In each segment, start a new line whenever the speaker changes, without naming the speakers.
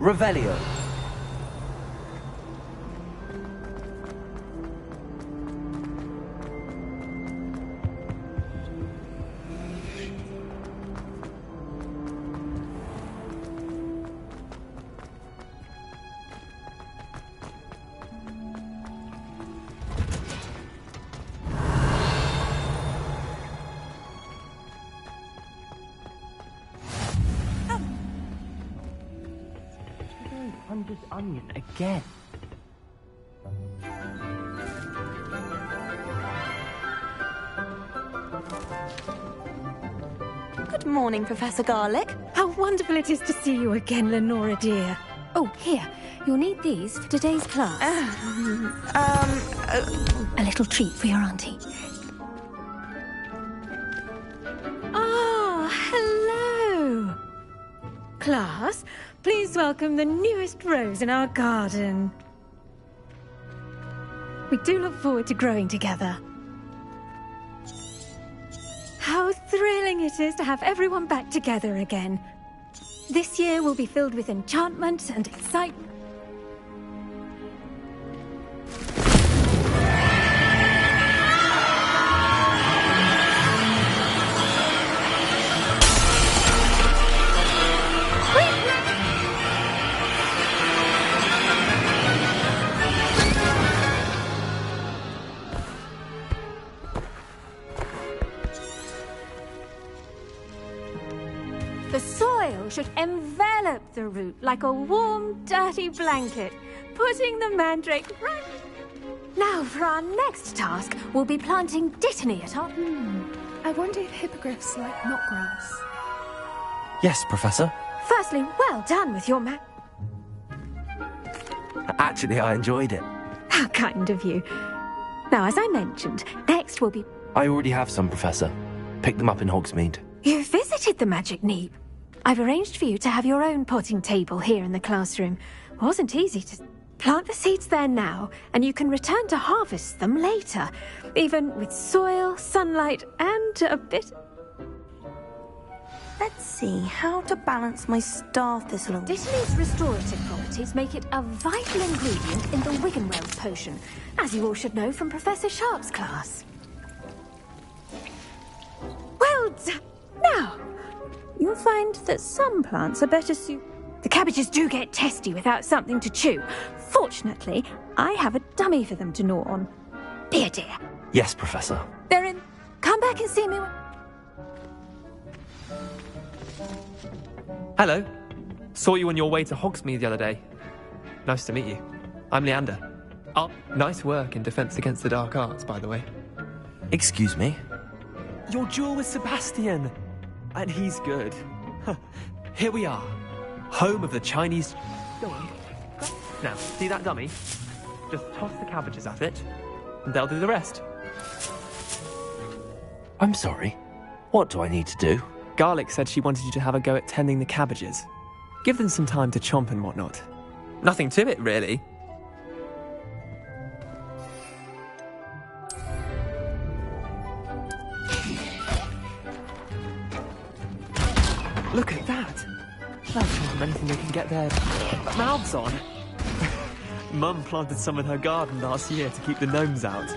Revelio. Hunter's onion again.
Good morning, Professor Garlic.
How wonderful it is to see you again, Lenora dear. Oh, here. You'll need these for today's class. A little treat for your auntie. Ah, hello. Class, please welcome the newest rose in our garden. We do look forward to growing together. How thrilling it is to have everyone back together again. This year will be filled with enchantment and excitement. The soil should envelop the root like a warm, dirty blanket, putting the mandrake right... Now, for our next task, we'll be planting dittany at our...
I wonder if hippogriffs like knotgrass.
Yes, Professor.
Firstly, well done with your
Actually, I enjoyed it.
How kind of you. Now, as I mentioned, next will be...
I already have some, Professor. Picked them up in Hogsmeade.
You visited the Magic Neep. I've arranged for you to have your own potting table here in the classroom. Wasn't easy to... Plant the seeds there now, and you can return to harvest them later. Even with soil, sunlight, and a bit...
Let's see how to balance my star thistle.
Dittany's restorative properties make it a vital ingredient in the Wiggenweld potion, as you all should know from Professor Sharp's class. Well done! Now, you'll find that some plants are better suited... The cabbages do get testy without something to chew. Fortunately, I have a dummy for them to gnaw on. Be a dear.
Yes, Professor.
They're in. Come back and see me when...
Hello. Saw you on your way to Hogsmeade the other day. Nice to meet you. I'm Leander. Oh, nice work in Defense Against the Dark Arts, by the way.
Excuse me?
Your duel with Sebastian! And he's good. Here we are. Home of the Chinese... Go on. Now, see that dummy? Just toss the cabbages at it, and they'll do the rest.
I'm sorry. What do I need to do?
Garlic said she wanted you to have a go at tending the cabbages. Give them some time to chomp and whatnot. Nothing to it, really. Look at that! They'll show them anything they can get their mouths on. Mum planted some in her garden last year to keep the gnomes out.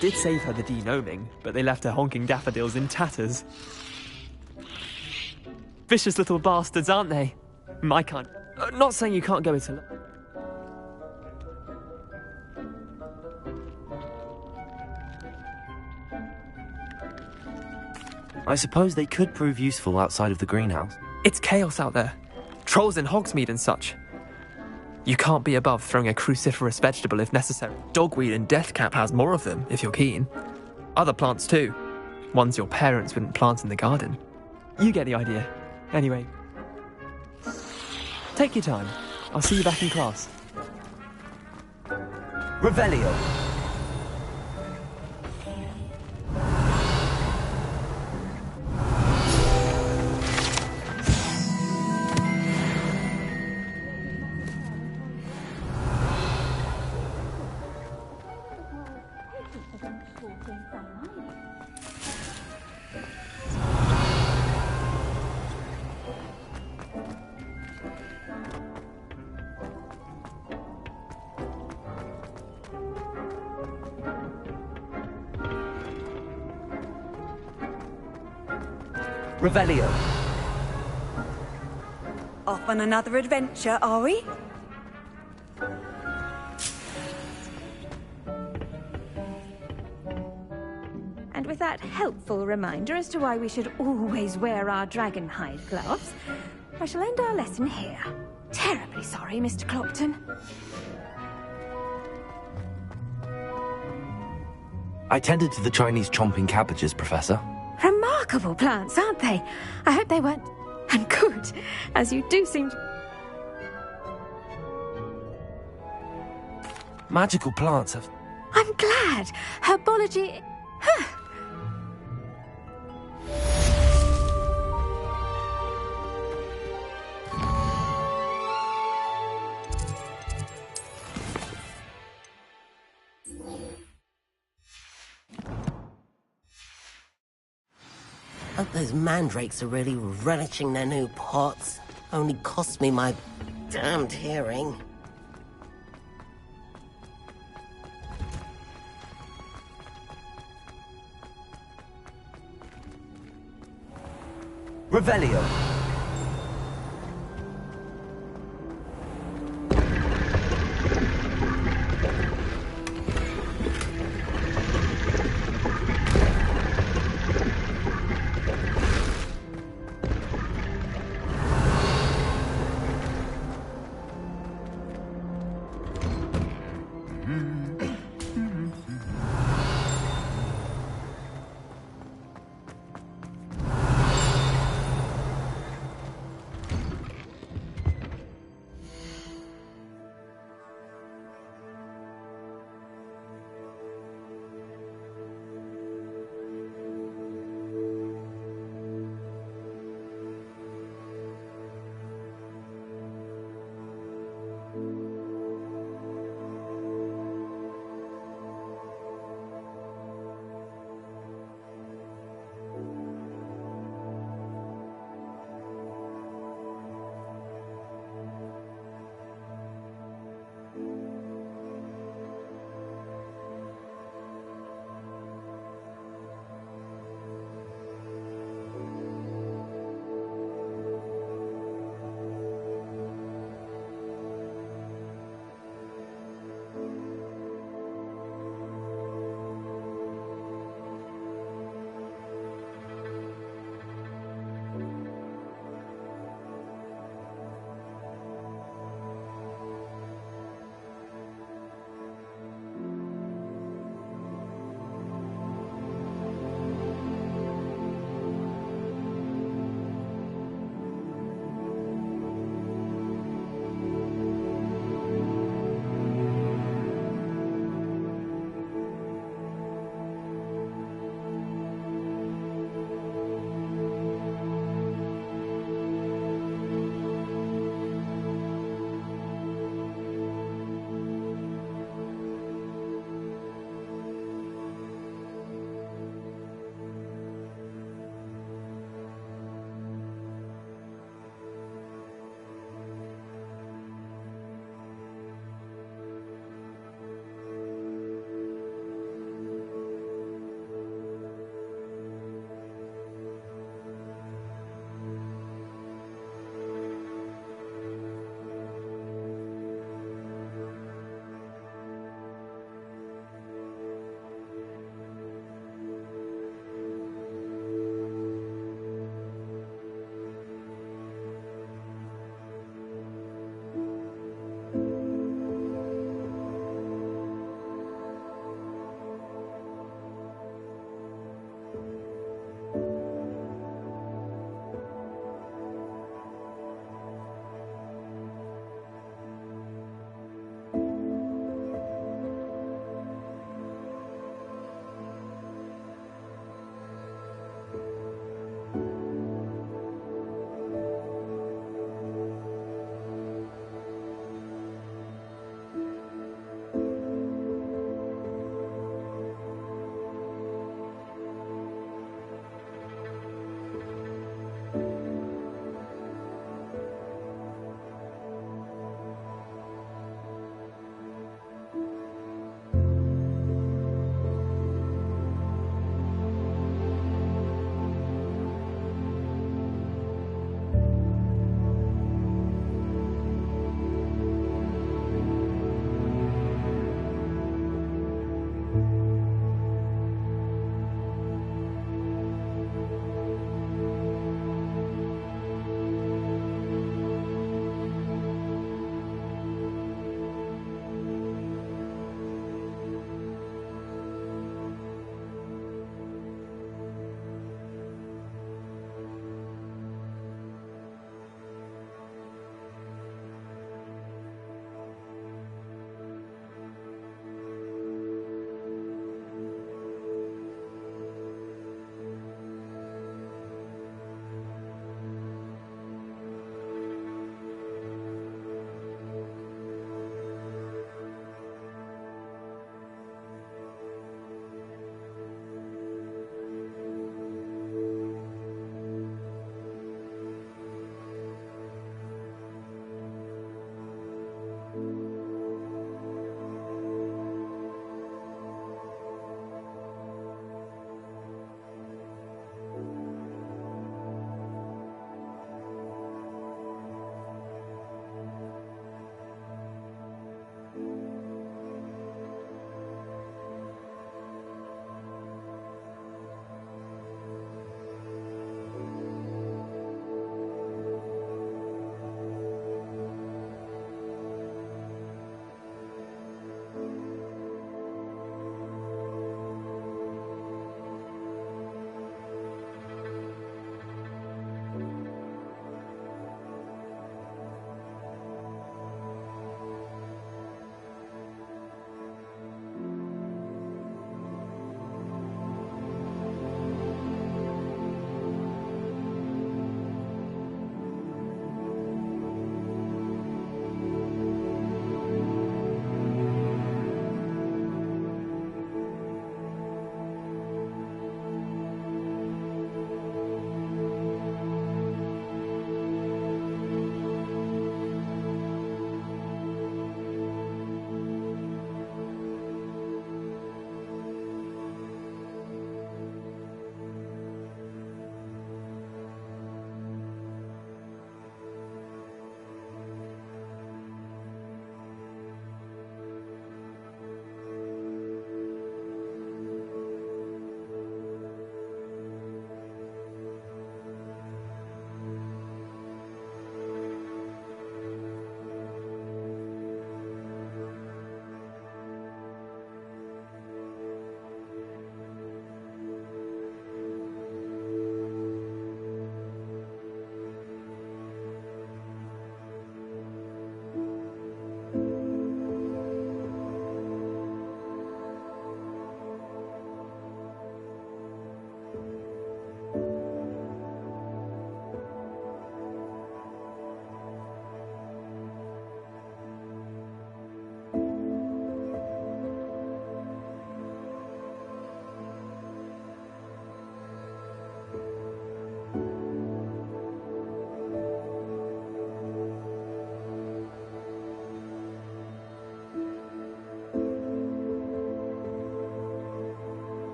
Did save her the de-gnoming, but they left her honking daffodils in tatters. Vicious little bastards, aren't they? I can't... not saying you can't go it alone.
I suppose they could prove useful outside of the greenhouse.
It's chaos out there. Trolls in Hogsmeade and such. You can't be above throwing a cruciferous vegetable if necessary. Dogweed and deathcap has more of them, if you're keen. Other plants too. Ones your parents wouldn't plant in the garden. You get the idea. Anyway. Take your time. I'll see you back in class.
Revelio.
Revelio.
Off on another adventure, are we?
And with that helpful reminder as to why we should always wear our dragon hide gloves, I shall end our lesson here. Terribly sorry, Mr. Clopton.
I tended to the Chinese chomping cabbages, Professor.
Remarkable plants, aren't they? I hope they weren't... And good, as you do seem to...
Magical plants have...
I'm glad. Herbology...
Hope those mandrakes are really relishing their new pots. Only cost me my damned hearing.
Revelio.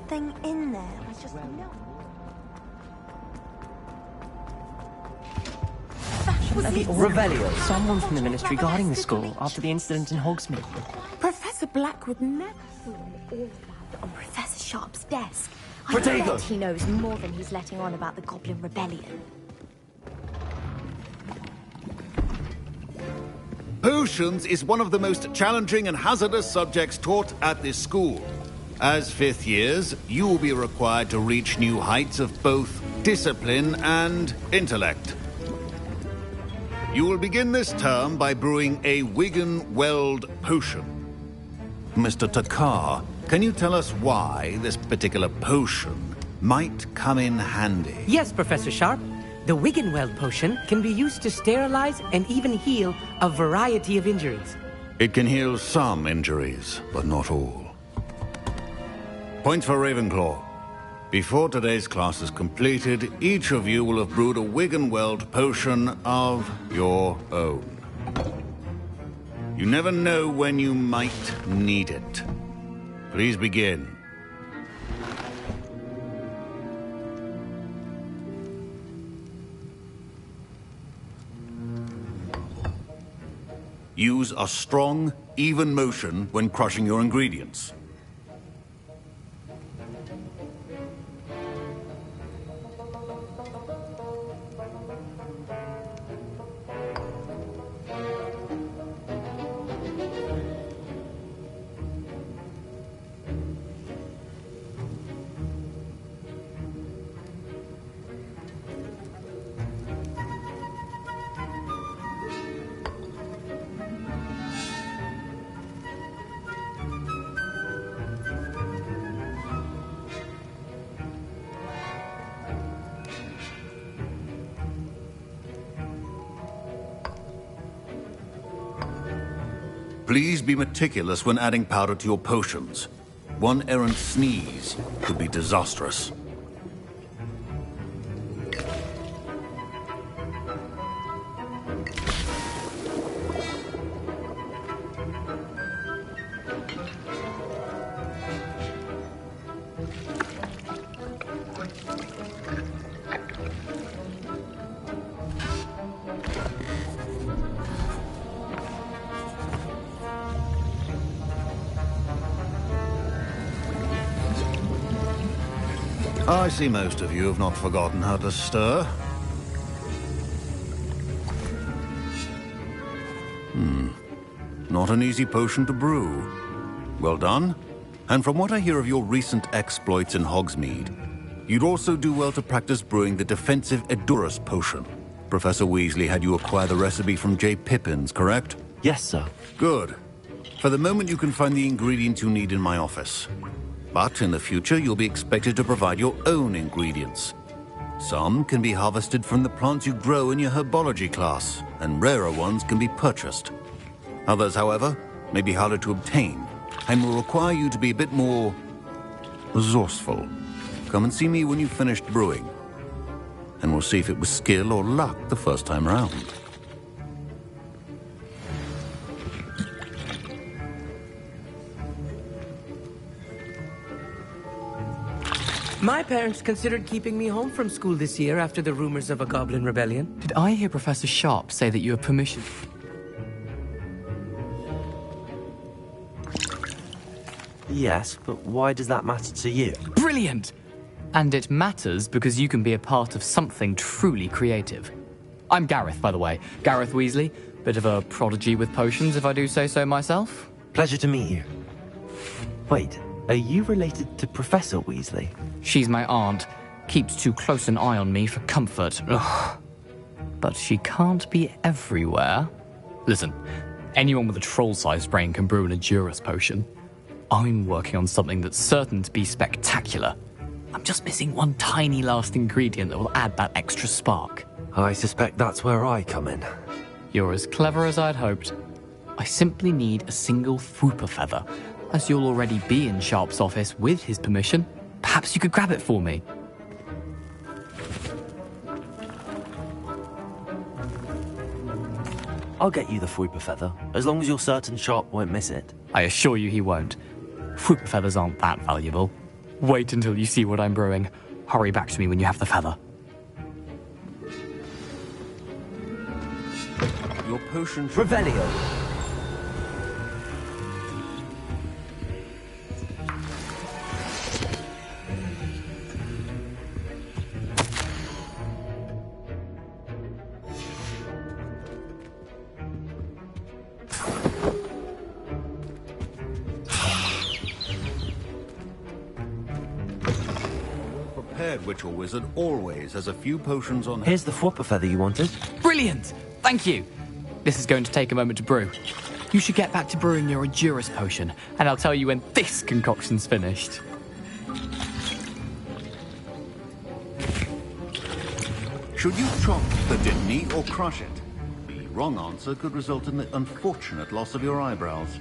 something in there. I just know.
Revelio, someone from the Ministry guarding the school after the incident in Hogsmeade.
Professor Black would never...
All that on Professor Sharp's desk. I
Protego!
bet he knows more than he's letting on about the Goblin Rebellion.
Potions is one of the most challenging and hazardous subjects taught at this school. As fifth years, you will be required to reach new heights of both discipline and intellect. You will begin this term by brewing a Wigan-Weld potion. Mr. Takar, can you tell us why this particular potion might come in handy?
Yes, Professor Sharp. The Wiggenweld potion can be used to sterilize and even heal a variety of injuries.
It can heal some injuries, but not all. Points for Ravenclaw. Before today's class is completed, each of you will have brewed a Wiggenweld potion of your own. You never know when you might need it. Please begin. Use a strong, even motion when crushing your ingredients. Please be meticulous when adding powder to your potions. One errant sneeze could be disastrous. I see most of you have not forgotten how to stir. Not an easy potion to brew. Well done. And from what I hear of your recent exploits in Hogsmeade, you'd also do well to practice brewing the defensive Edurus potion. Professor Weasley had you acquire the recipe from J. Pippin's, correct?
Yes, sir.
Good. For the moment, you can find the ingredients you need in my office. But in the future, you'll be expected to provide your own ingredients. Some can be harvested from the plants you grow in your herbology class, and rarer ones can be purchased. Others, however, may be harder to obtain, and will require you to be a bit more resourceful. Come and see me when you've finished brewing, and we'll see if it was skill or luck the first time around.
My parents considered keeping me home from school this year after the rumors of a Goblin Rebellion.
Did I hear Professor Sharp say that you have permission?
Yes, but why does that matter to you?
Brilliant! And it matters because you can be a part of something truly creative. I'm Gareth, by the way. Gareth Weasley. Bit of a prodigy with potions, if I do say so myself.
Pleasure to meet you. Wait, are you related to Professor Weasley?
She's my aunt. Keeps too close an eye on me for comfort. Ugh. But she can't be everywhere. Listen, anyone with a troll-sized brain can brew an Edurus potion. I'm working on something that's certain to be spectacular. I'm just missing one tiny last ingredient that will add that extra spark.
I suspect that's where I come in.
You're as clever as I'd hoped. I simply need a single Fwooper feather. As you'll already be in Sharp's office with his permission, perhaps you could grab it for me.
I'll get you the Fwooper feather, as long as you're certain Sharp won't miss it.
I assure you he won't. Fwooper feathers aren't that valuable.
Wait until you see what I'm brewing. Hurry back to me when you have the feather.
Your potion...
Revelio.
Witch or wizard always has a few potions on hand.
Here's the flopper feather you wanted.
Brilliant! Thank you! This is going to take a moment to brew. You should get back to brewing your Endurus potion, and I'll tell you when this concoction's finished.
Should you chop the didney or crush it? The wrong answer could result in the unfortunate loss of your eyebrows.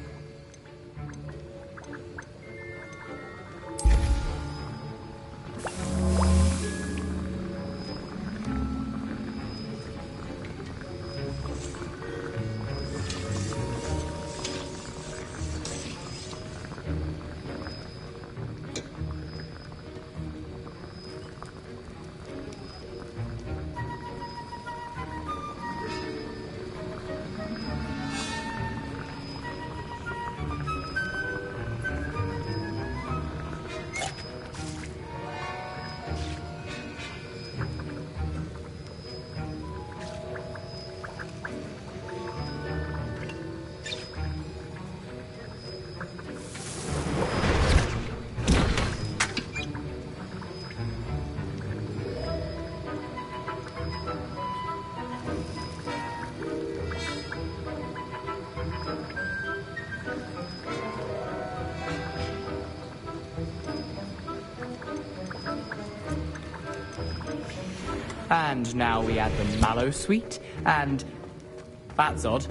And now we add the mallow sweet, and... That's odd.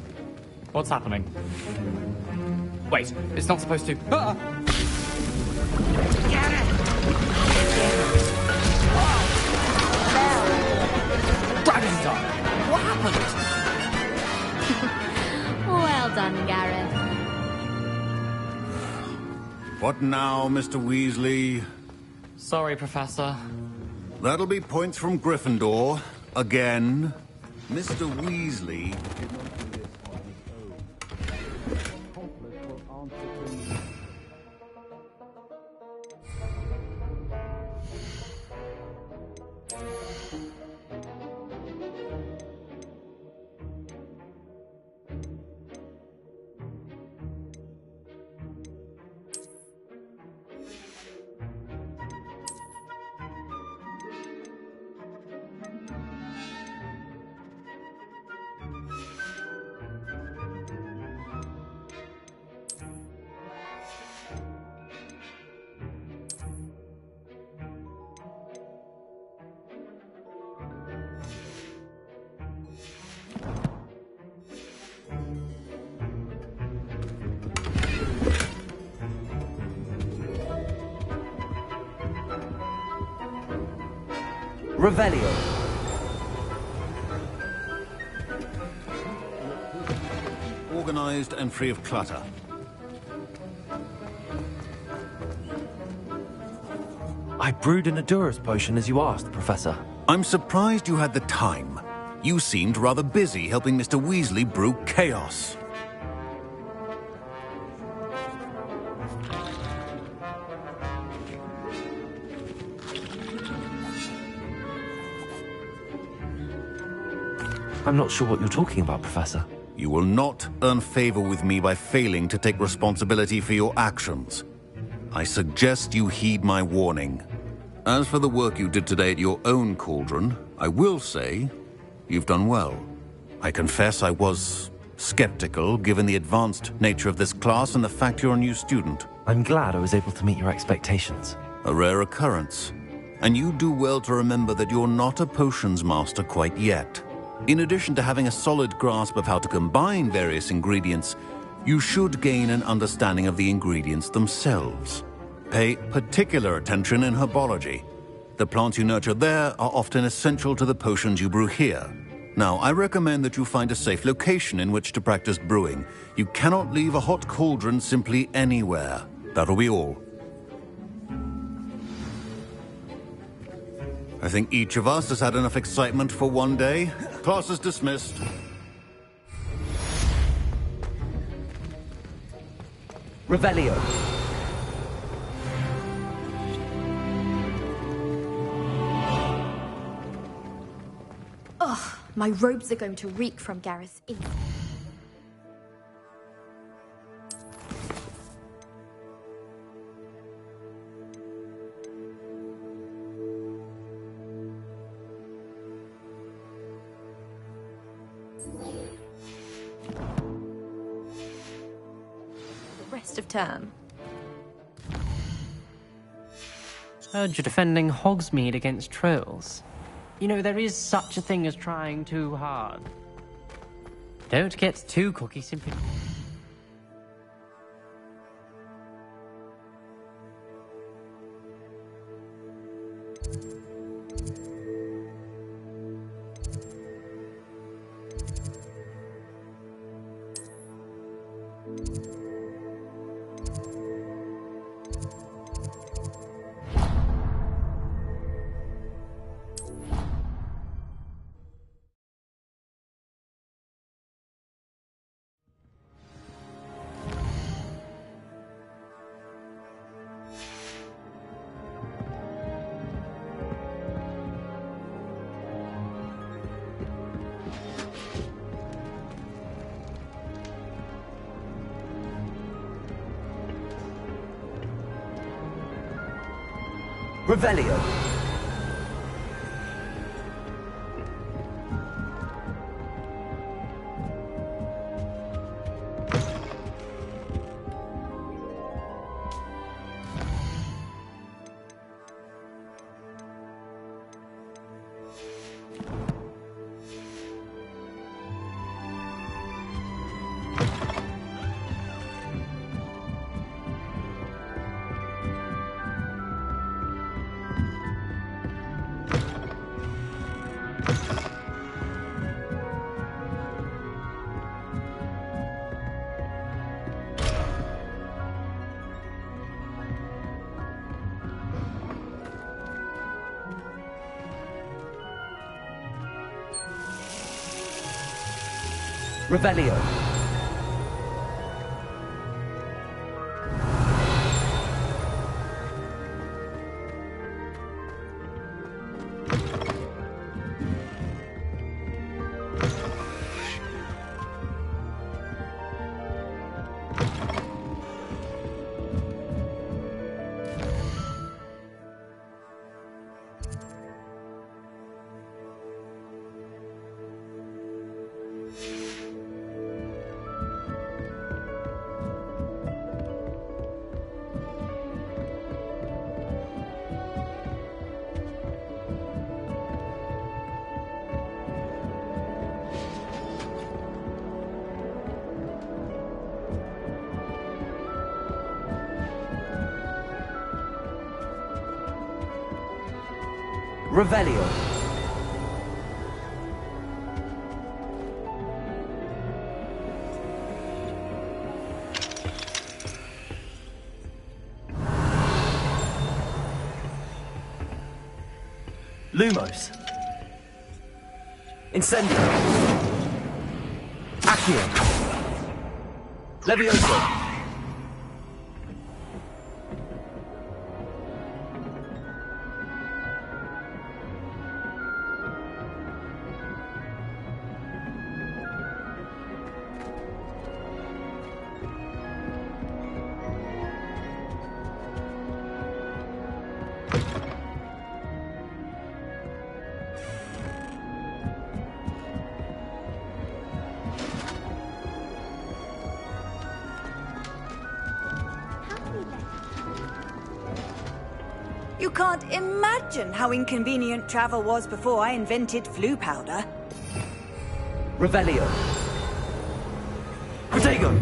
What's happening? Wait, it's not supposed to... Ah!
Get it!
Dragon's Dog! What happened?
Well done, Gareth.
What now, Mr. Weasley?
Sorry, Professor.
That'll be points from Gryffindor. Again. Mr. Weasley did not do this on his own. Accomplice will answer to me.
Revelio.
Organized and free of clutter.
I brewed an Endurus potion as you asked, Professor.
I'm surprised you had the time. You seemed rather busy helping Mr. Weasley brew chaos.
I'm not sure what you're talking about, Professor.
You will not earn favor with me by failing to take responsibility for your actions. I suggest you heed my warning. As for the work you did today at your own cauldron, I will say you've done well. I confess I was skeptical, given the advanced nature of this class and the fact you're a new student.
I'm glad I was able to meet your expectations.
A rare occurrence. And you do well to remember that you're not a potions master quite yet. In addition to having a solid grasp of how to combine various ingredients, you should gain an understanding of the ingredients themselves. Pay particular attention in herbology. The plants you nurture there are often essential to the potions you brew here. Now, I recommend that you find a safe location in which to practice brewing. You cannot leave a hot cauldron simply anywhere. That'll be all. I think each of us has had enough excitement for one day. Class is dismissed.
Revelio.
Ugh, my robes are going to reek from Gareth's ink. Rest of term.
Heard you're defending Hogsmeade against trolls. You know, there is such a thing as trying too hard. Don't get too cocky simply. Revelio. Revelio. Revelio.
Lumos. Incendio. Accio. Levioso.
You can't imagine how inconvenient travel was before I invented flu powder.
Revelio.
Protego.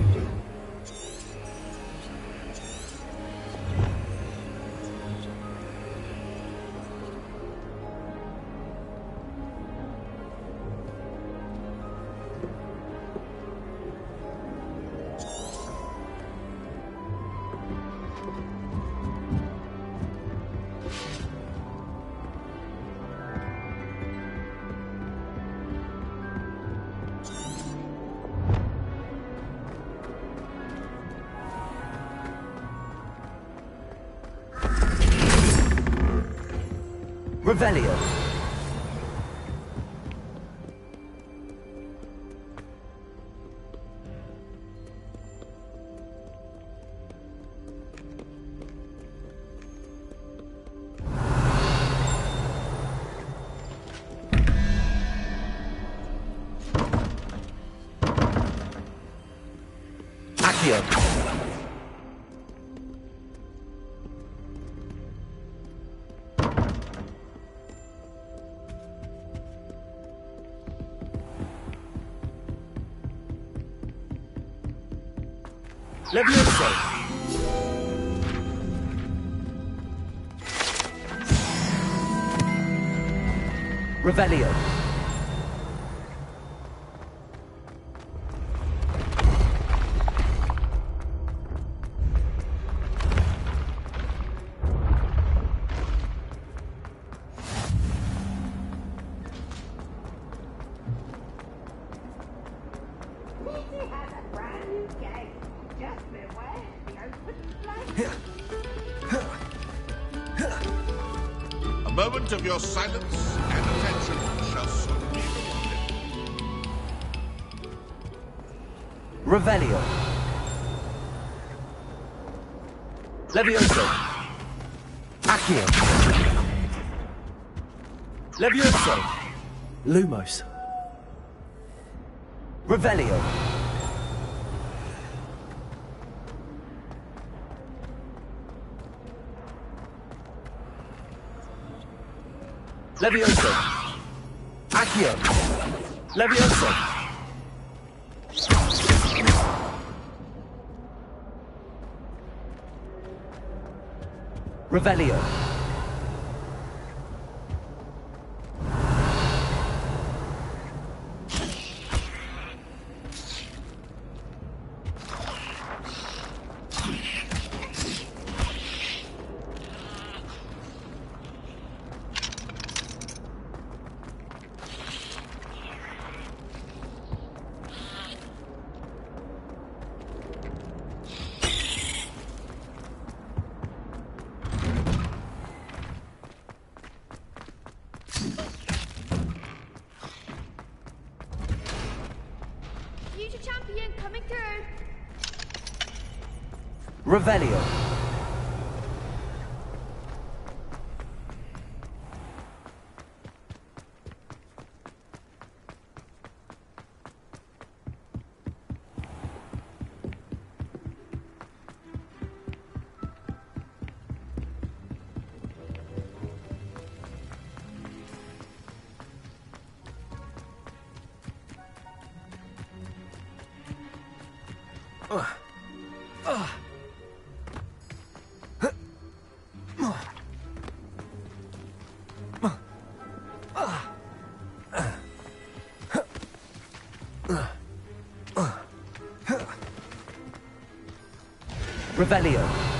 Revelio. Levioso. Revelio.
A moment of your silence and attention shall soon be rewarded.
Revelio. Levioso. Accio. Levioso. Lumos. Revelio. Levioso. Accio. Levioso. Revelio.
Future champion coming through.
Revelio. Revelio.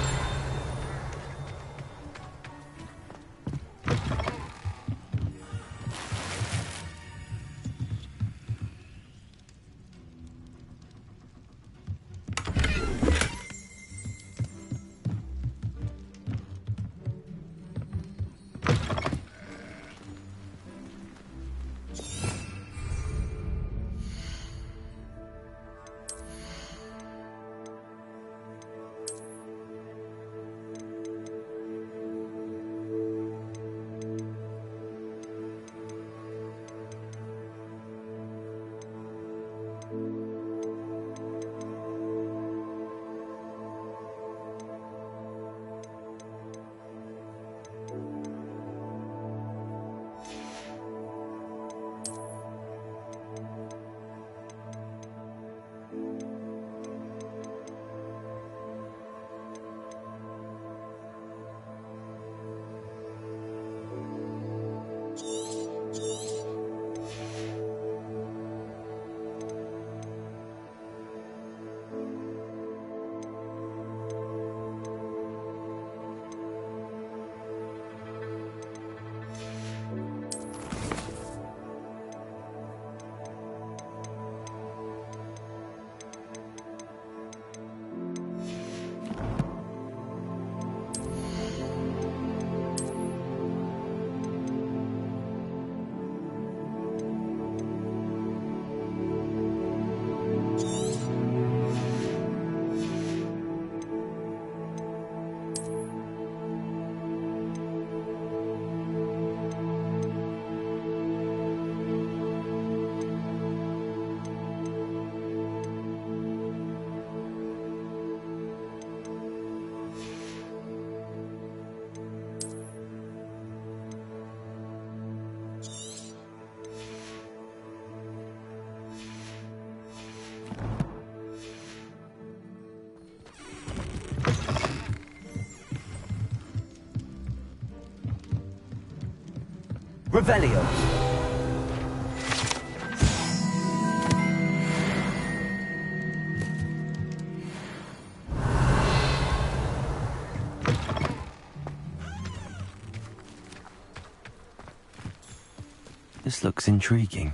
Revelio.
This looks intriguing.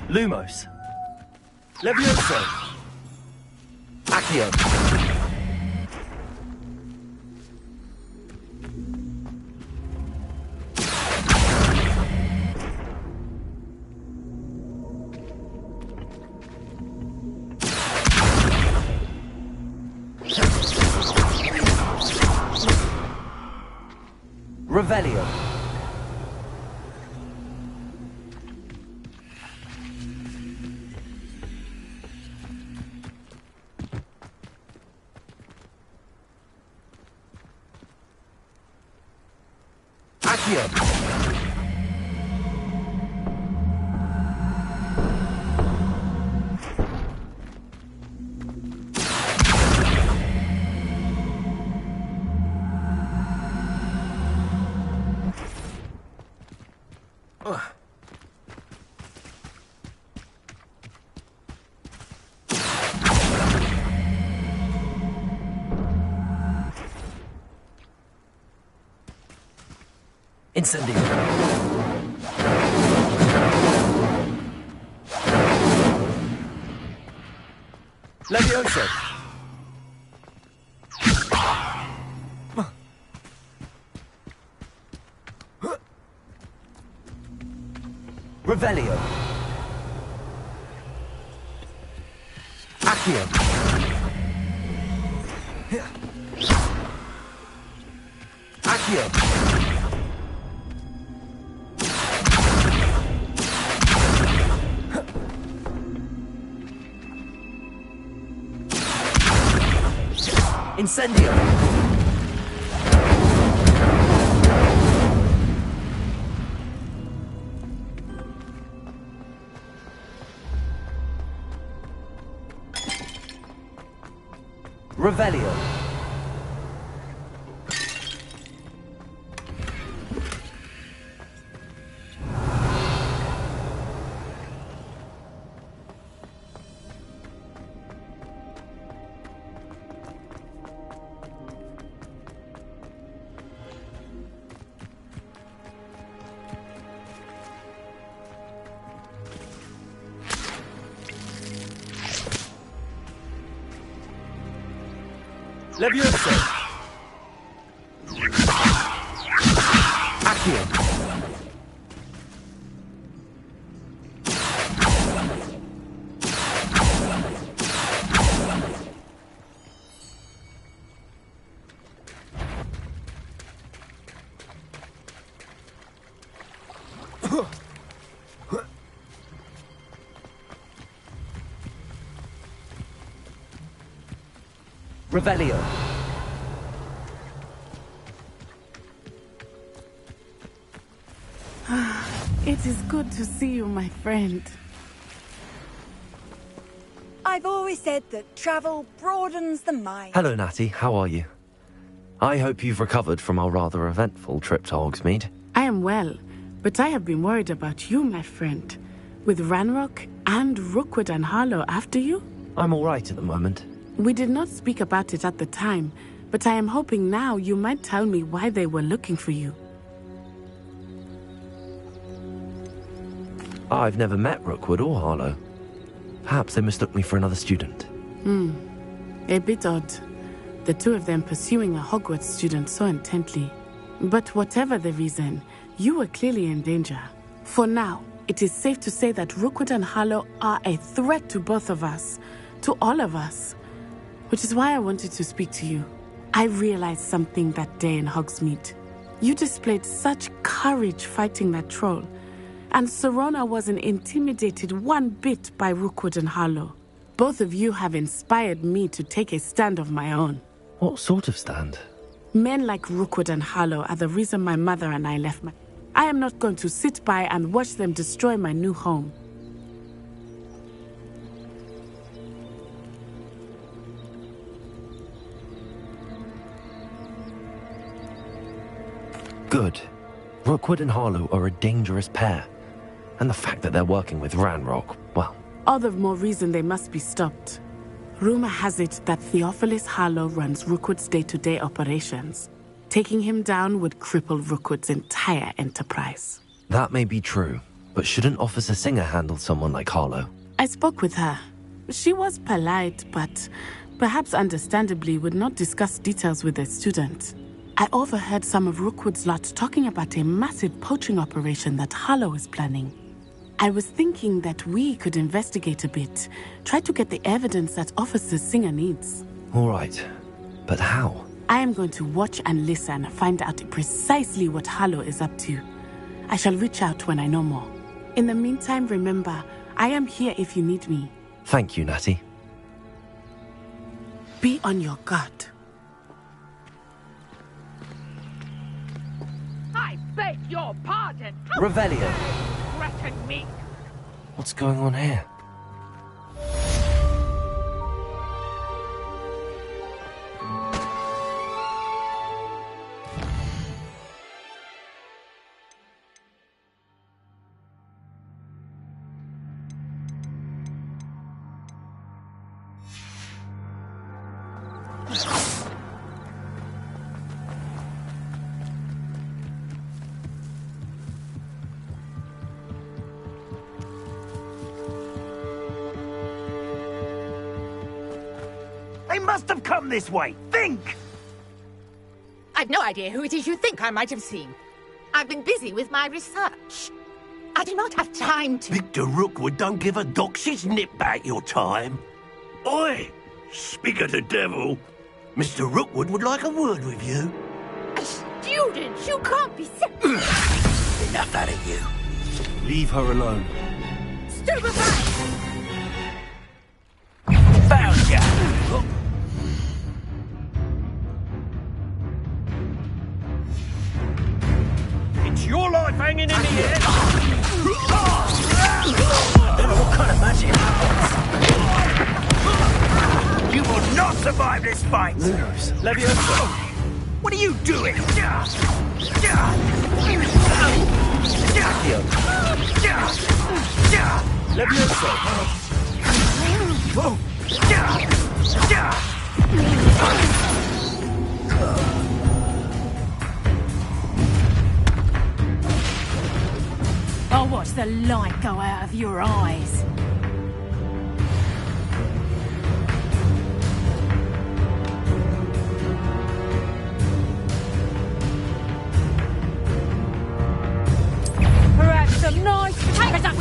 Lumos. Levioso. Accio. Revelio. Accio. Incendio. Levioso. Revelio. Accio. Accio. Incendio. Revelio. Levioso. Accio. Revelio.
It is good to see you, my friend.
I've always said that travel broadens the mind.
Hello, Natty. How are you? I hope you've recovered from our rather eventful trip to Hogsmeade.
I am well, but I have been worried about you, my friend. With Ranrock and Rookwood and Harlow after you?
I'm all right at the moment.
We did not speak about it at the time, but I am hoping now you might tell me why they were looking for you.
I've never met Rookwood or Harlow. Perhaps they mistook me for another student.
A bit odd. The two of them pursuing a Hogwarts student so intently. But whatever the reason, you were clearly in danger. For now, it is safe to say that Rookwood and Harlow are a threat to both of us. To all of us. Which is why I wanted to speak to you. I realized something that day in Hogsmeade. You displayed such courage fighting that troll. And Serona wasn't intimidated one bit by Rookwood and Harlow. Both of you have inspired me to take a stand of my own.
What sort of stand?
Men like Rookwood and Harlow are the reason my mother and I left my... I am not going to sit by and watch them destroy my new home.
Good. Rookwood and Harlow are a dangerous pair. And the fact that they're working with Ranrock, well...
All the more reason they must be stopped. Rumor has it that Theophilus Harlow runs Rookwood's day-to-day operations. Taking him down would cripple Rookwood's entire enterprise.
That may be true, but shouldn't Officer Singer handle someone like Harlow?
I spoke with her. She was polite, but perhaps understandably would not discuss details with a student. I overheard some of Rookwood's lot talking about a massive poaching operation that Harlow is planning. I was thinking that we could investigate a bit, try to get the evidence that Officer Singer needs.
All right, but how?
I am going to watch and listen, find out precisely what Harlow is up to. I shall reach out when I know more. In the meantime, remember, I am here if you need me.
Thank you, Natty.
Be on your guard.
I beg your pardon. How
Revelio.
dare you threaten me?
What's going on here?
They must have come this way. Think!
I've no idea who it is you think I might have seen. I've been busy with my research. I do not have time to...
Victor Rookwood don't give a doxy's nip back your time. Oi! Speak of the devil. Mr. Rookwood would like a word with you.
A student? You can't be sick.
Enough out of you. Leave her alone.
Stupefy!
Found ya! It's your life hanging in the air. I don't know what kind of magic. You will not survive this fight.
Lunos.
Levioso. What are you doing? Levioso. Whoa.
I'll watch the light go out of your eyes. Perhaps some nice potatoes up.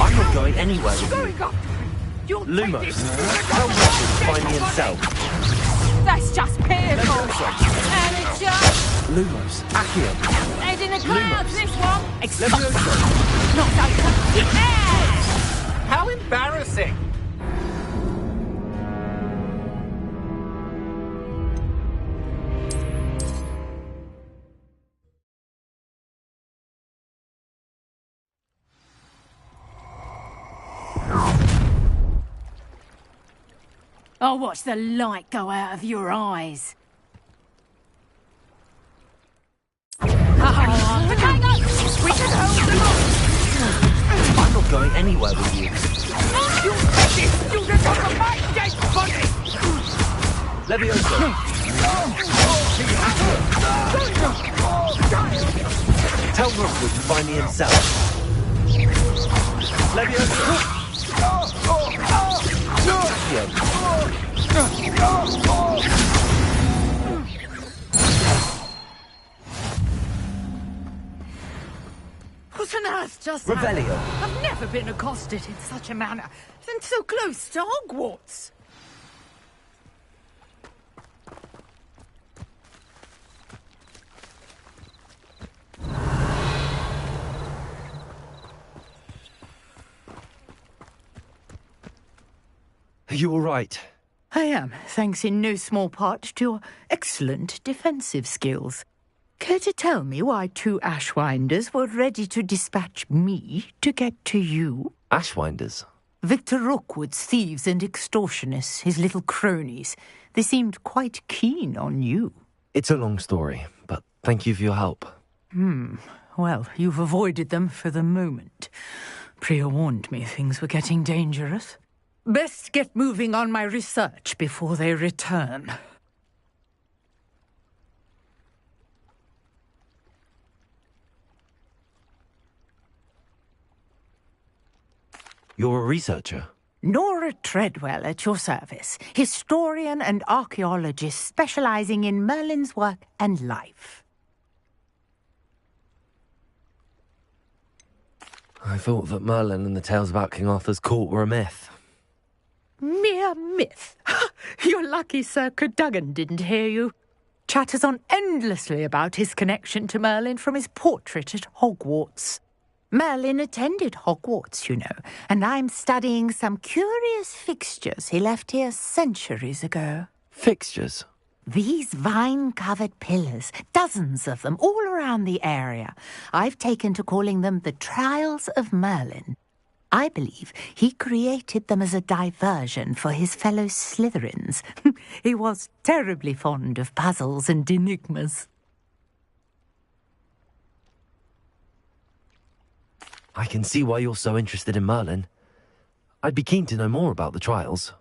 I'm not going anywhere with you.
Going up. You'll
Lumos,
take this.
tell Rookwood to find me himself.
That's just pitiful. And it's just
Lumos, Accio.
head in the clouds, this one.
Levioso.
Not so yeah!
How embarrassing.
I'll watch the light go out of your eyes. Potatoes! We can hold them off!
I'm not going anywhere with you.
You'll take this student off of my dead body!
Levioso. Tell Rookwood to find me himself. Levioso.
What on earth just
Revelio.
happened? I've never been accosted in such a manner, and so close to Hogwarts.
you all right?
I am, thanks in no small part to your excellent defensive skills. Care to tell me why 2 Ashwinders were ready to dispatch me to get to you?
Ashwinders?
Victor Rookwood's thieves and extortionists, his little cronies. They seemed quite keen on you.
It's a long story, but thank you for your help.
Well, you've avoided them for the moment. Priya warned me things were getting dangerous. Best get moving on my research before they return.
You're a researcher?
Nora Treadwell at your service, historian and archaeologist specializing in Merlin's work and life.
I thought that Merlin and the tales about King Arthur's court were a myth.
Mere myth. You're lucky Sir Cadogan didn't hear you. Chatters on endlessly about his connection to Merlin from his portrait at Hogwarts. Merlin attended Hogwarts, you know, and I'm studying some curious fixtures he left here centuries ago.
Fixtures?
These vine-covered pillars, dozens of them, all around the area. I've taken to calling them the Trials of Merlin. I believe he created them as a diversion for his fellow Slytherins. He was terribly fond of puzzles and enigmas.
I can see why you're so interested in Merlin. I'd be keen to know more about the trials.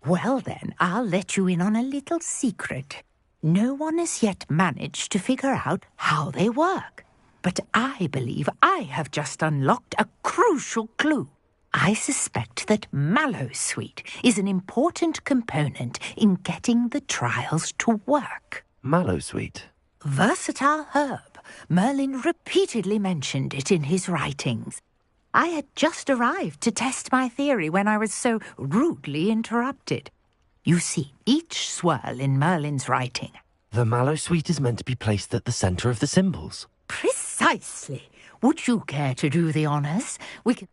Well then, I'll let you in on a little secret. No one has yet managed to figure out how they work. But I believe I have just unlocked a crucial clue. I suspect that Mallowsweet is an important component in getting the trials to work.
Mallowsweet?
Versatile herb. Merlin repeatedly mentioned it in his writings. I had just arrived to test my theory when I was so rudely interrupted. You see, each swirl in Merlin's writing...
The Mallowsweet is meant to be placed at the centre of the symbols.
Precisely. Would you care to do the honours? We can...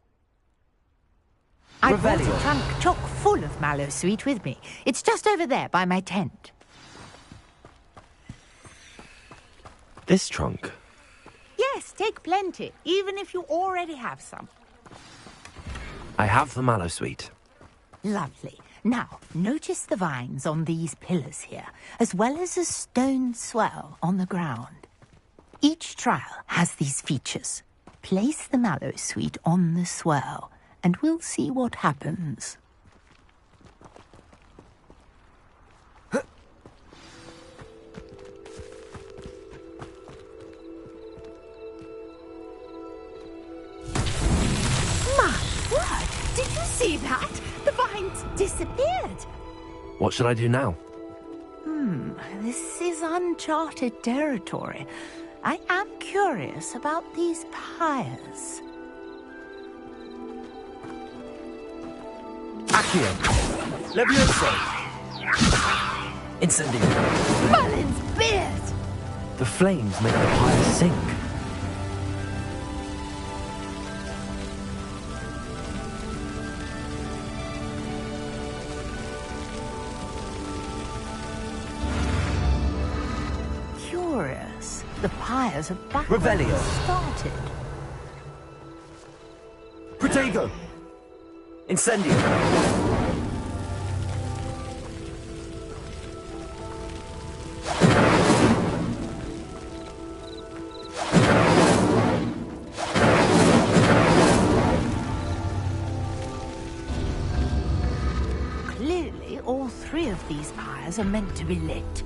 I brought a trunk chock full of Mallowsweet with me. It's just over there by my tent.
This trunk?
Yes, take plenty, even if you already have some.
I have the Mallowsweet.
Lovely. Now, notice the vines on these pillars here, as well as a stone swell on the ground. Each trial has these features. Place the Mallowsweet on the swell, and we'll see what happens.
Did you see that? The vines disappeared.
What should I do now?
This is uncharted territory. I am curious about these pyres.
Accio! Levioso! Incendio!
Merlin's beard!
The flames make the pyres sink.
Curious. The pyres are back
Revelio.
where they started.
Protego! Incendio!
Clearly, all 3 of these pyres are meant to be lit.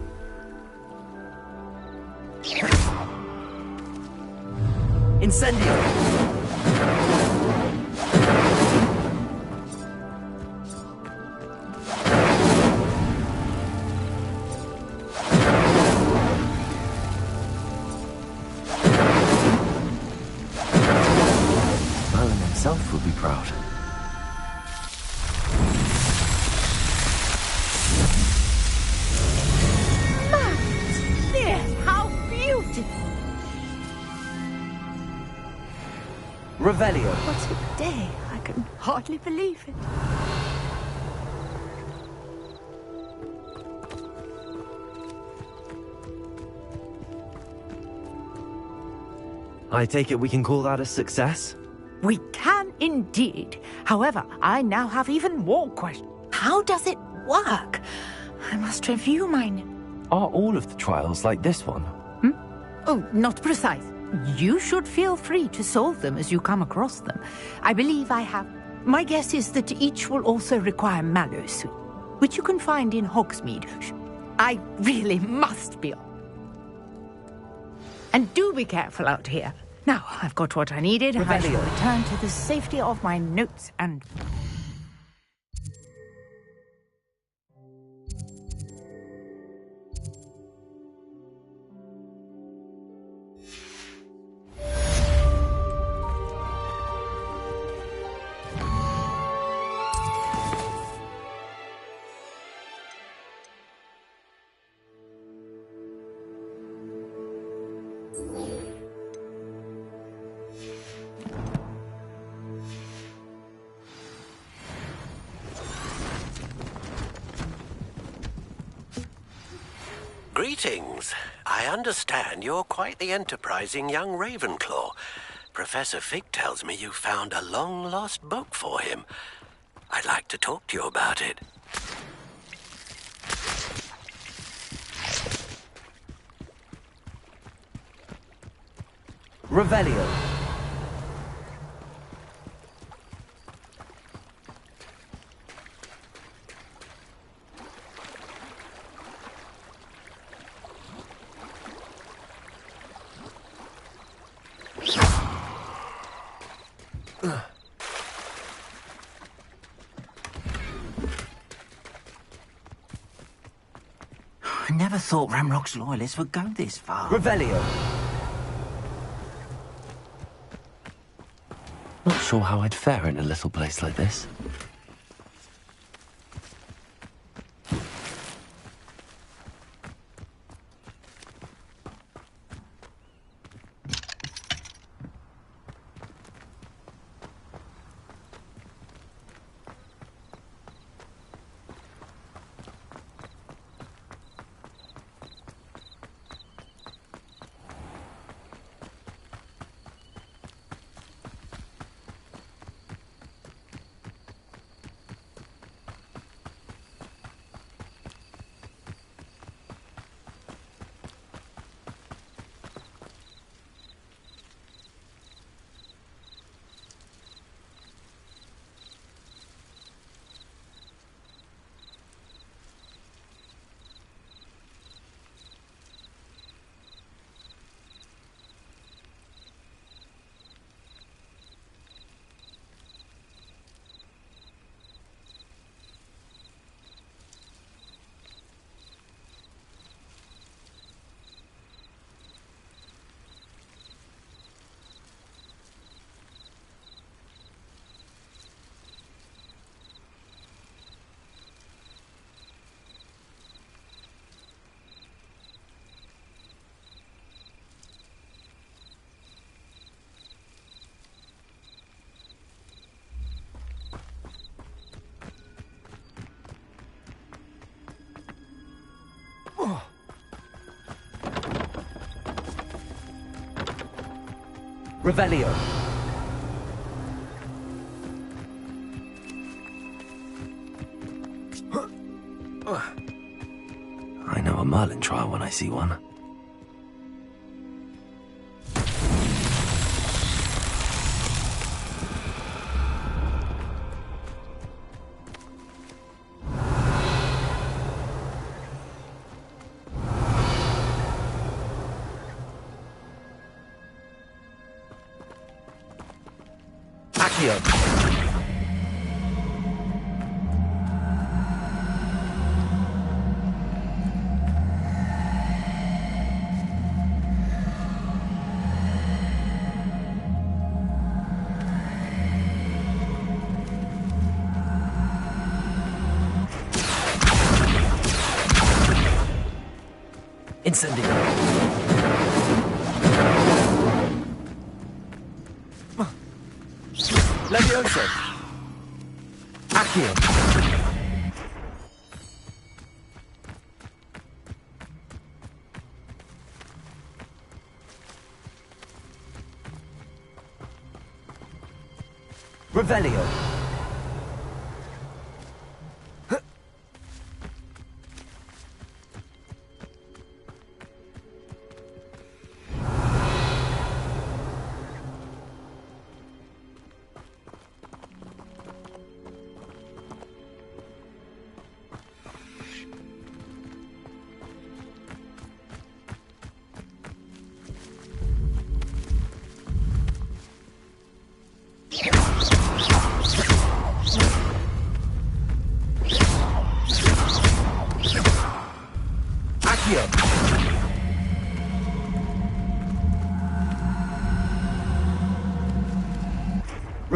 Incendio! Merlin himself would be proud.
How beautiful!
Revelio.
What a day! I can hardly believe it.
I take it we can call that a success?
We can indeed. However, I now have even more questions. How does it work? I must review mine.
Are all of the trials like this one?
Oh, not precise. You should feel free to solve them as you come across them. I believe I have. My guess is that each will also require mallow sweet, which you can find in Hogsmeade. I really must be on. And do be careful out here. Now, I've got what I needed. I shall return to the safety of my notes and...
Greetings. I understand you're quite the enterprising young Ravenclaw. Professor Fig tells me you found a long-lost book for him. I'd like to talk to you about it.
Revelio.
I never thought Ramrock's loyalists would go this far.
Revelio.
Not sure how I'd fare in a little place like this.
Revelio.
I know a Merlin trial when I see one.
Incendio. Levioso. Accio. Revelio.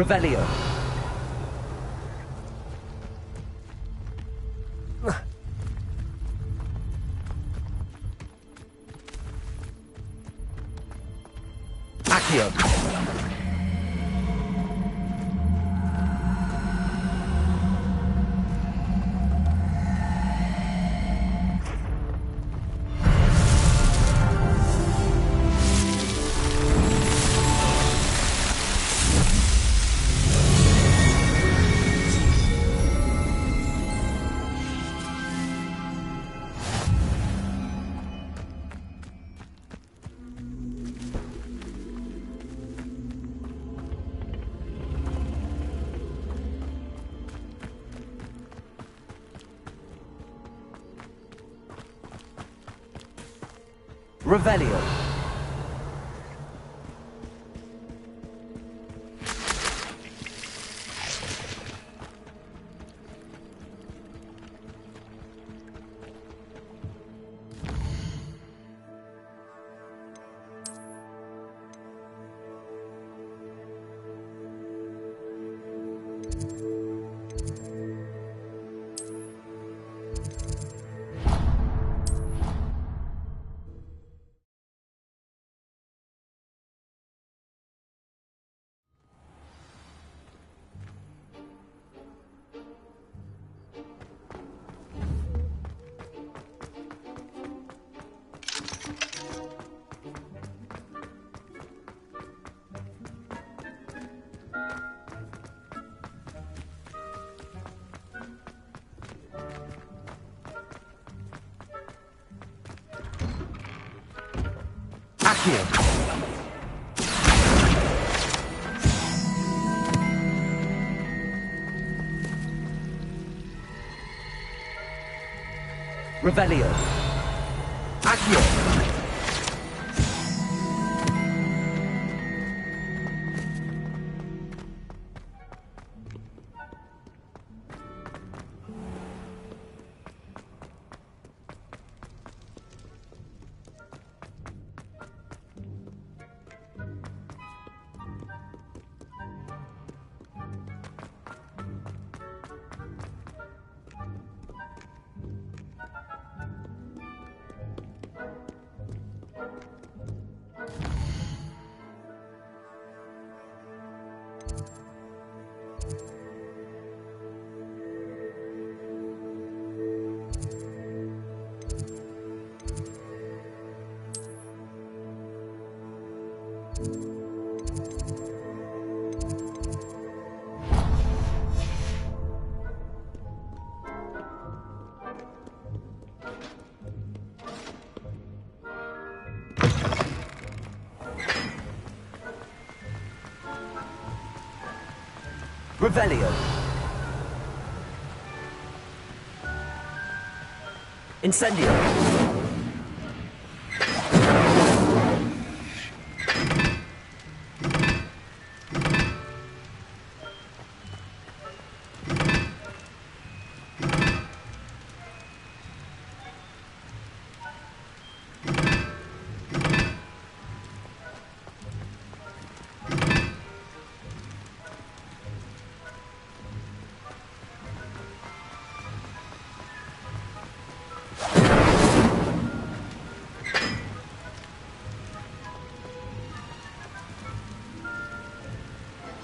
Revelio. Accio. Revelio. Accio. Revelio. Accio. Revelio. Incendio.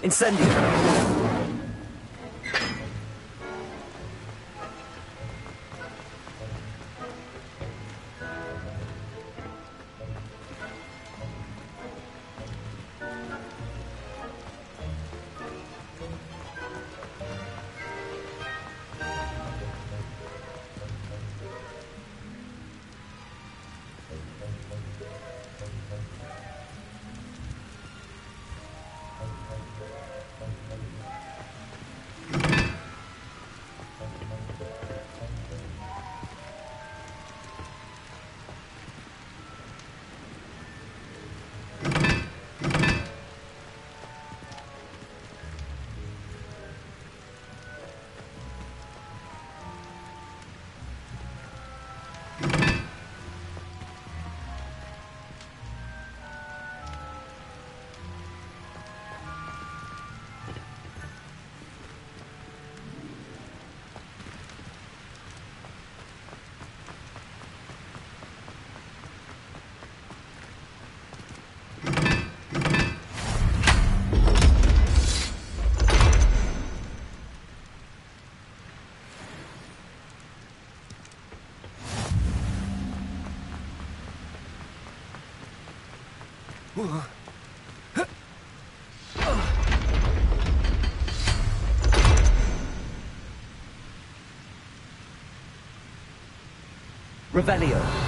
Incendio. Revelio.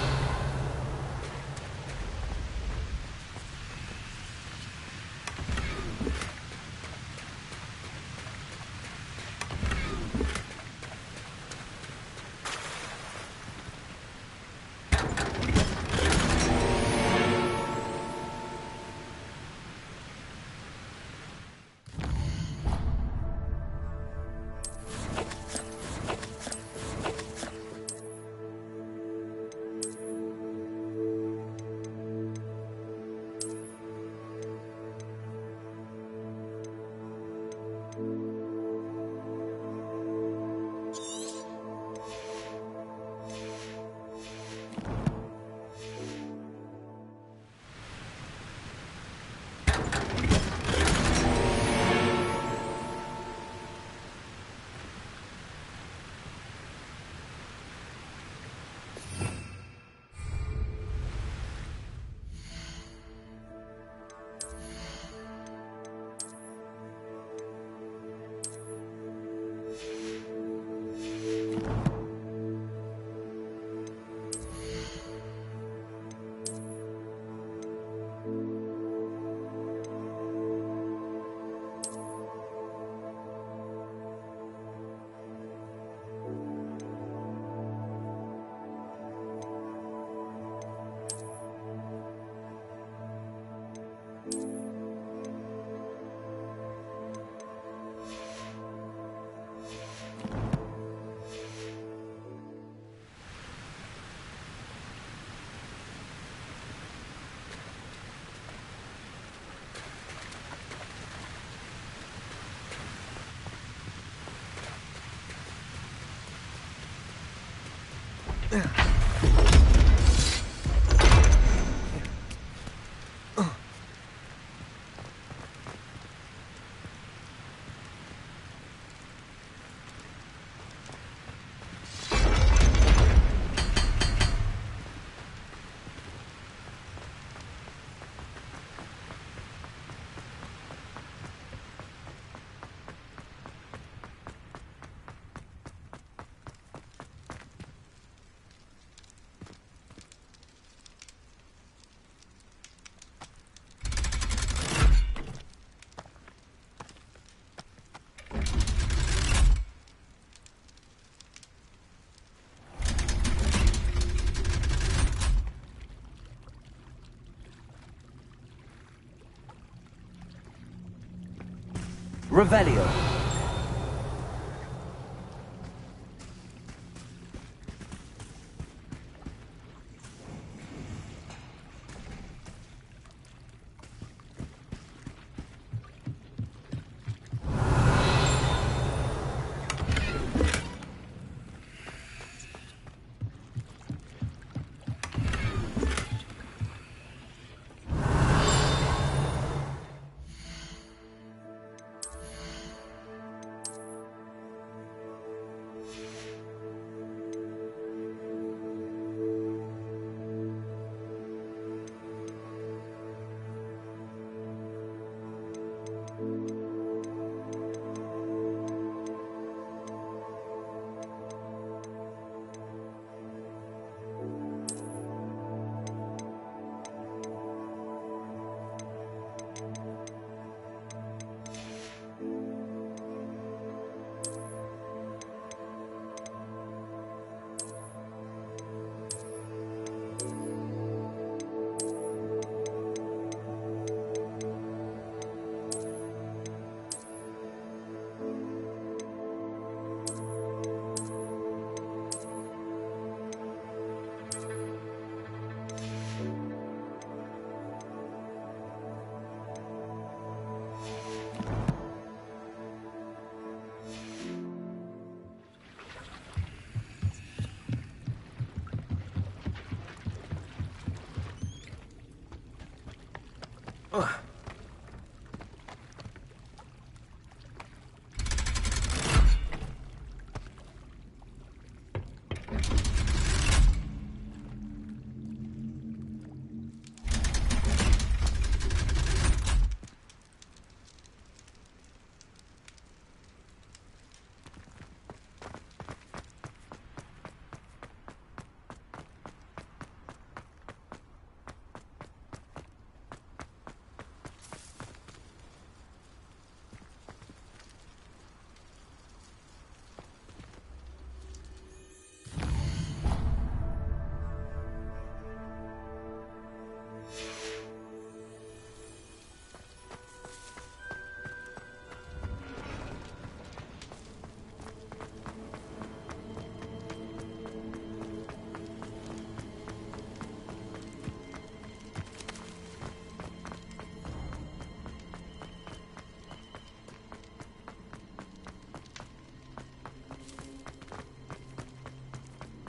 Revelio.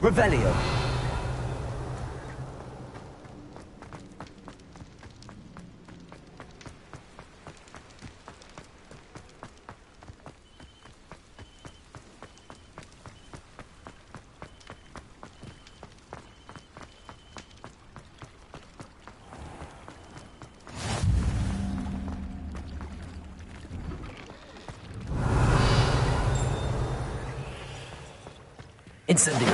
Revelio. Incendio.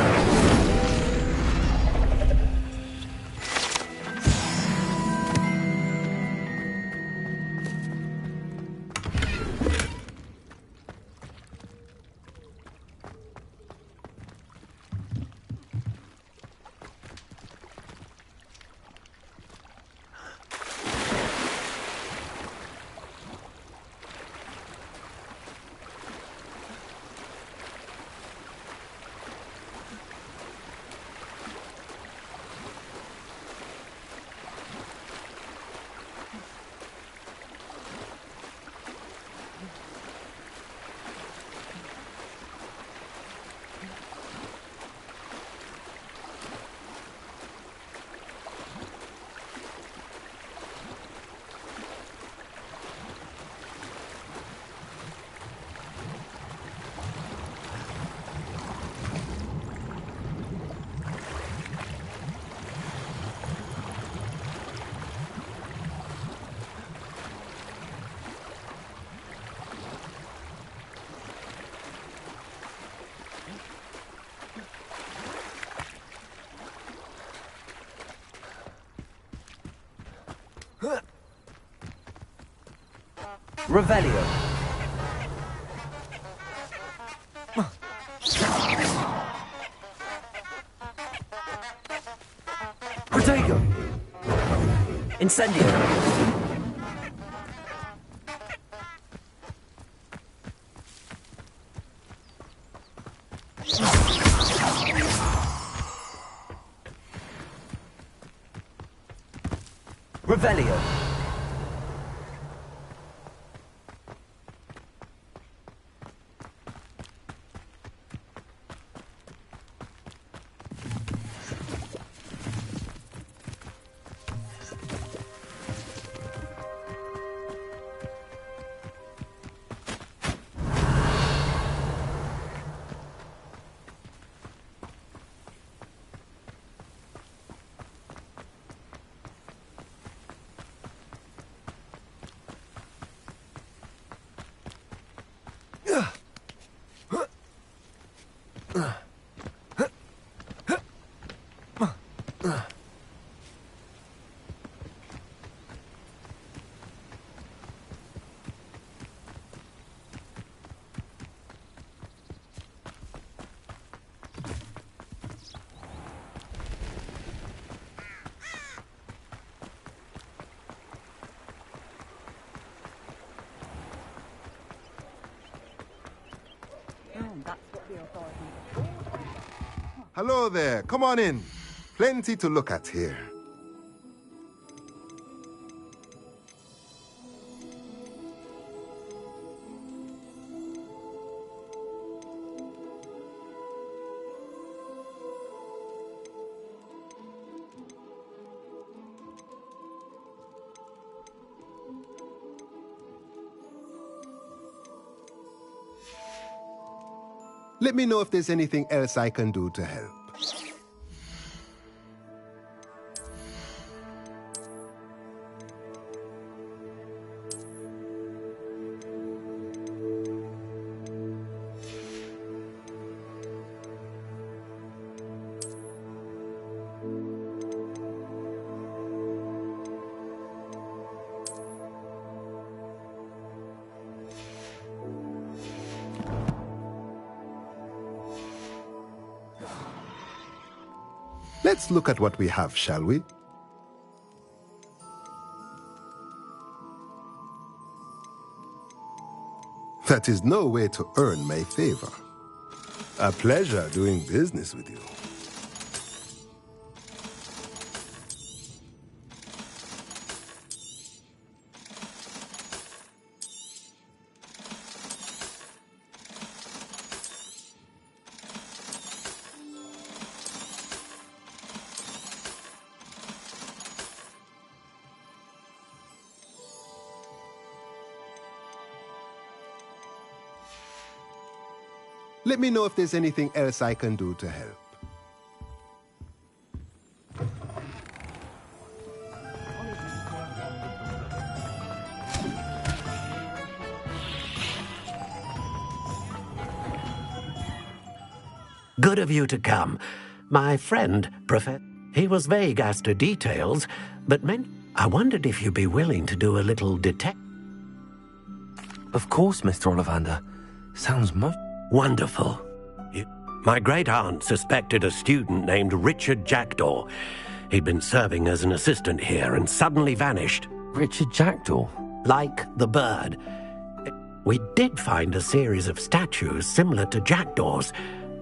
Revelio. Protego. Incendio. Revelio.
Hello there, come on in. Plenty to look at here. Let me know if there's anything else I can do to help. Let's look at what we have, shall we? That is no way to earn my favor. A pleasure doing business with you. Let me know if there's anything else I can do to help.
Good of you to come. My friend, Professor, he was vague as to details, but I wondered if you'd be willing to do a little detect.
Of course, Mr. Ollivander. Sounds
wonderful. My great-aunt suspected a student named Richard Jackdaw. He'd been serving as an assistant here and suddenly vanished.
Richard Jackdaw?
Like the bird. We did find a series of statues similar to jackdaws.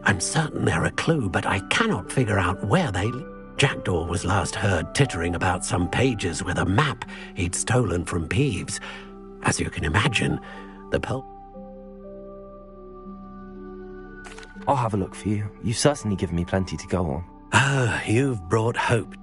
I'm certain they're a clue, but I cannot figure out where they live. Jackdaw was last heard tittering about some pages with a map he'd stolen from Peeves. As you can imagine, the
I'll have a look for you. You've certainly given me plenty to go on.
Ah, you've brought hope.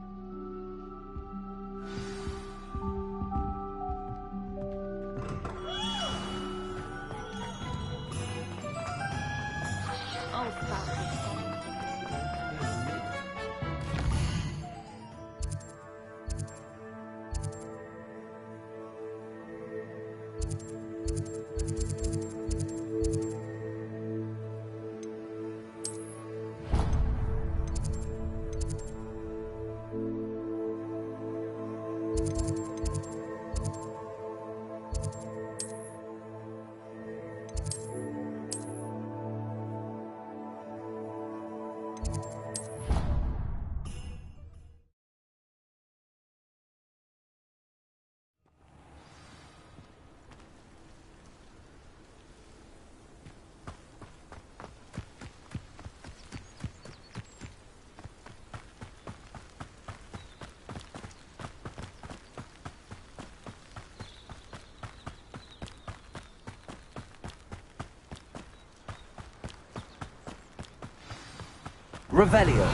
Revelio.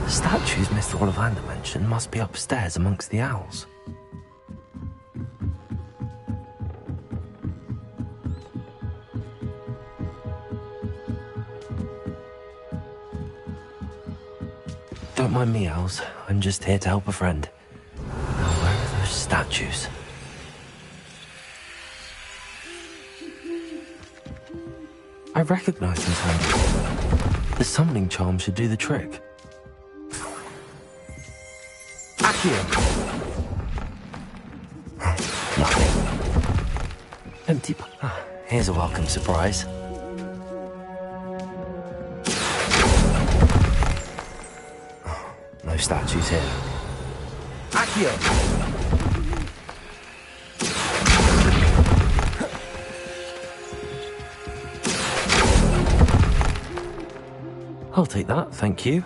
Statues Mr. Ollivander mentioned must be upstairs amongst the owls. Don't mind me, owls. I'm just here to help a friend. Now, where are those statues? I recognize these hands. The summoning charm should do the trick. Nothing. Empty. Here's a welcome surprise. No statues here. Accio! I'll take that, thank you.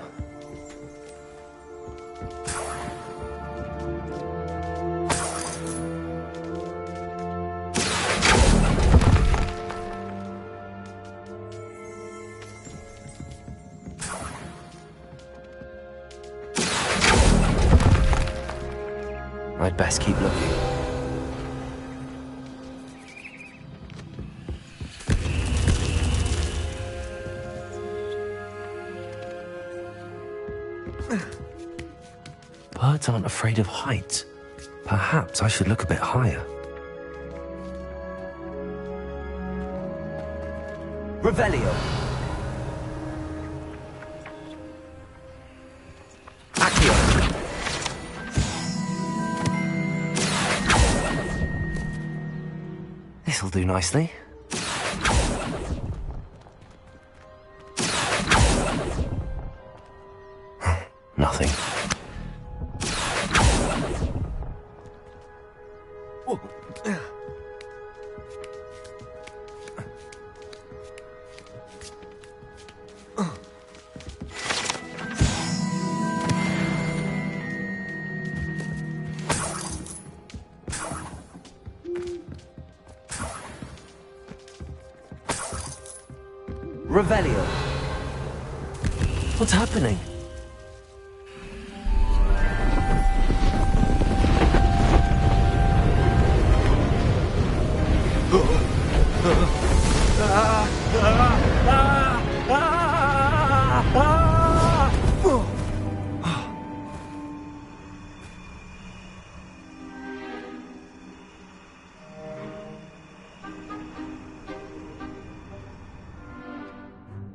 I'd best keep looking. Birds aren't afraid of heights. Perhaps I should look a bit higher. Revelio. This This'll do nicely. Nothing.
Revelio.
What's happening?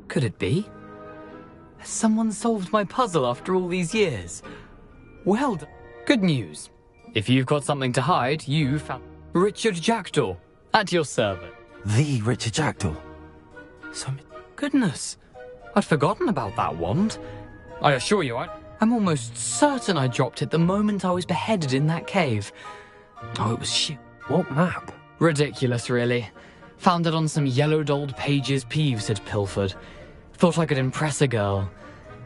Could it be? Has someone solved my puzzle after all these years? Well done. Good news. If you've got something to hide, you found Richard Jackdaw at your service.
The Richard Jackdaw?
Goodness, I'd forgotten about that wand. I assure you, I'm almost certain I dropped it the moment I was beheaded in that cave. Oh, it was shit.
What map?
Ridiculous, really. Found it on some yellowed old pages Peeves had pilfered. Thought I could impress a girl.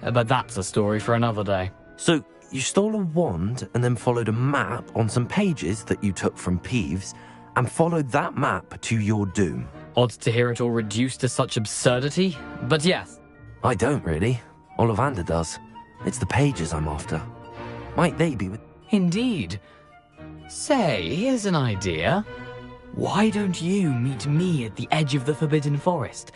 But that's a story for another day.
So, you stole a wand and then followed a map on some pages that you took from Peeves and followed that map to your doom.
Odd to hear it all reduced to such absurdity, but yes.
I don't really. Ollivander does. It's the pages I'm after. Might they be with...
Indeed. Say, here's an idea. Why don't you meet me at the edge of the Forbidden Forest?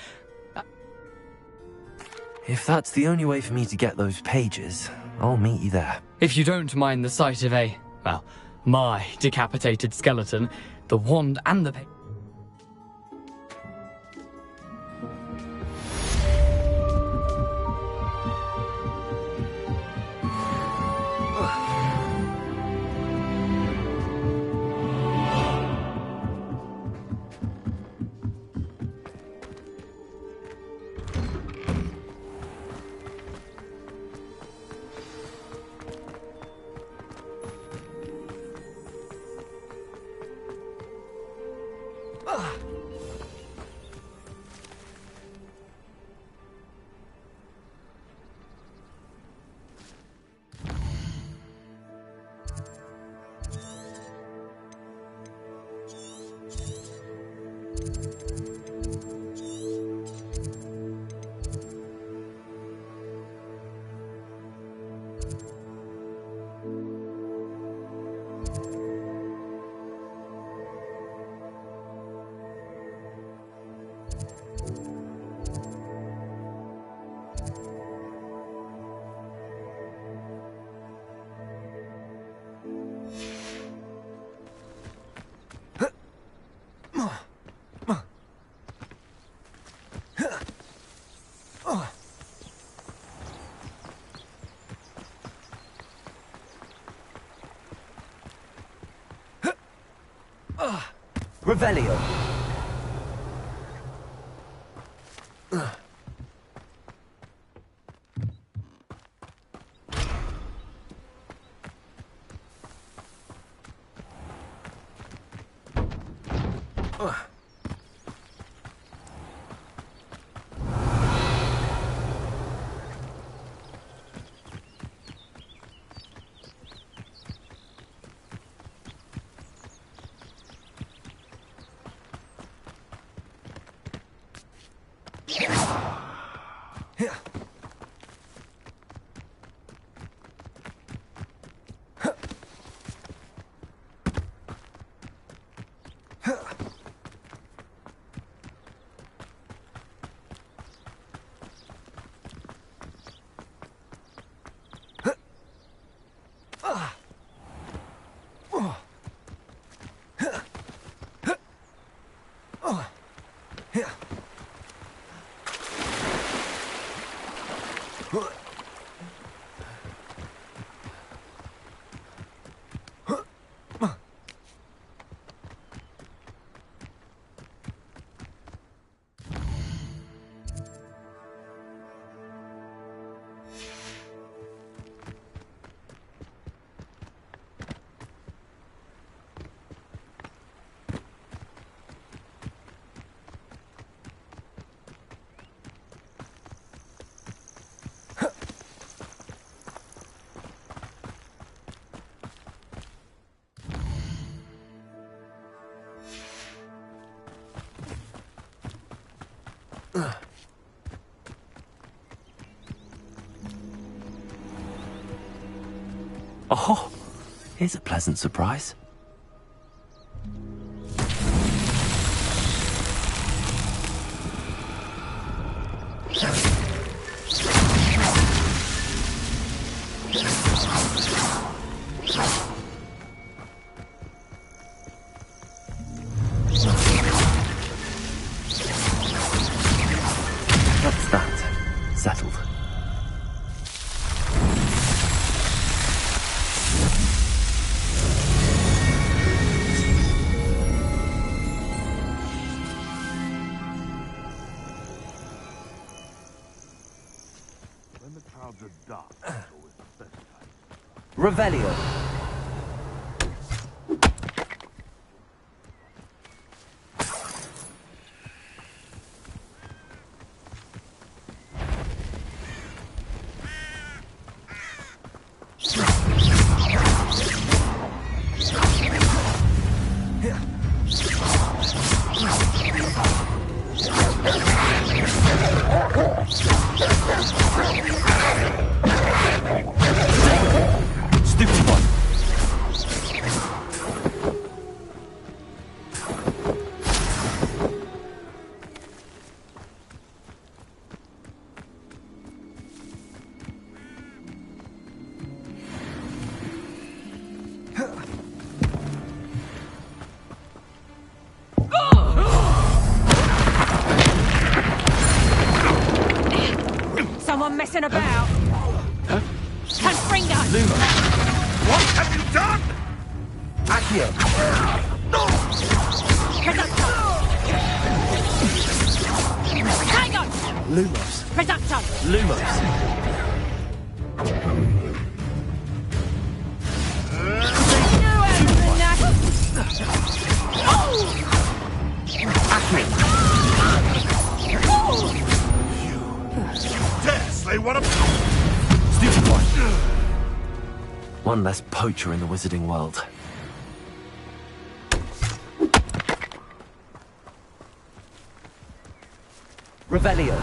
If that's the only way for me to get those pages, I'll meet you there.
If you don't mind the sight of my decapitated skeleton, the wand and the
Revelio.
Oh, here's a pleasant surprise. What's that? Settled.
When the clouds are dark, it's always the best time.
Revelio. Stupid one.
Someone messing about. Confringo.
Luma.
What have you done?
Accio.
Reducto. Hang on.
Lumos.
Reducto.
Lumos.
Dare slay one of
Stupid one. One less poacher in the wizarding world. Revelio.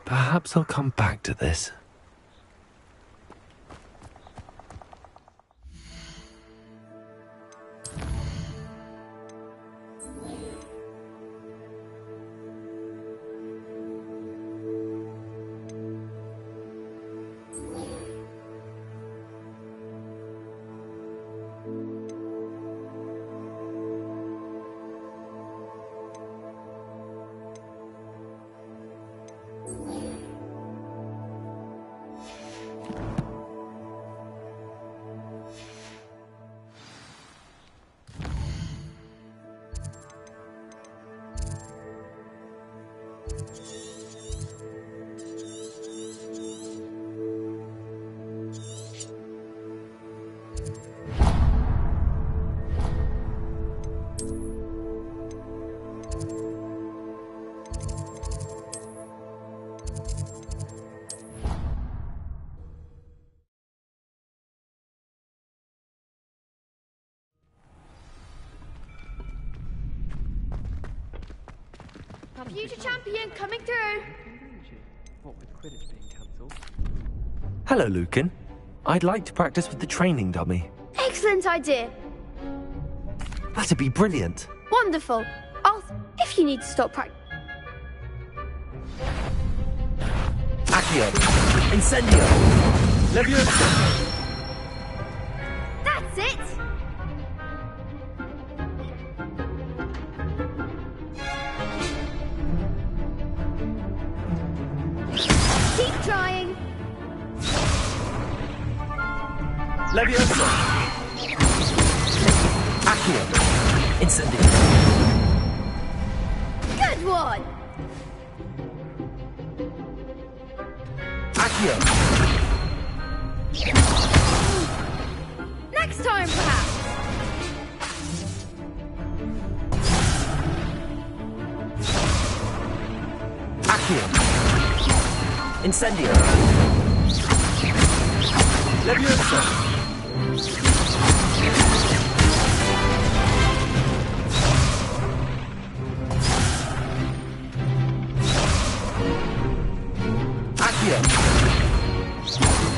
Perhaps I'll come back to this.
Future champion coming through.
What with Quidditch being cancelled?
Hello, Lucan. I'd like to practice with the training dummy.
Excellent idea.
That'd be brilliant.
Wonderful. If you need to stop practice.
Accio. Incendio. Leviosa.
That's it. Keep trying.
Leviosa! Accio! Incendio!
Good one!
Accio!
Next time, perhaps!
Accio! Incendio! Leviosa! Accio!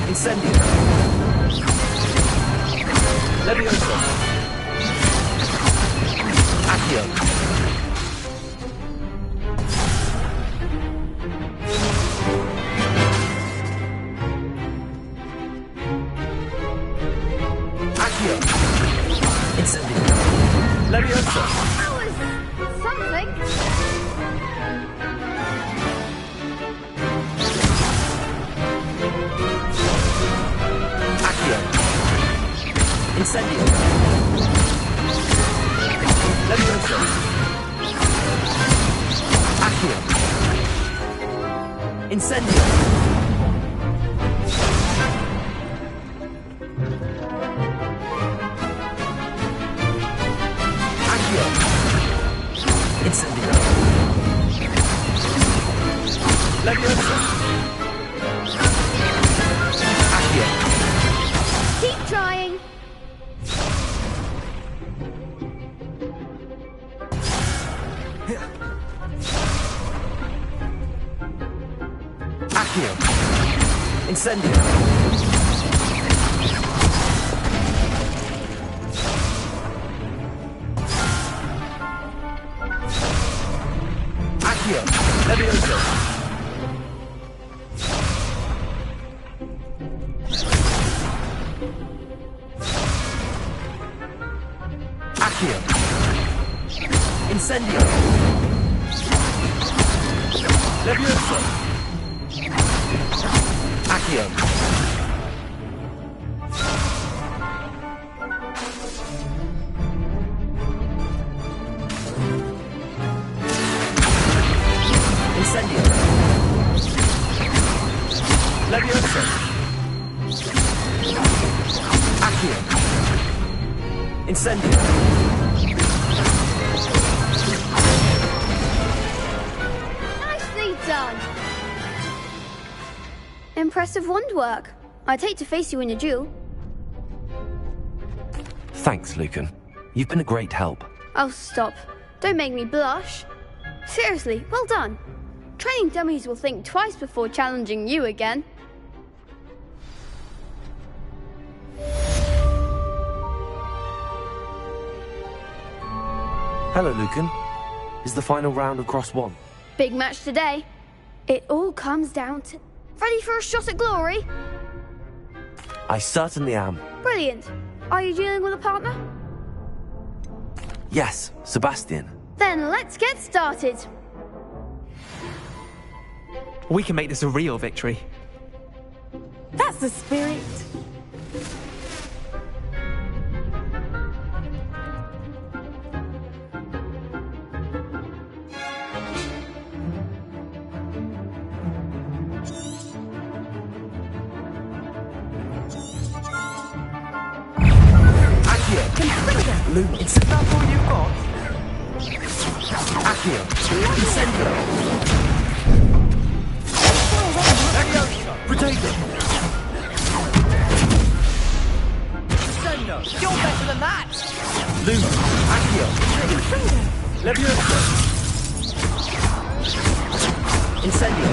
Incendio! Leviosa! Accio! Accio! Incendio! Leviosa!
That was something.
Accio! Incendio! Leviosa! Accio! Incendio! Accio! Incendio! Leviosa! Accio!
Keep trying.
Accio! Incendio! Accio! Leviosa! Accio! Incendio! Leviosa! Accio! Incendio! Leviosa! Accio! Incendio!
Nicely done. Impressive wand work. I'd hate to face you in a duel.
Thanks, Lucan. You've been a great help.
Oh, stop. Don't make me blush. Seriously, well done. Training dummies will think twice before challenging you again.
Hello, Lucan. Is the final round across one?
Big match today. It all comes down to... Ready for a shot at glory?
I certainly am.
Brilliant. Are you dealing with a partner?
Yes, Sebastian.
Then let's get started.
We can make this a real victory.
That's the spirit.
Luke, is that all you've got? Accio! Incendio! Leviosa! Potato! Incendio!
You're better than that!
Luke! Accio! Leviosa! Incendio!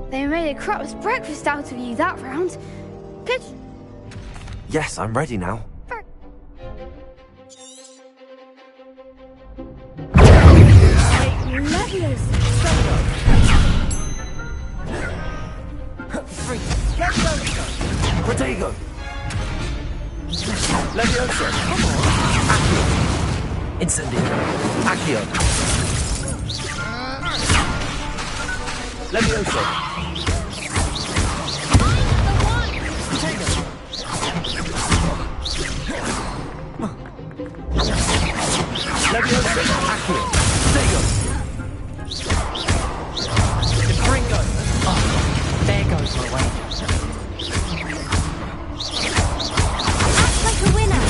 They made a crap's breakfast out of you that round. Good.
Yes, I'm ready now.
Levelers.
Protego! Leviosa! Come on! Accio! Incendio! Accio! Levioso. Levioso. Accio. Sego. Infringo.
Oh, there goes my way.
Act like a winner.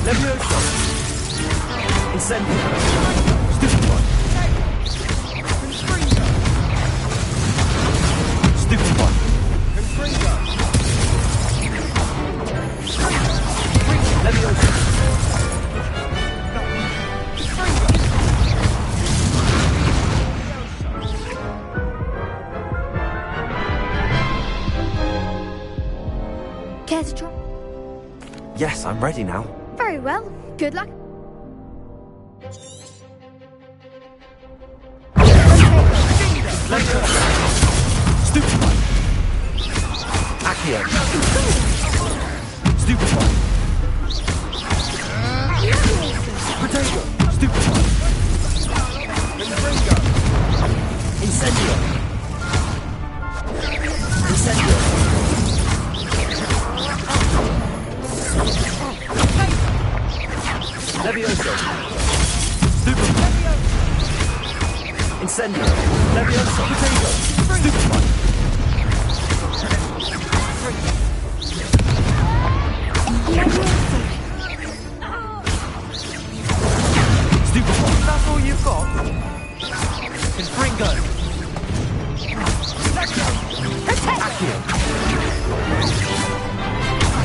Levioso. Incendio. Stupid one. Stupid one. Levioso.
Care to try?
Yes, I'm ready now.
Very well. Good luck.
Stupid one. Accio. Stupid one. Potato. Stupid one. Incendio. Incendio. Levioso. Stupid one. Incendio. Levioso. Potato. Stupid one. Stupid one. That's all you've got? Infringo. Accio.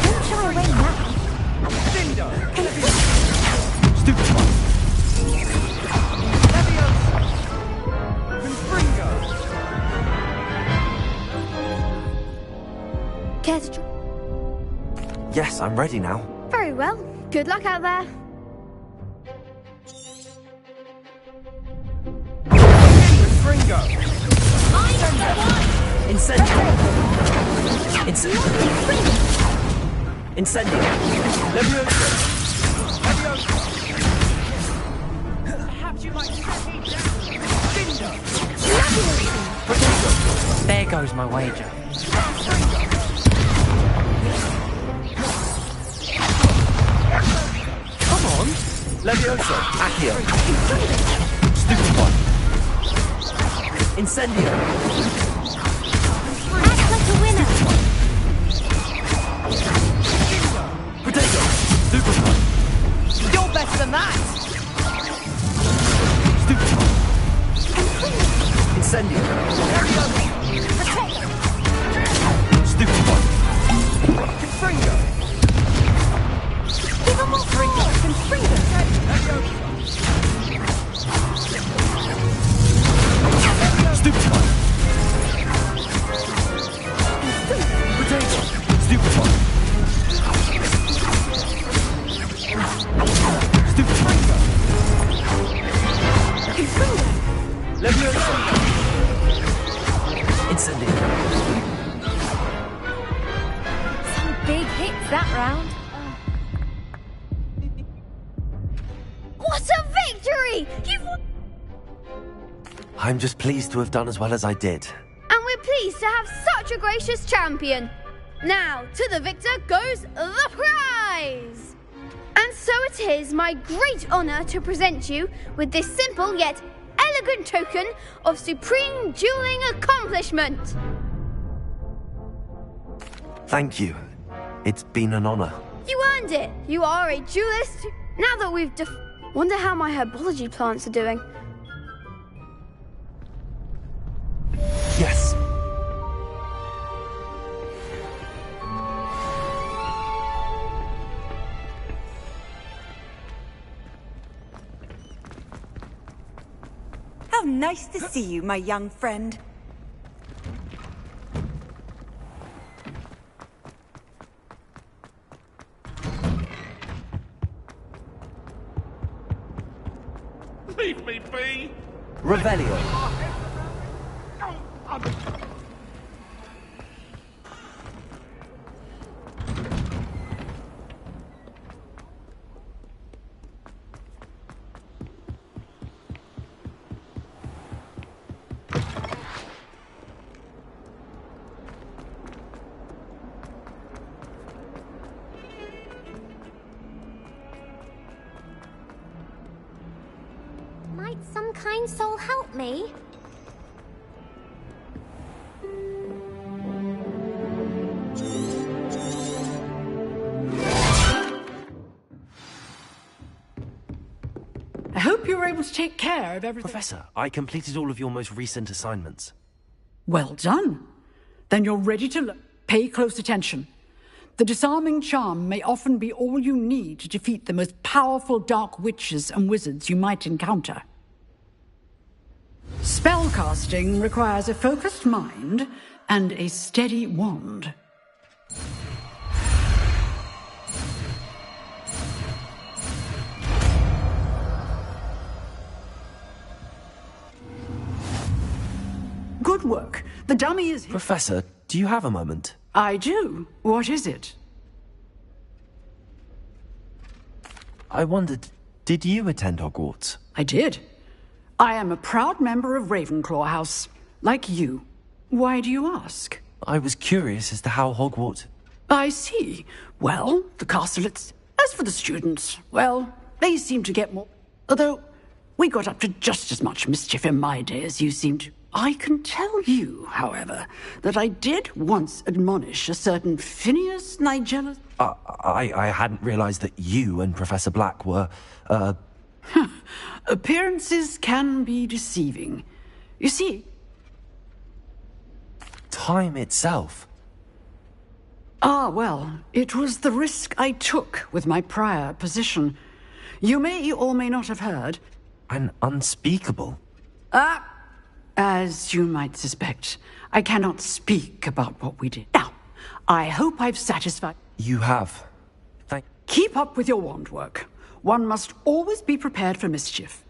Don't shy away now.
Stupid one. Levioso. Infringo.
Care to try?
Yes, I'm ready now.
Very well. Good luck out there.
Infringo. Incendio. Incendio. Incendio. Levioso. Levioso. Perhaps you might set me down. Potato.
There goes my wager.
Come on. Levioso. Accio. Stupid one. Incendio.
Act like a winner.
Potato. Stupid one.
You're better than that.
Stupid one. Incendio. Stupid one. Confringo.
Give him more force. Confringo.
Stupid one. Potato. Stupid one. Stupid Fringo. Levioso. Incendio.
Some big hits that round.
What a victory! You've won!
I'm just pleased to have done as well as I did.
And we're pleased to have such a gracious champion. Now, to the victor goes the prize! And so it is my great honour to present you with this simple yet elegant token of supreme dueling accomplishment.
Thank you. It's been an honor.
You earned it. You are a duelist. Now that we've wonder how my herbology plants are doing.
Yes.
How nice to see you, my young friend.
Leave me be!
Revelio.
kind soul help me?
I hope you were able to take care of everything.
Professor, I completed all of your most recent assignments.
Well done. Then you're ready to pay close attention. The disarming charm may often be all you need to defeat the most powerful dark witches and wizards you might encounter. Spellcasting requires a focused mind and a steady wand. Good work. The dummy is here.
Professor, do you have a moment?
I do. What is it?
I wondered, did you attend Hogwarts?
I did. I am a proud member of Ravenclaw House, like you. Why do you ask?
I was curious as to how Hogwarts...
I see. Well, the castle it's... As for the students, well, they seem to get more... Although, we got up to just as much mischief in my day as you seem to. I can tell you, however, that I did once admonish a certain Phineas Nigella...
I hadn't realized that you and Professor Black were,
Appearances can be deceiving. You see...
Time itself.
Ah, well, it was the risk I took with my prior position. You may or may not have heard...
An unspeakable.
As you might suspect, I cannot speak about what we did. Now, I hope I've satisfied...
You have.
Keep up with your wand work. One must always be prepared for mischief.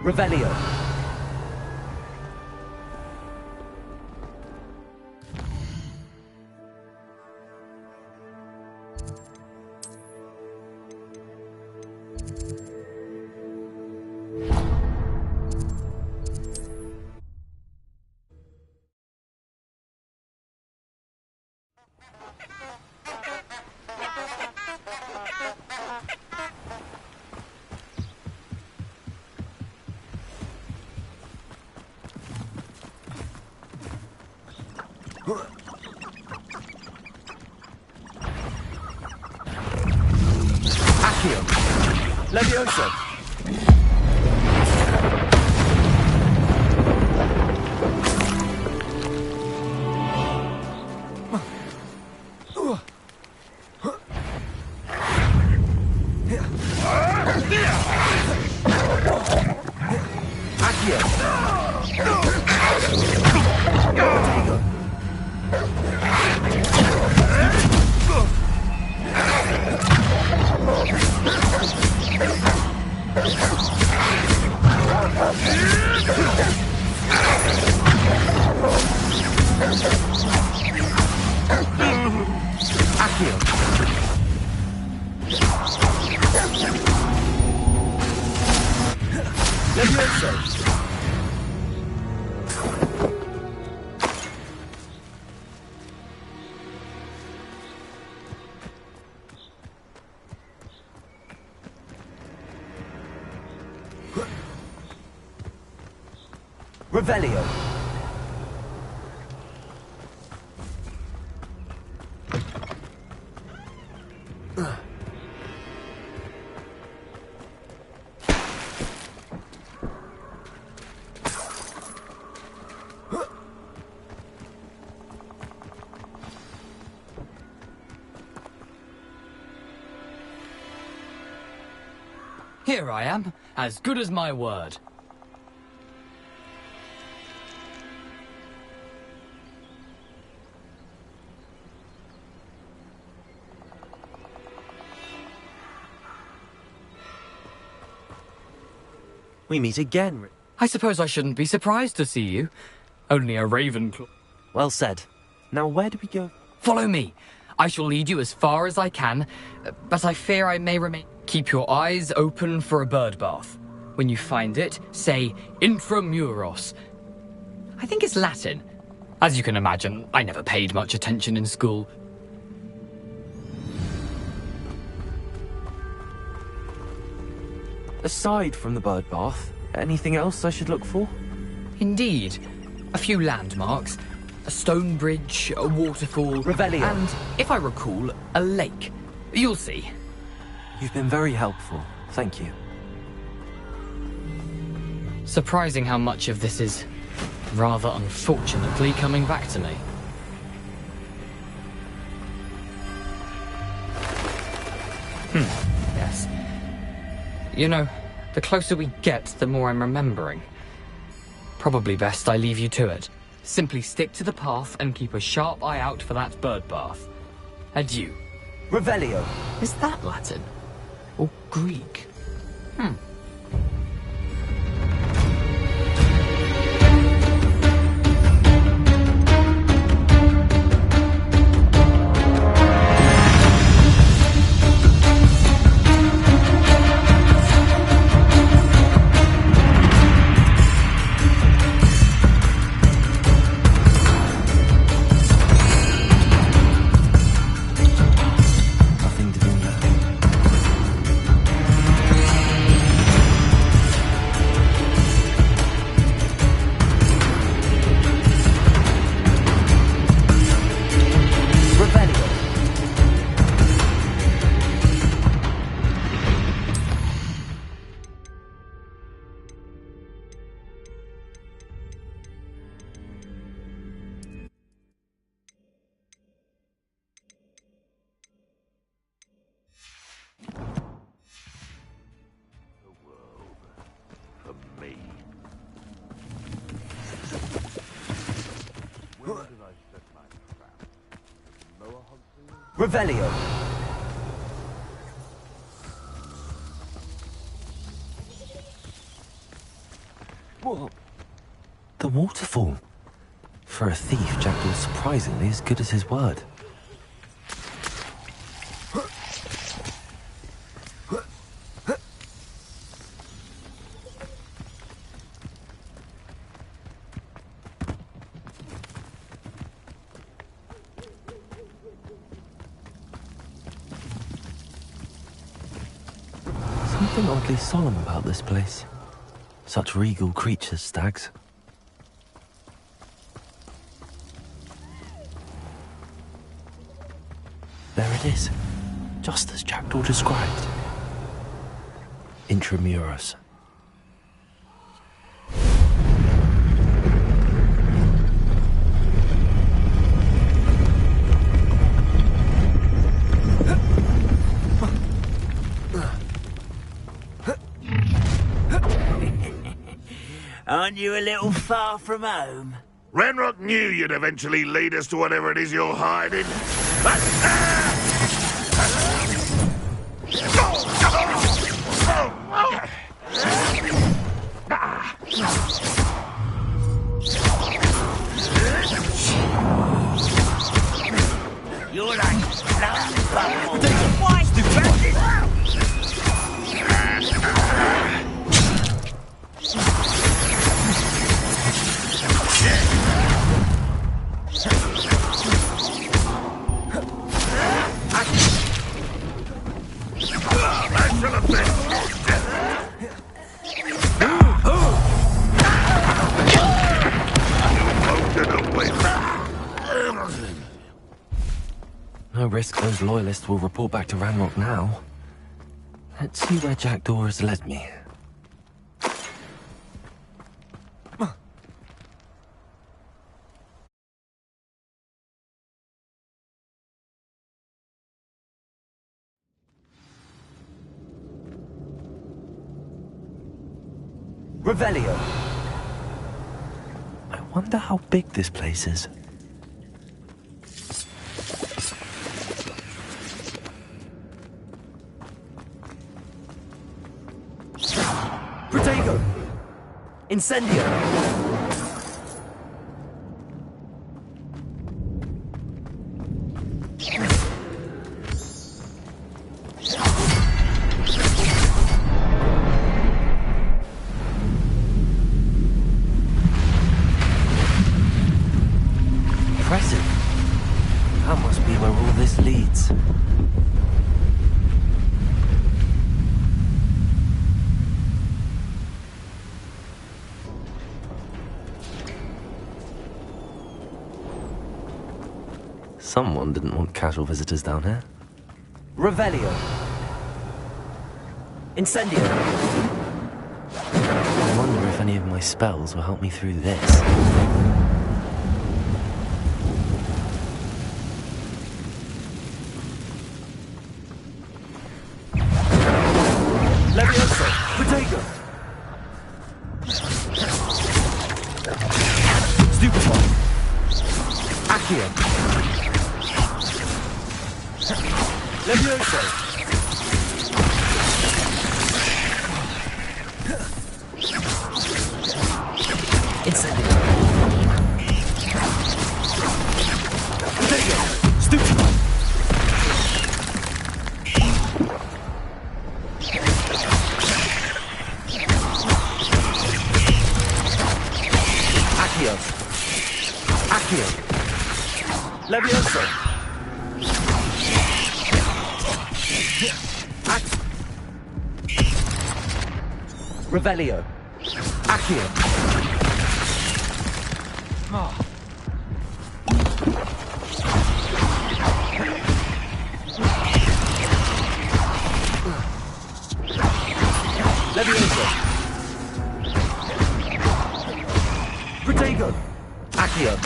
Revelio. Leviosa! Revelio.
Here I am, as good as my word.
We meet again.
I suppose I shouldn't be surprised to see you. Only a Ravenclaw.
Well said. Now where do we go?
Follow me. I shall lead you as far as I can, but I fear I may remain. Keep your eyes open for a bird bath. When you find it, say intramuros. I think it's Latin. As you can imagine, I never paid much attention in school.
Aside from the bird bath, anything else I should look for?
Indeed. A few landmarks. A stone bridge, a waterfall...
Revelio.
And, if I recall, a lake. You'll see.
You've been very helpful. Thank you.
Surprising how much of this is, rather unfortunately, coming back to me. Yes. You know, the closer we get, the more I'm remembering. Probably best I leave you to it. Simply stick to the path and keep a sharp eye out for that bird bath. Adieu.
Revelio.
Is that Latin? Or Greek?
Revelio. What? The waterfall. For a thief, Jackdaw's surprisingly as good as his word. Something oddly solemn about this place. Such regal creatures, stags. There it is, just as Jackdaw described. Intramuros.
Aren't you a little far from home?
Ranrock knew you'd eventually lead us to whatever it is you're hiding.
You're like blown bubble. Why stupid?
No risk those loyalists will report back to Ranrock now. Let's see where Jackdaw has led me. Revelio. I wonder how big this place is. Protego! Incendio! Impressive. That must be where all this leads. Someone didn't want casual visitors down here. Revelio. Incendio. I wonder if any of my spells will help me through this. Levioso! Protego! Stupefy! Accio! Levioso! Incendio! Protego! Stupefy! Accio! Accio! Levioso! Revelio. Accio. Levioso. Protego. Accio.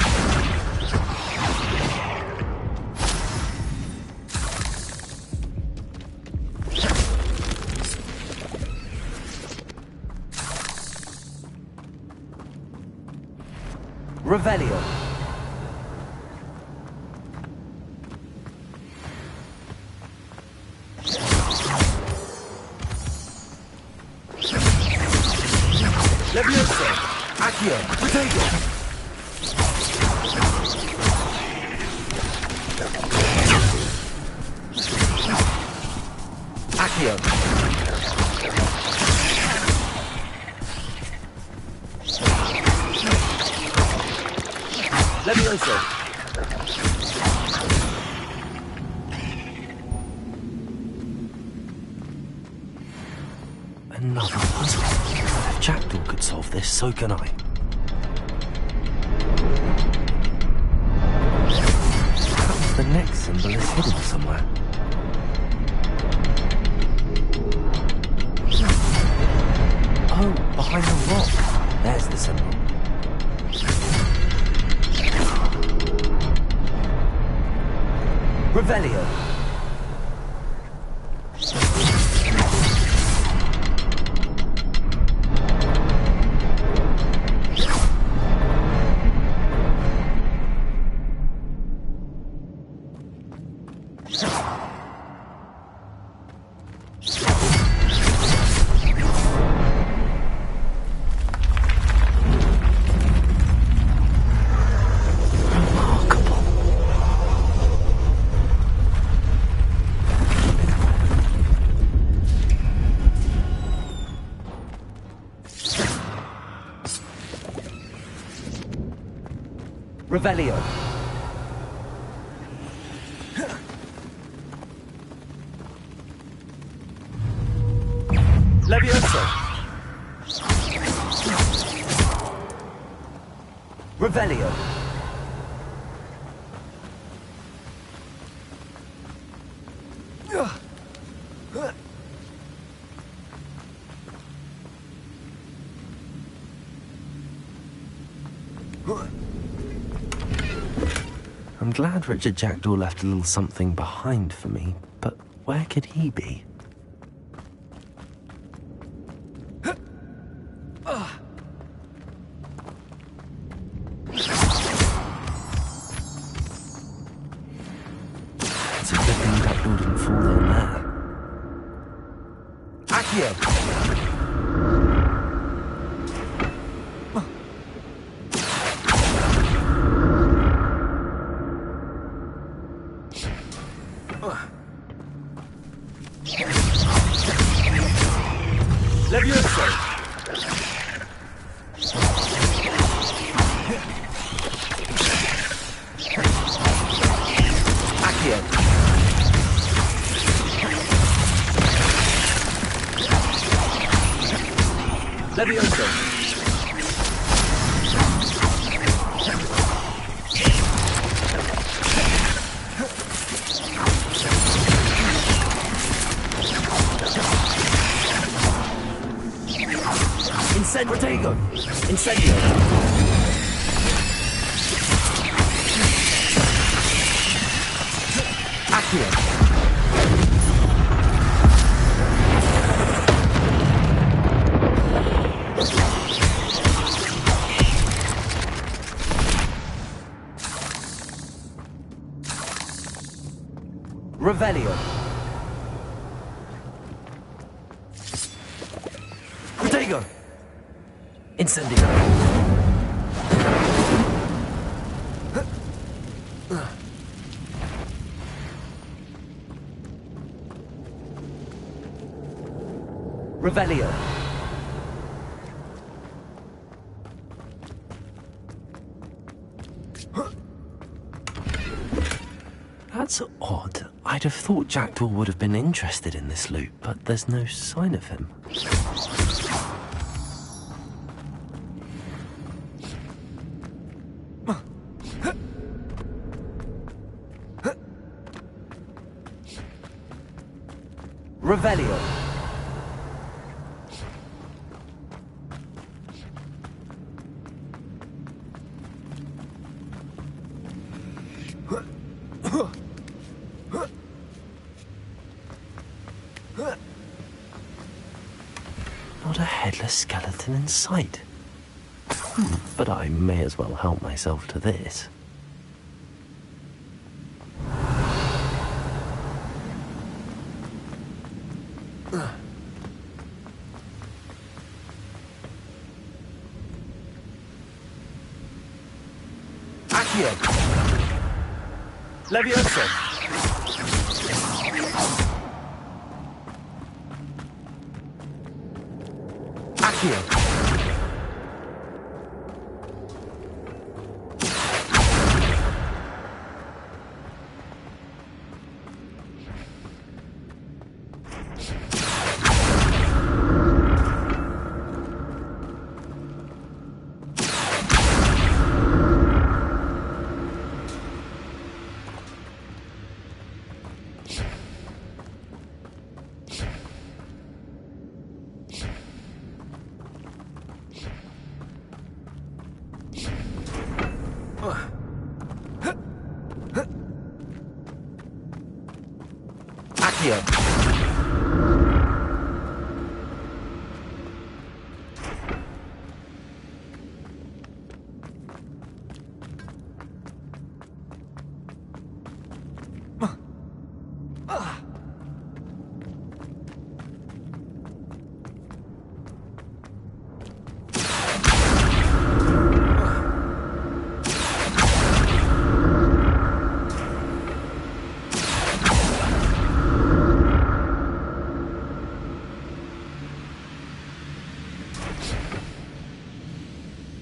Revelio. Levioso. Accio. Protego. Accio. Levioso. Another puzzle. If Jackdaw could solve this, so can I. Perhaps the next symbol is hidden somewhere. Oh, behind the rock. There's the symbol. Revelio. Revelio. Levioso. Revelio. I'm glad Richard Jackdaw left a little something behind for me, but where could he be?
Ugh.
Accio!
Levioso!
Accio!
Levioso!
Incendio!
Protego! Incendio!
Accio! Revelio!
Protego!
Incendio! Revelio! That's odd. I'd have thought Jackdaw would have been interested in this loot, but there's no sign of him. Revelio! Not a headless skeleton in sight. But I may as well help myself to this.
Accio! Levioso!
Accio! Accio!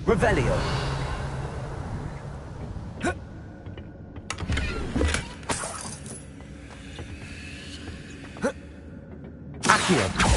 Revelio! Accio!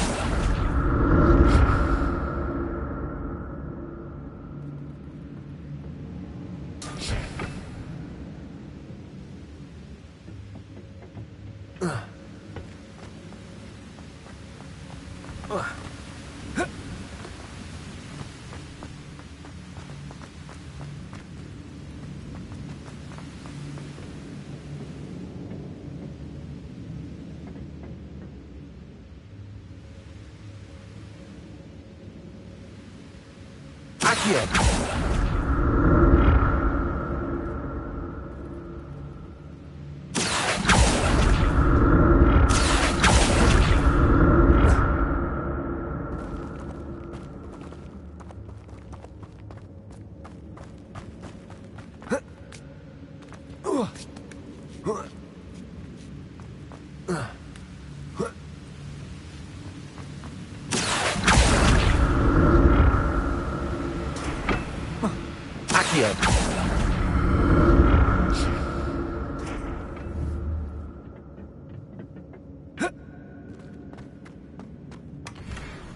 Accio!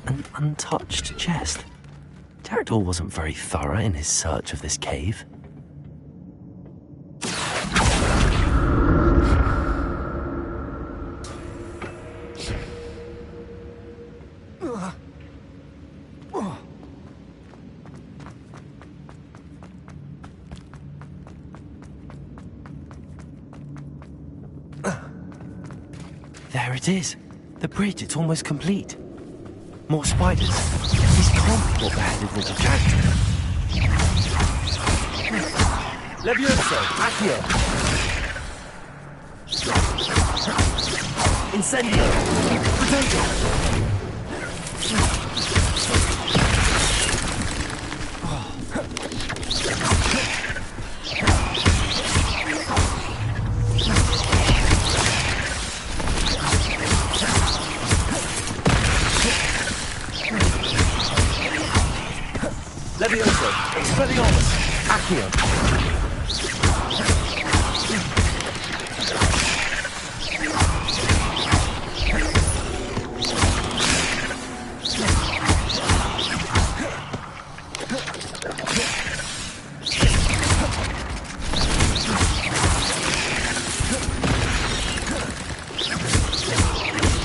An untouched chest. Jackdaw wasn't very thorough in his search of this cave. There it is. The bridge, it's almost complete. More spiders. These can't be what beheaded Richard Jackson.
Levioso, Accio. Incendio. Potato. Levioso, Expelliarmus, Accio.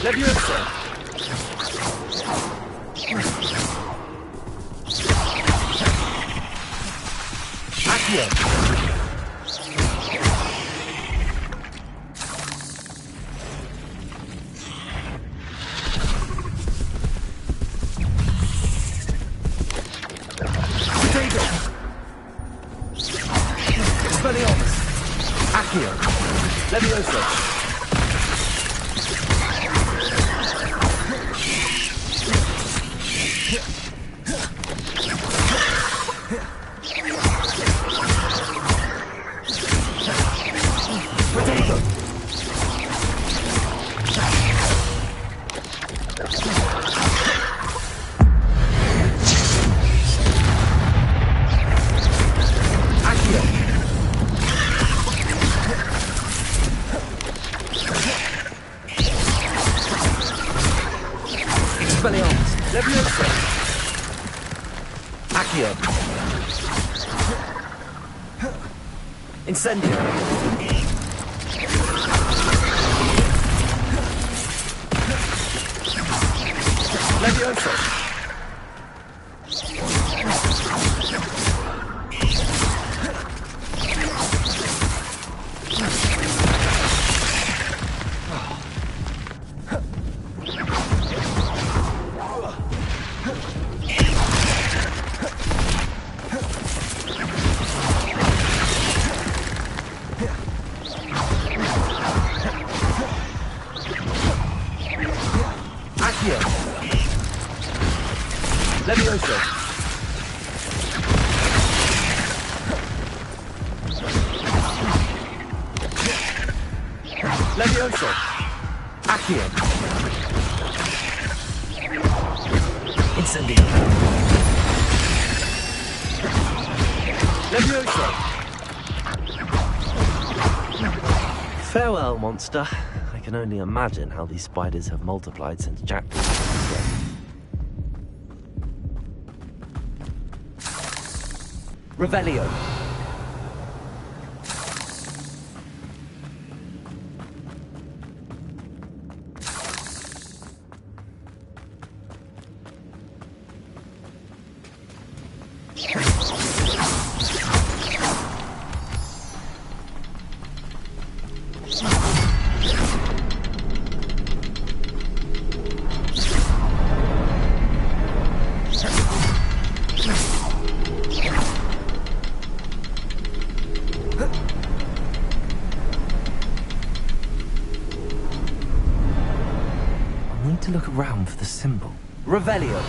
Levioso. Accio. Potato. Expelliarmus. Accio. Levioso. Expelliarmus. Levioso. Accio. Incendio. Levioso. Accio. Levioso. Levioso. Accio. Incendio. Levioso.
Farewell, monster. I can only imagine how these spiders have multiplied since Jack was dead.
Revelio.
I need to look around for the symbol.
Revelio.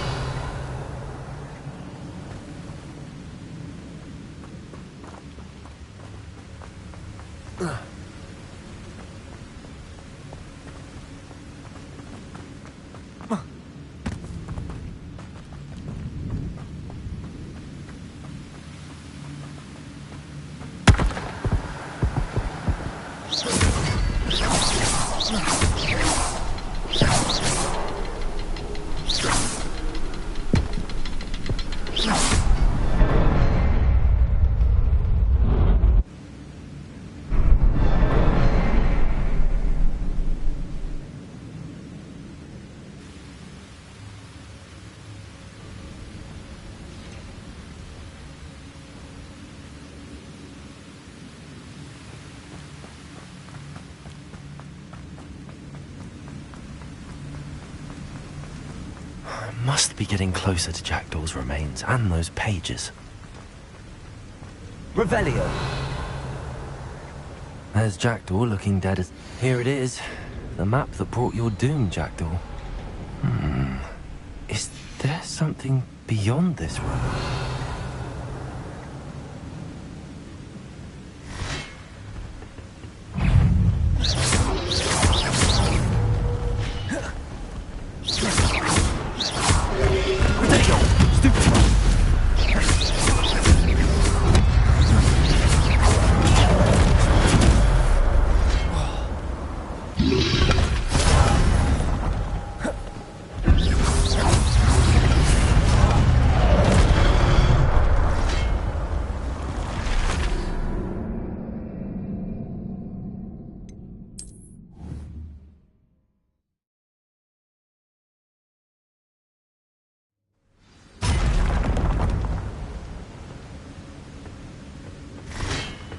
Must be getting closer to Jackdaw's remains and those pages. Revelio! There's Jackdaw looking dead as... Here it is. The map that brought your doom, Jackdaw. Is there something beyond this room?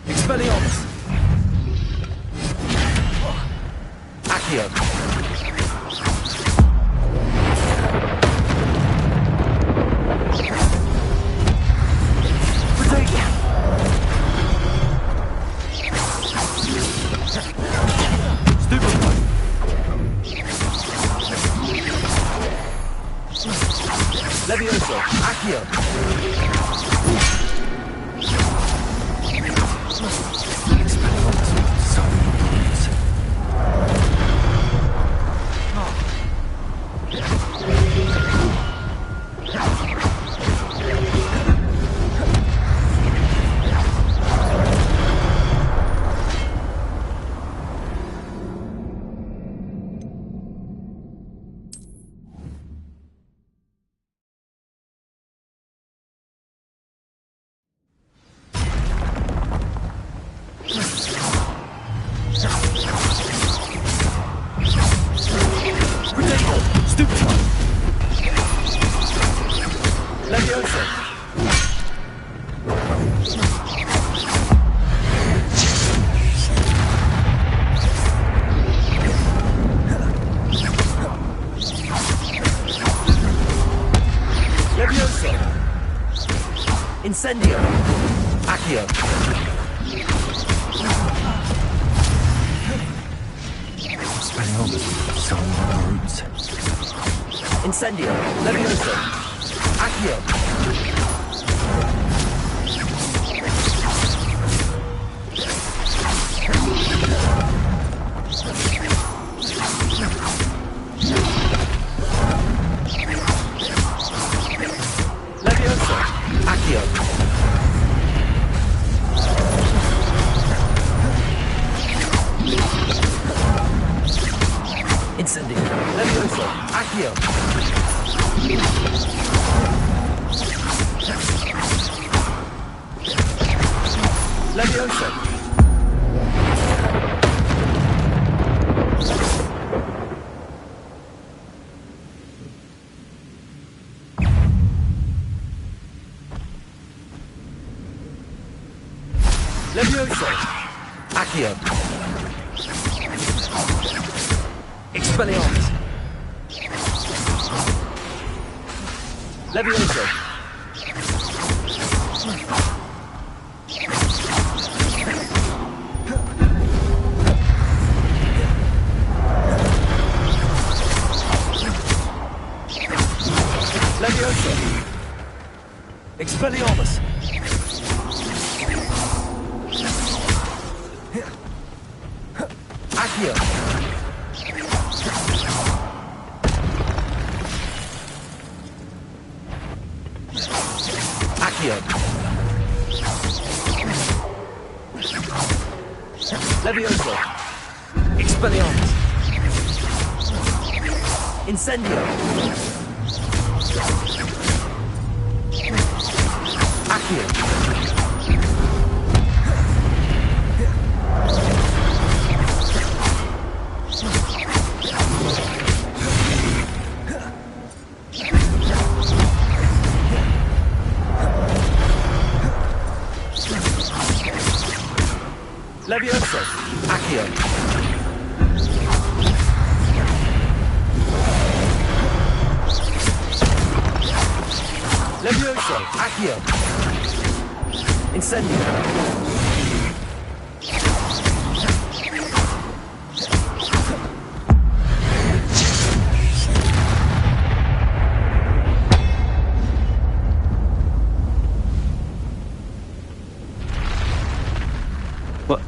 Expelliarmus! Accio! Protego! Stupefy! Levioso! Accio! Incendio! Accio!
Expelliarmus with some roots.
Incendio! Levioso! Accio! Levioso! Accio! Incendio! Levioso! Accio! Levioso! Levioso! Accio! Expelliarmus! Levioso! Levioso! Expelliarmus!
Levioso. Expelliarmus. Incendio. Accio. Levioso. Accio. Levioso. Accio. Incendio. What?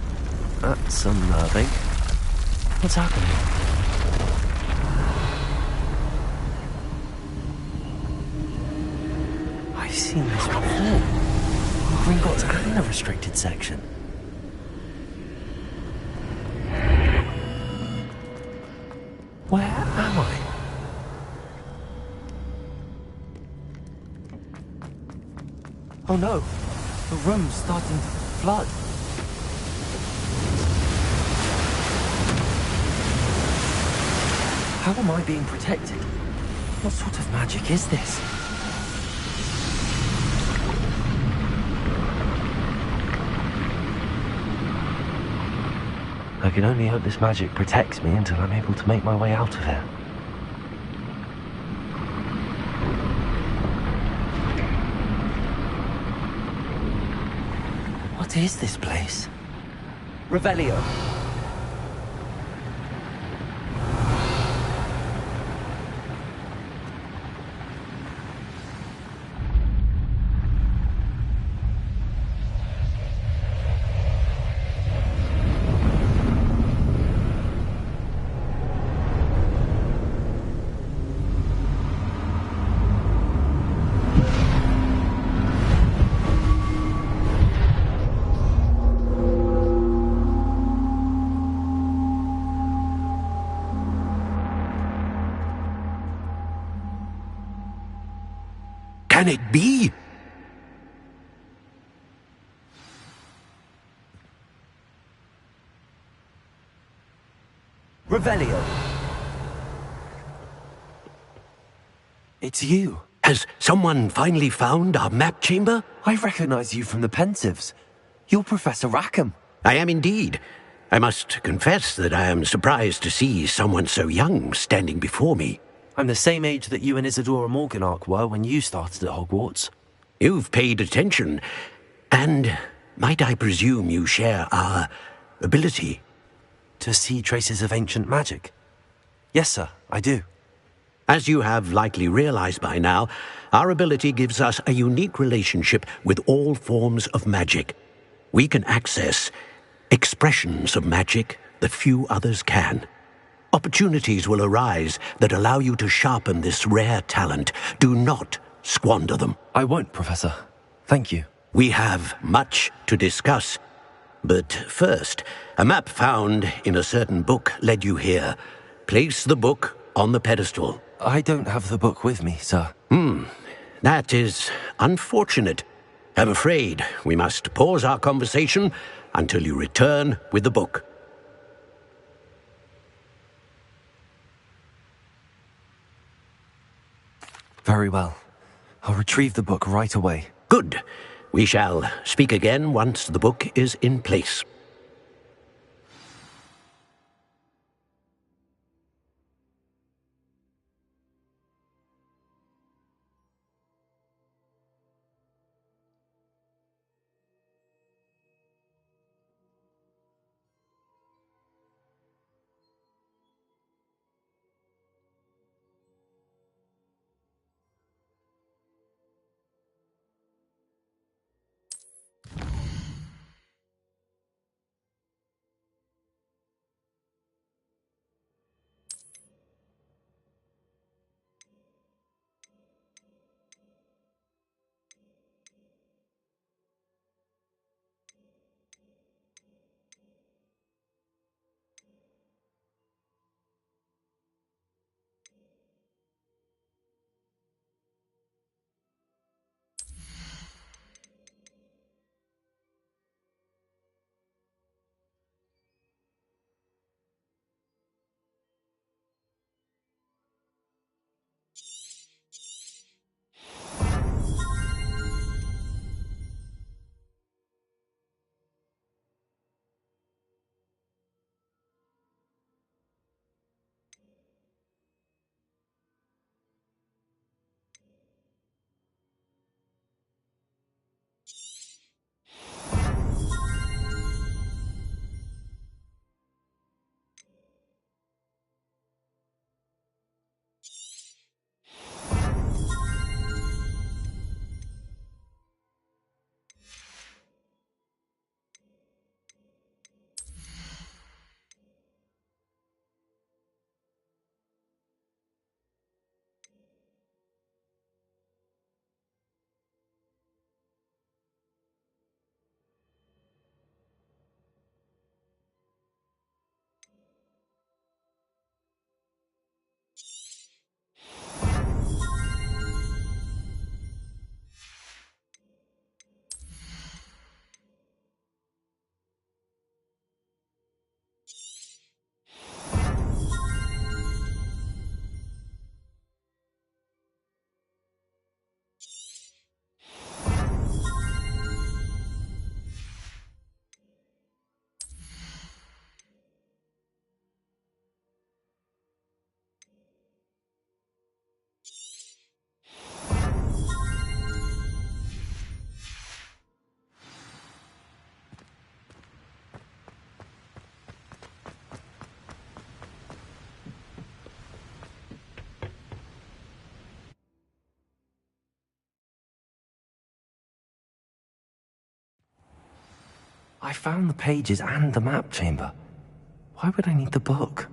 That's unnerving. What's happening? I've seen this before. Gringotts and the restricted section. Where am I? Oh no, the room's starting to flood. How am I being protected? What sort of magic is this? I can only hope this magic protects me until I'm able to make my way out of here. What is this place? Revelio.
Can it be?
Revelio. It's you.
Has someone finally found our map chamber?
I recognize you from the Pensives. You're Professor Rackham.
I am indeed. I must confess that I am surprised to see someone so young standing before me.
I'm the same age that you and Isadora Morganach were when you started at Hogwarts.
You've paid attention, and might I presume you share our ability?
To see traces of ancient magic? Yes, sir, I do.
As you have likely realized by now, our ability gives us a unique relationship with all forms of magic. We can access expressions of magic that few others can. Opportunities will arise that allow you to sharpen this rare talent. Do not squander them.
I won't, Professor. Thank you.
We have much to discuss. But first, a map found in a certain book led you here. Place the book on the pedestal.
I don't have the book with me, sir.
That is unfortunate. I'm afraid we must pause our conversation until you return with the book.
Very well. I'll retrieve the book right away.
Good. We shall speak again once the book is in place.
I found the pages and the map chamber. Why would I need the book?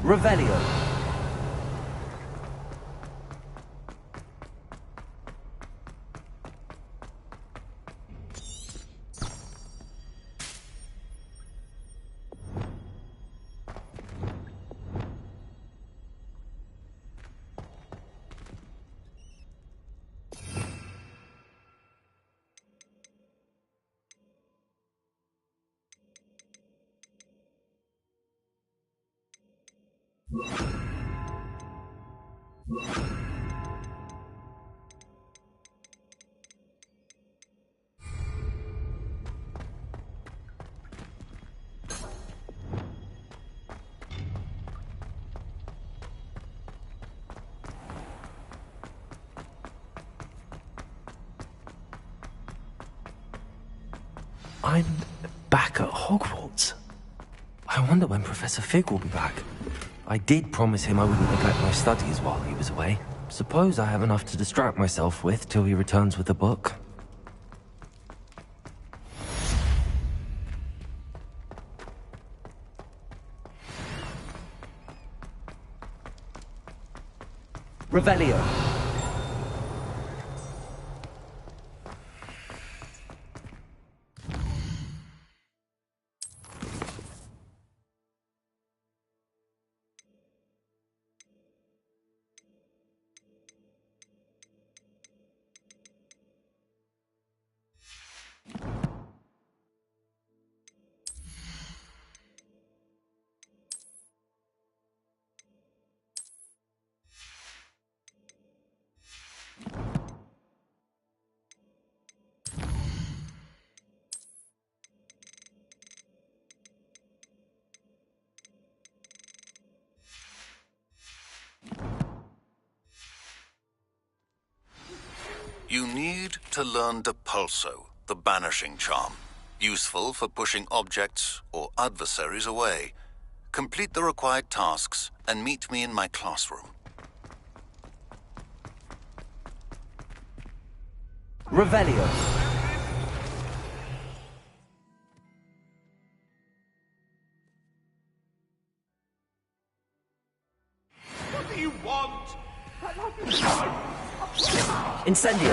Revelio. I'm back at Hogwarts. I wonder when Professor Fig will be back. I did promise him I wouldn't neglect my studies while he was away. Suppose I have enough to distract myself with till he returns with the book. Revelio.
You need to learn Depulso, the banishing charm. Useful for pushing objects or adversaries away. Complete the required tasks and meet me in my classroom.
Revelio.
What do you want?
Incendio.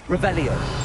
Revelio.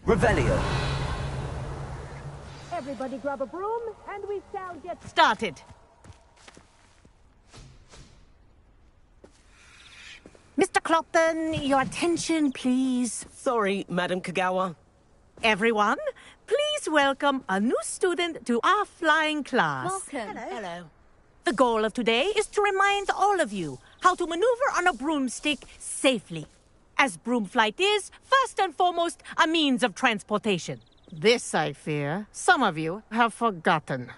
Revelio.
Everybody grab a broom, and we shall get started.
Mr. Clopton, your attention, please.
Sorry, Madam Kagawa.
Everyone, please welcome a new student to our flying class.
Welcome.
Hello.
The goal of today is to remind all of you how to maneuver on a broomstick safely. As broom flight is, first and foremost, a means of transportation. This, I fear, some of you have forgotten.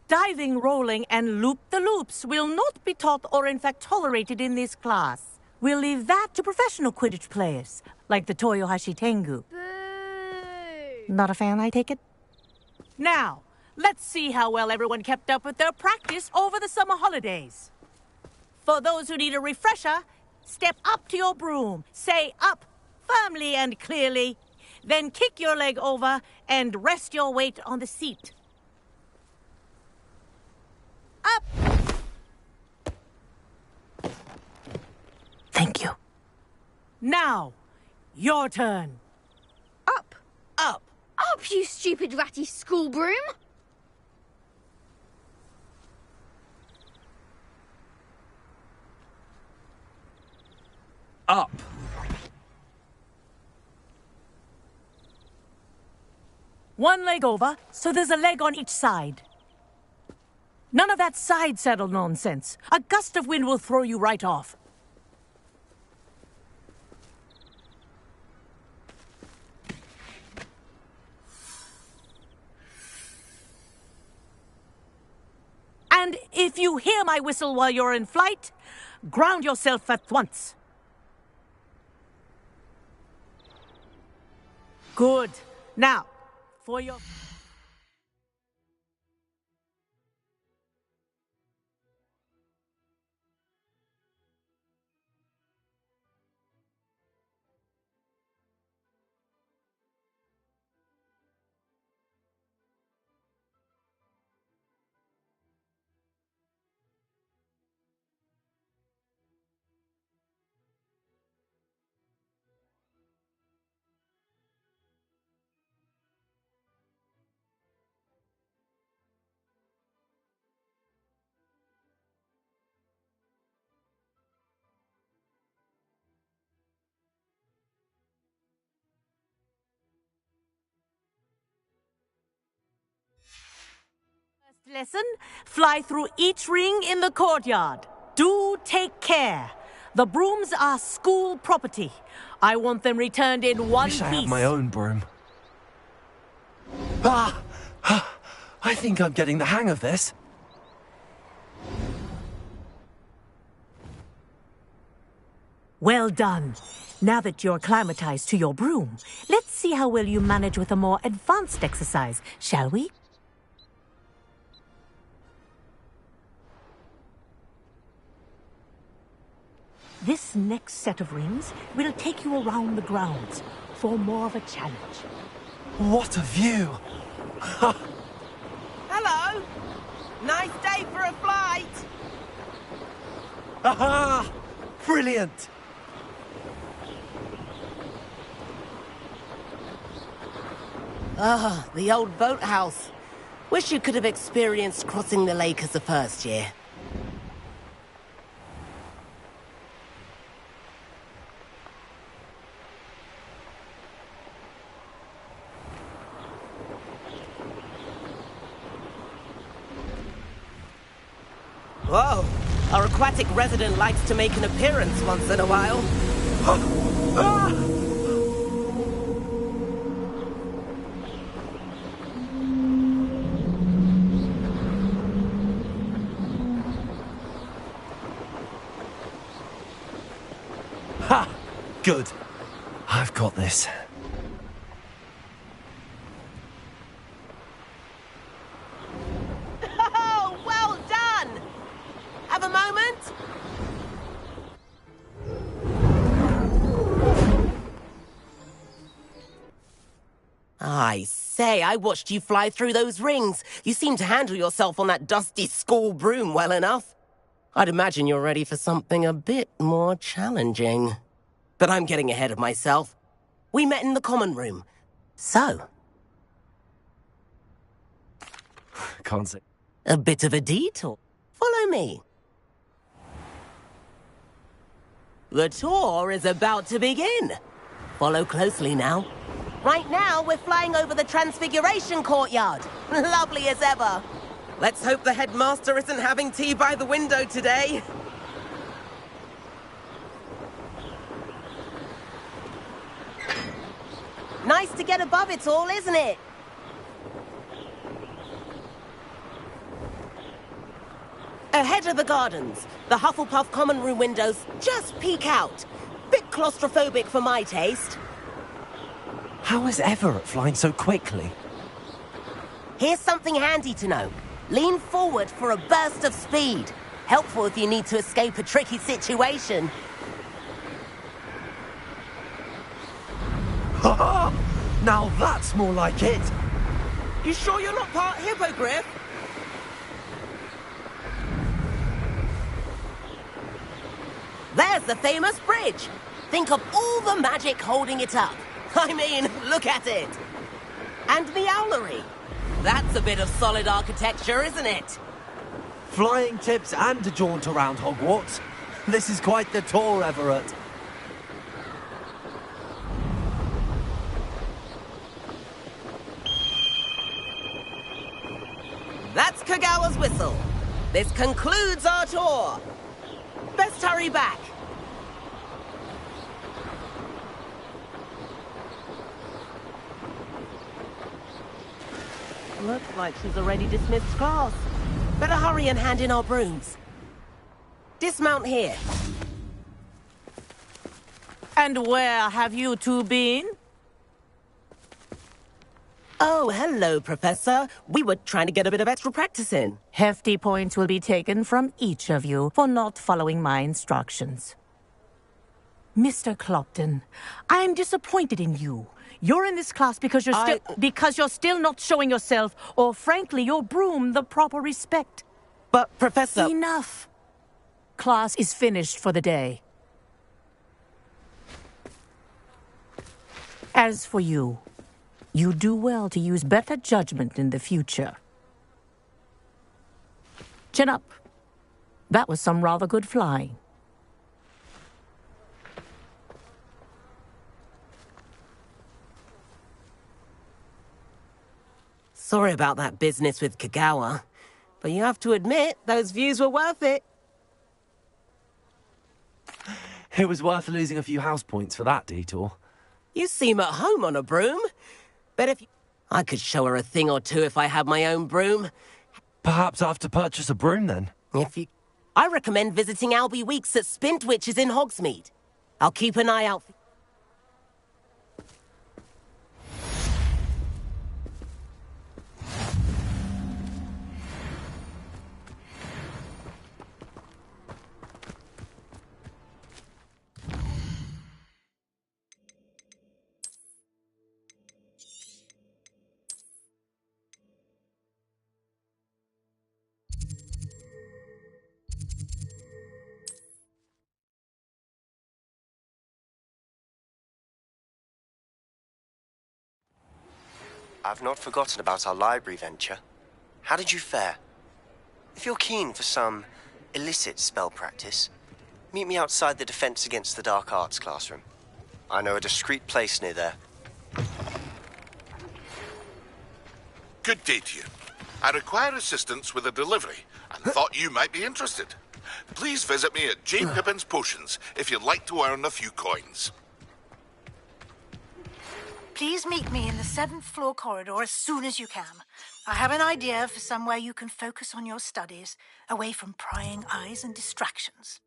Diving, rolling, and loop-the-loops will not be taught or in fact tolerated in this class. We'll leave that to professional Quidditch players, like the Toyohashi Tengu.
Boo!
Not a fan, I take it? Now, let's see how well everyone kept up with their practice over the summer holidays. For those who need a refresher, step up to your broom, say up firmly and clearly, then kick your leg over and rest your weight on the seat. Up!
Thank you.
Now, your turn.
Up!
Up!
Up, you stupid ratty school broom!
Up.
One leg over, so there's a leg on each side. None of that side saddle nonsense. A gust of wind will throw you right off. And if you hear my whistle while you're in flight, ground yourself at once. Good. Now, for your... Lesson, fly through each ring in the courtyard. Do take care. The brooms are school property. I want them returned in one piece.
I had my own broom. Ah! I think I'm getting the hang of this.
Well done. Now that you're acclimatized to your broom, let's see how well you manage with a more advanced exercise, shall we? This next set of rings will take you around the grounds for more of a challenge.
What a view!
Hello! Nice day for a flight!
Aha! Brilliant!
Ah, the old boathouse. Wish you could have experienced crossing the lake as a first year. Whoa! Our aquatic resident likes to make an appearance once in a while.
Ha! Good. I've got this.
Oh, well done! Have a moment? I say, I watched you fly through those rings. You seem to handle yourself on that dusty school broom well enough. I'd imagine you're ready for something a bit more challenging. But I'm getting ahead of myself. We met in the common room. So,
Can't say.
a bit of a detour. Follow me. The tour is about to begin. Follow closely now. Right now, we're flying over the Transfiguration Courtyard. Lovely as ever. Let's hope the headmaster isn't having tea by the window today. Nice to get above it all, isn't it? Ahead of the gardens, the Hufflepuff common room windows just peek out. Bit claustrophobic for my taste.
How is Everett flying so quickly?
Here's something handy to know. Lean forward for a burst of speed. Helpful if you need to escape a tricky situation.
Ha! Now that's more like it!
You sure you're not part hippogriff? There's the famous bridge. Think of all the magic holding it up. I mean, look at it. And the owlery. That's a bit of solid architecture, isn't it?
Flying tips and a jaunt around Hogwarts. This is quite the tour, Everett.
That's Kagawa's whistle. This concludes our tour. Best hurry back. Looks like she's already dismissed class. Better hurry and hand in our brooms. Dismount here.
And where have you two been?
Oh, hello, Professor. We were trying to get a bit of extra practice in.
Hefty points will be taken from each of you for not following my instructions. Mr. Clopton, I am disappointed in you. You're in this class because you're still not showing yourself, or frankly, your broom the proper respect.
But, Professor...
Enough. Class is finished for the day. As for you, you do well to use better judgment in the future. Chin up. That was some rather good flying.
Sorry about that business with Kagawa, but you have to admit, those views were worth it.
It was worth losing a few house points for that detour.
You seem at home on a broom. Bet if I could show her a thing or two if I had my own broom.
Perhaps I have to purchase a broom then.
I recommend visiting Albie Weeks at Spintwitches in Hogsmeade. I'll keep an eye out for...
I've not forgotten about our library venture. How did you fare? If you're keen for some illicit spell practice, meet me outside the Defense Against the Dark Arts classroom. I know a discreet place near there.
Good day to you. I require assistance with a delivery and thought you might be interested. Please visit me at J. Pippin's Potions if you'd like to earn a few coins.
Please meet me in the 7th floor corridor as soon as you can. I have an idea for somewhere you can focus on your studies, away from prying eyes and distractions.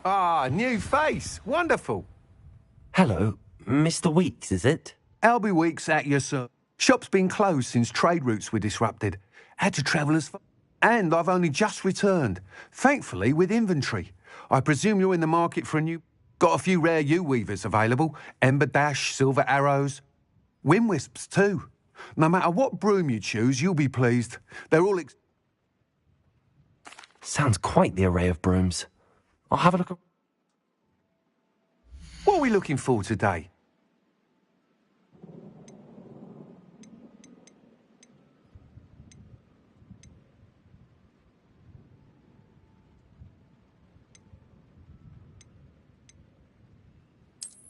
Ah, new face. Wonderful.
Hello, Mr. Weeks, is it?
Albie Weeks at your sir. Shop's been closed since trade routes were disrupted. Had to travel as far. And I've only just returned. Thankfully, with inventory. I presume you're in the market for a new... Got a few rare U-weavers available. Ember Dash, Silver Arrows. Wind Wisps, too. No matter what broom you choose, you'll be pleased. They're all
Sounds quite the array of brooms. I'll have a look.
What are we looking for today?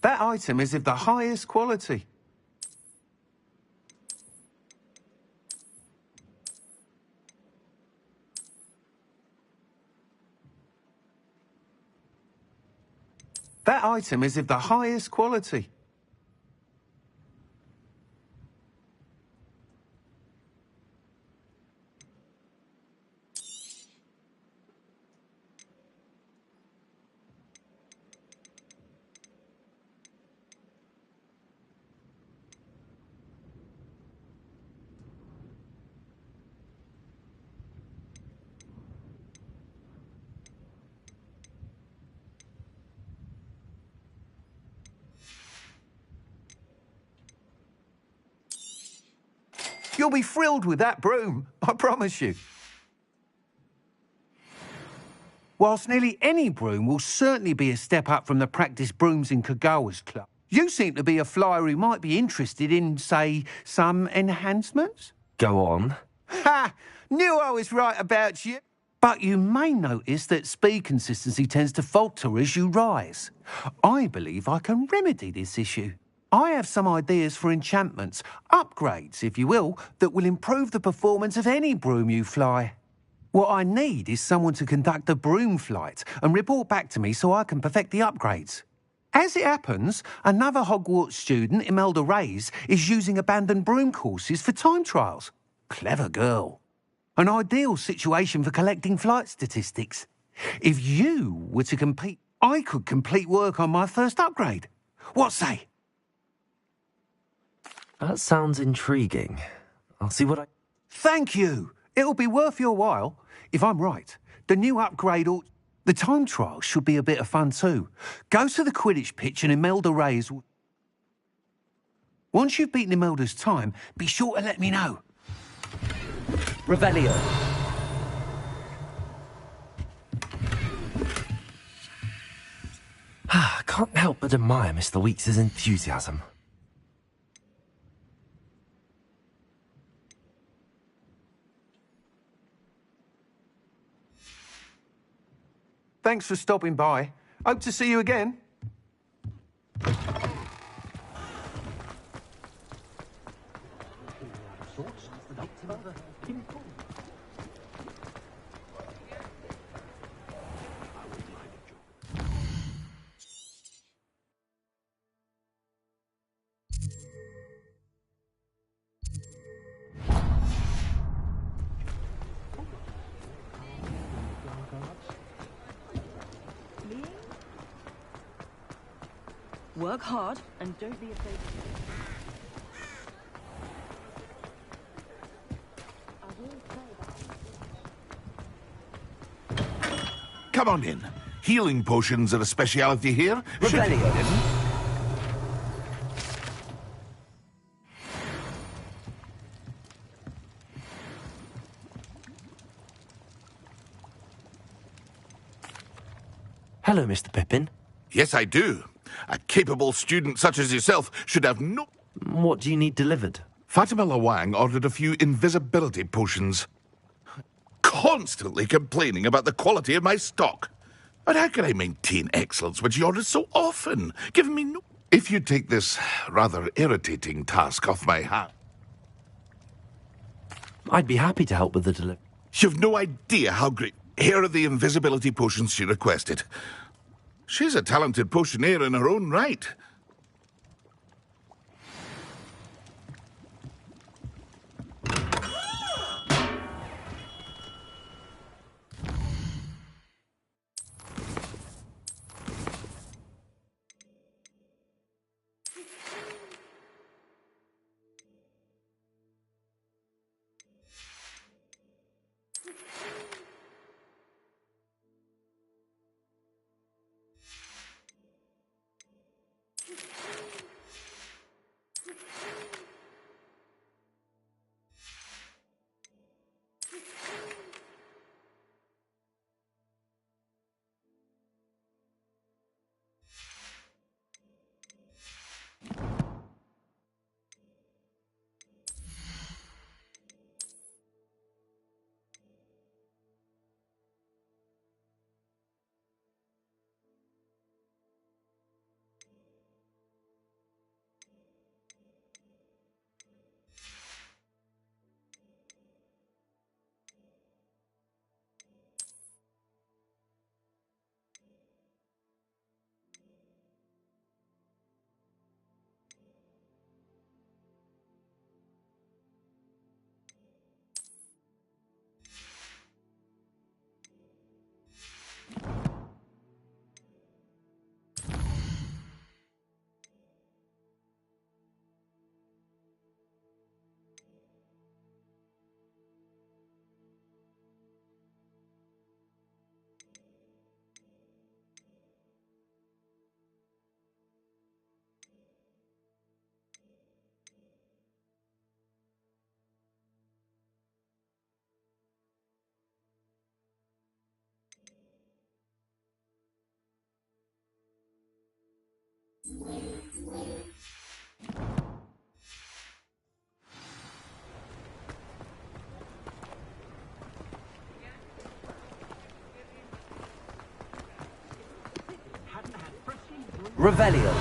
That item is of the highest quality. That item is of the highest quality. You'll be thrilled with that broom, I promise you. Whilst nearly any broom will certainly be a step up from the practice brooms in Kagawa's club, you seem to be a flyer who might be interested in, say, some enhancements?
Go on.
Ha! Knew I was right about you. But you may notice that speed consistency tends to falter as you rise. I believe I can remedy this issue. I have some ideas for enchantments, upgrades, if you will, that will improve the performance of any broom you fly. What I need is someone to conduct a broom flight and report back to me so I can perfect the upgrades. As it happens, another Hogwarts student, Imelda Reyes, is using abandoned broom courses for time trials. Clever girl. An ideal situation for collecting flight statistics. If you were to compete, I could complete work on my first upgrade. What say?
That sounds intriguing. I'll see what I...
Thank you. It'll be worth your while. If I'm right, the new upgrade ought... The time trial should be a bit of fun too. Go to the Quidditch pitch and Imelda Reyes will... Once you've beaten Imelda's time, be sure to let me know.
Revelio. I can't help but admire Mr. Weeks' enthusiasm.
Thanks for stopping by. Hope to see you again.
Work hard and don't be afraid.
Come on in. Healing potions are a speciality here.
Revelio. Hello, Mr. Pippin.
Yes, I do. A capable student such as yourself should have no...
What do you need delivered?
Fatima Lawang ordered a few invisibility potions. Constantly complaining about the quality of my stock. But how can I maintain excellence when she orders so often, giving me no... If you take this rather irritating task off my hands...
I'd be happy to help with the delivery.
You've no idea how great... Here are the invisibility potions she requested. She's a talented potioneer in her own right.
Revelio.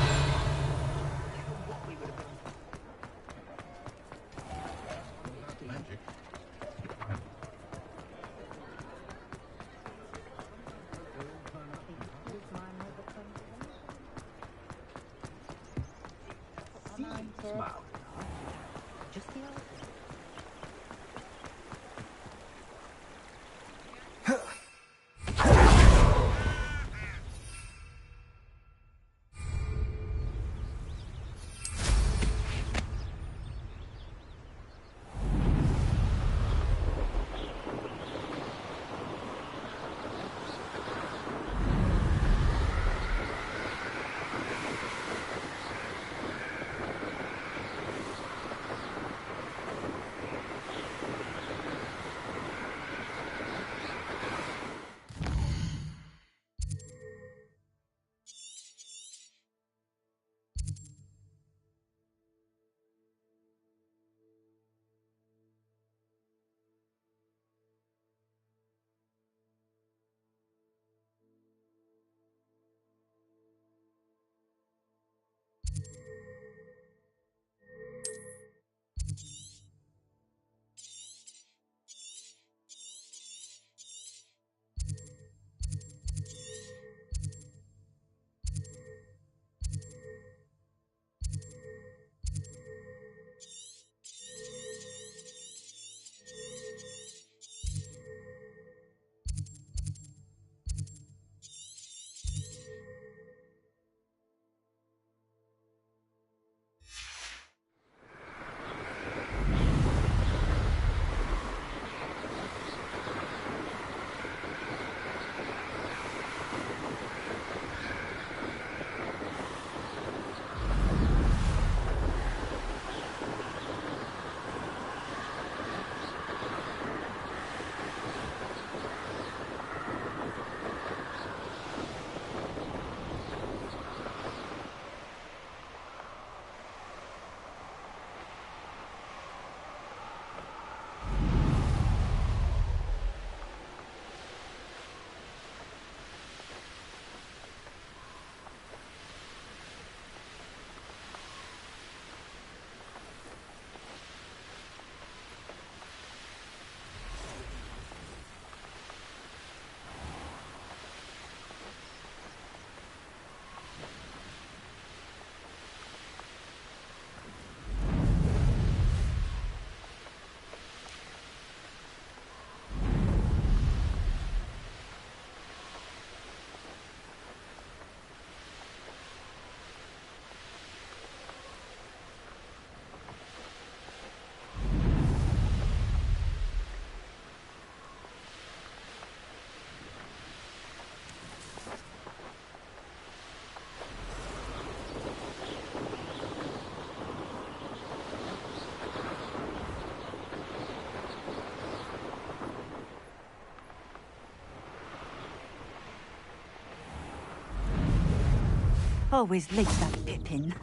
Always late, that Pippin.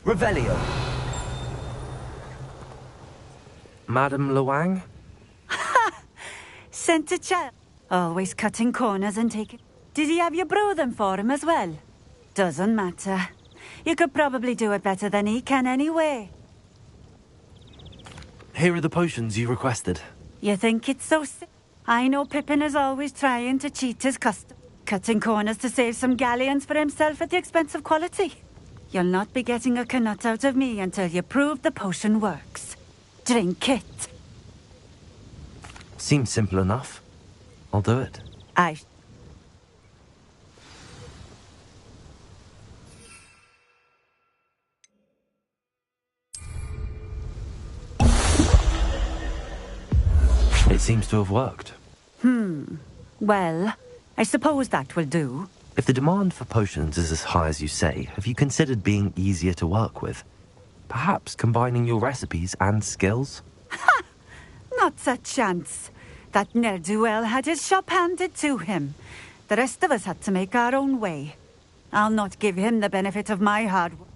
Revelio. Madame Luang?
Sent a child. Always cutting corners and taking... Did he have you brew them for him as well? Doesn't matter. You could probably do it better than he can anyway.
Here are the potions you requested.
You think it's so sick? I know Pippin is always trying to cheat his custom. Cutting corners to save some galleons for himself at the expense of quality. You'll not be getting a canut out of me until you prove the potion works. Drink it.
Seems simple enough. I'll do it. It seems to have worked.
Well, I suppose that will do.
If the demand for potions is as high as you say, have you considered being easier to work with? Perhaps combining your recipes and skills?
Not a chance. That ne'er-do-well had his shop handed to him. The rest of us had to make our own way. I'll not give him the benefit of my hard work.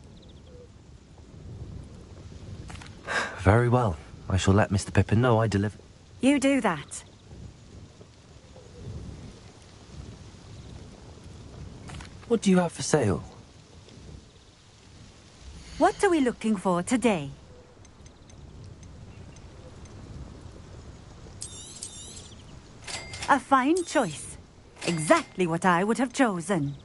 Very well. I shall let Mr. Pippin know I deliver.
You do that.
What do you have for sale?
What are we looking for today? A fine choice. Exactly what I would have chosen.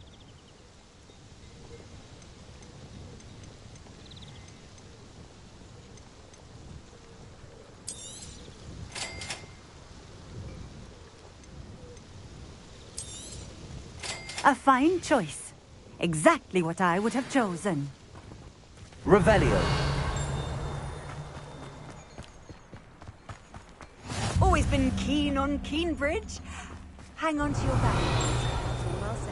A fine choice. Exactly what I would have chosen.
Revelio.
Always been keen on Keenbridge. Hang on to your bags. That's all I'll say.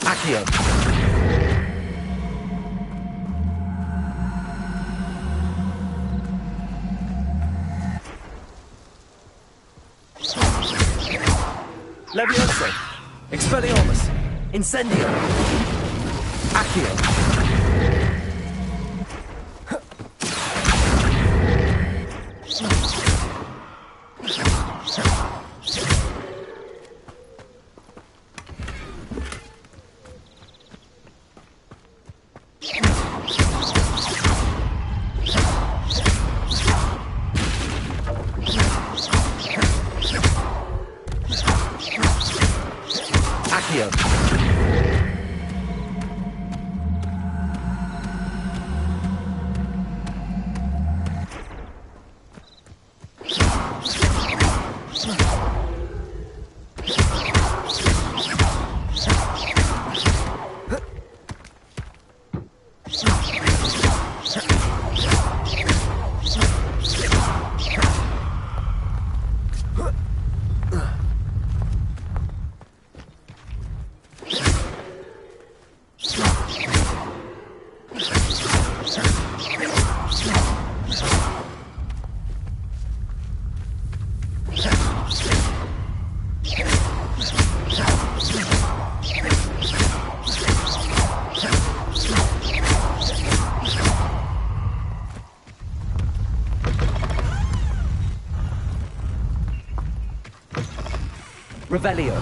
Accio. Levioso. Expelliarmus. Incendio. Accio. Revelio.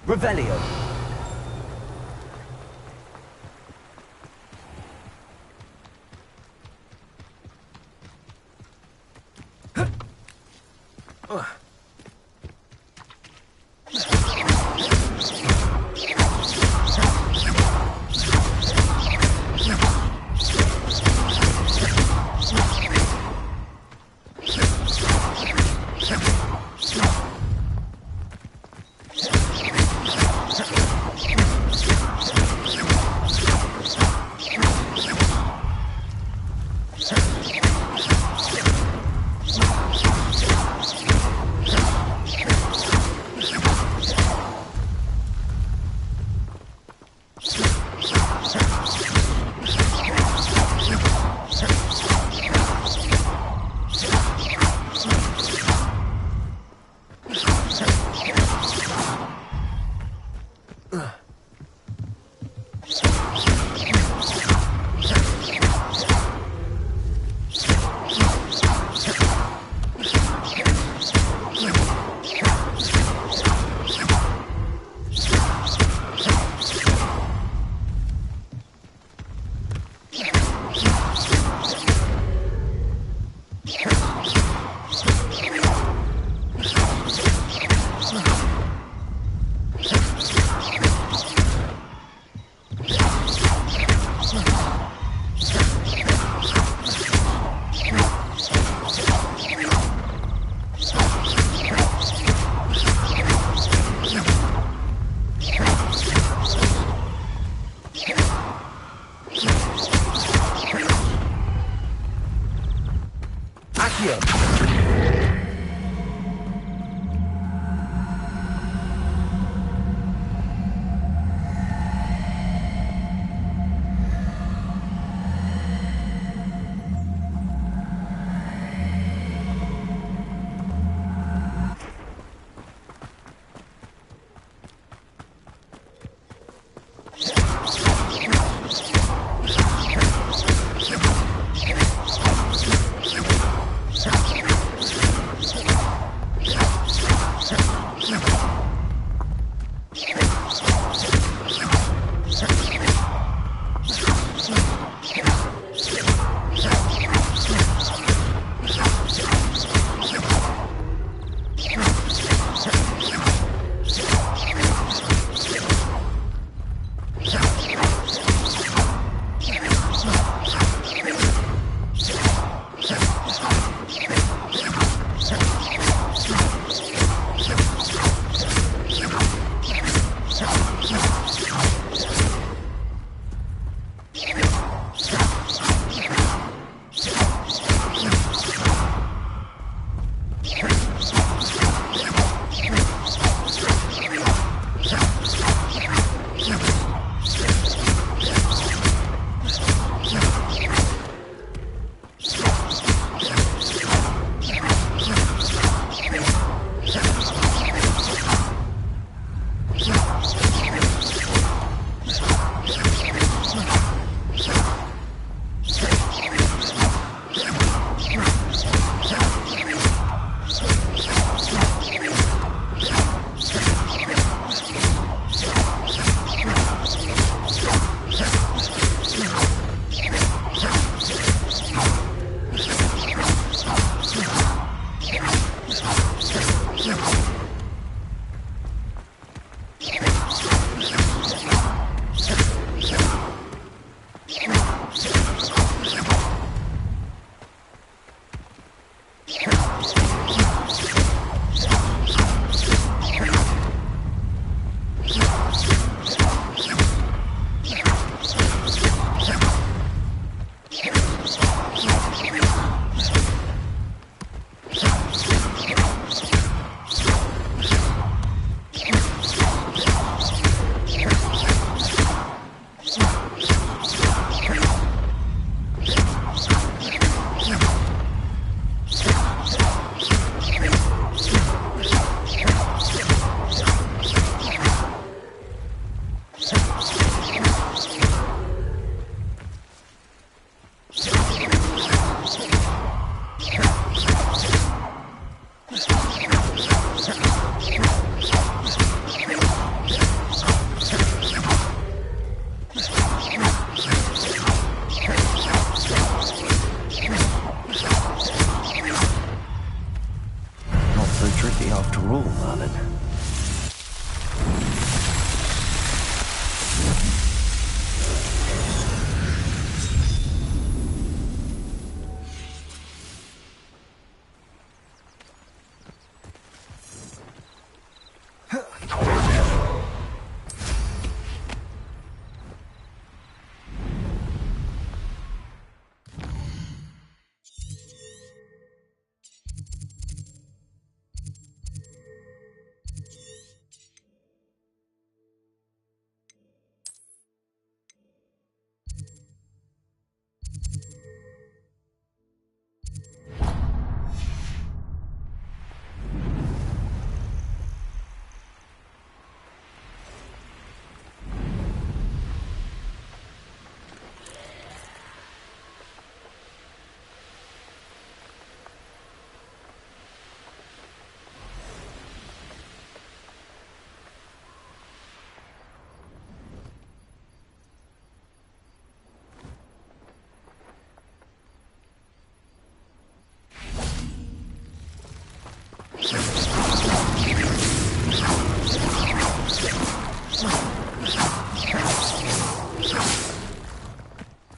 Revelio.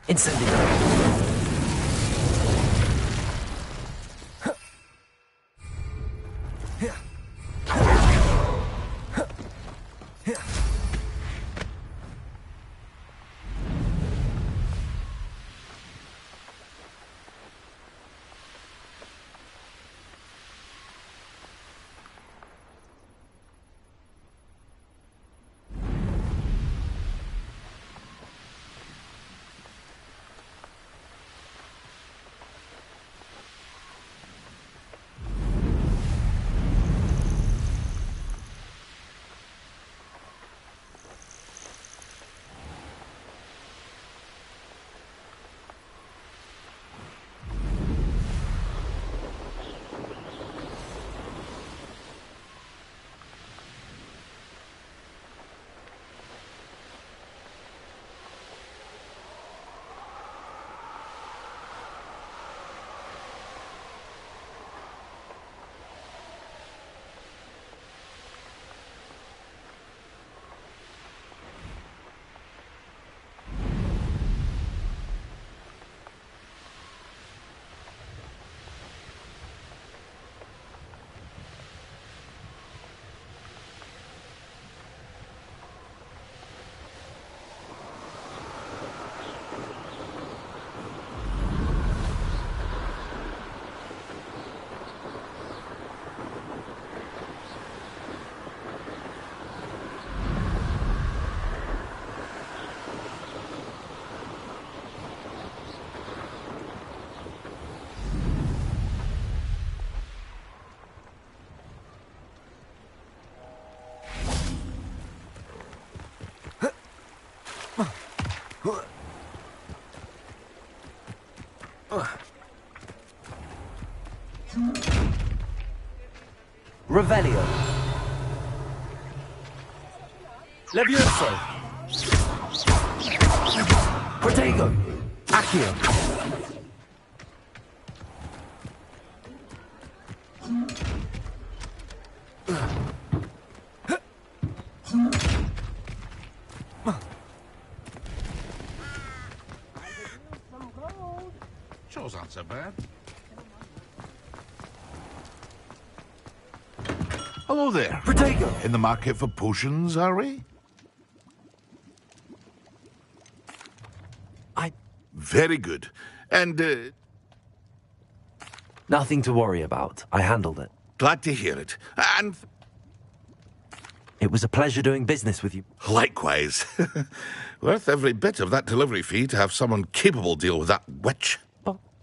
Incendiary.
Revelio.
Levioso. Protego. Accio.
Sure aren't so bad. Hello there.
Protego.
In the market for potions, are we? Very good. And,
Nothing to worry about. I handled it.
glad to hear it. And
It was a pleasure doing business with you.
likewise. Worth every bit of that delivery fee to have someone capable deal with that witch.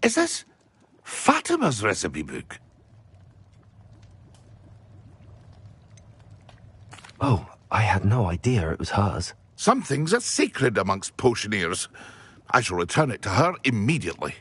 Is this Fatima's recipe book?
Oh, I had no idea it was hers.
Some things are sacred amongst potioneers. I shall return it to her immediately.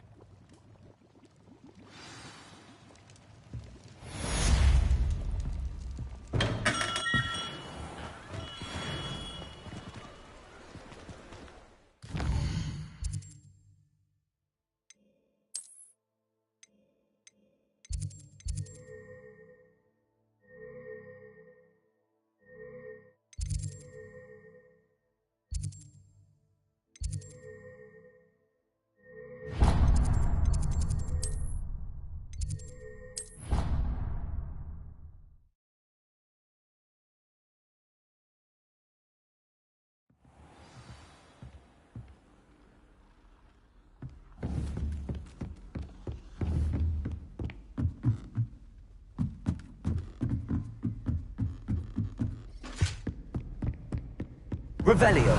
Revelio.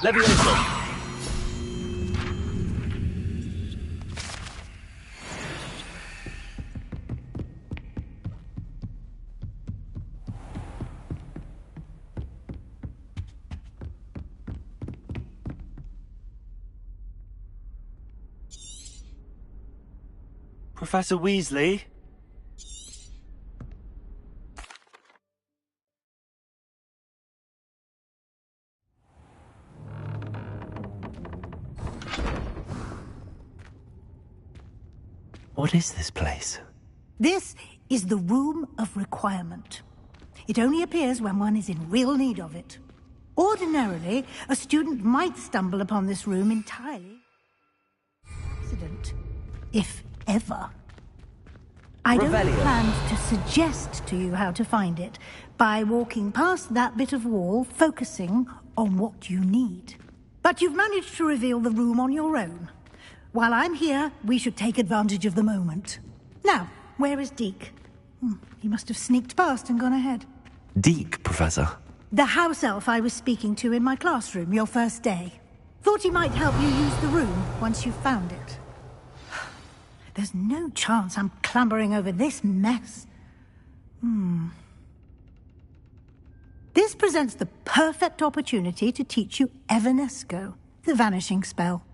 Levioso.
Professor Weasley? What is this place?
This is the Room of Requirement. It only appears when one is in real need of it. Ordinarily, a student might stumble upon this room entirely accident, if ever. I don't plan to suggest to you how to find it by walking past that bit of wall, focusing on what you need. But you've managed to reveal the room on your own. While I'm here, we should take advantage of the moment. Now, where is Deke? He must have sneaked past and gone ahead.
Deke, Professor?
The house elf I was speaking to in my classroom your first day. Thought he might help you use the room once you found it. There's no chance I'm clambering over this mess. This presents the perfect opportunity to teach you Evanesco, the vanishing spell.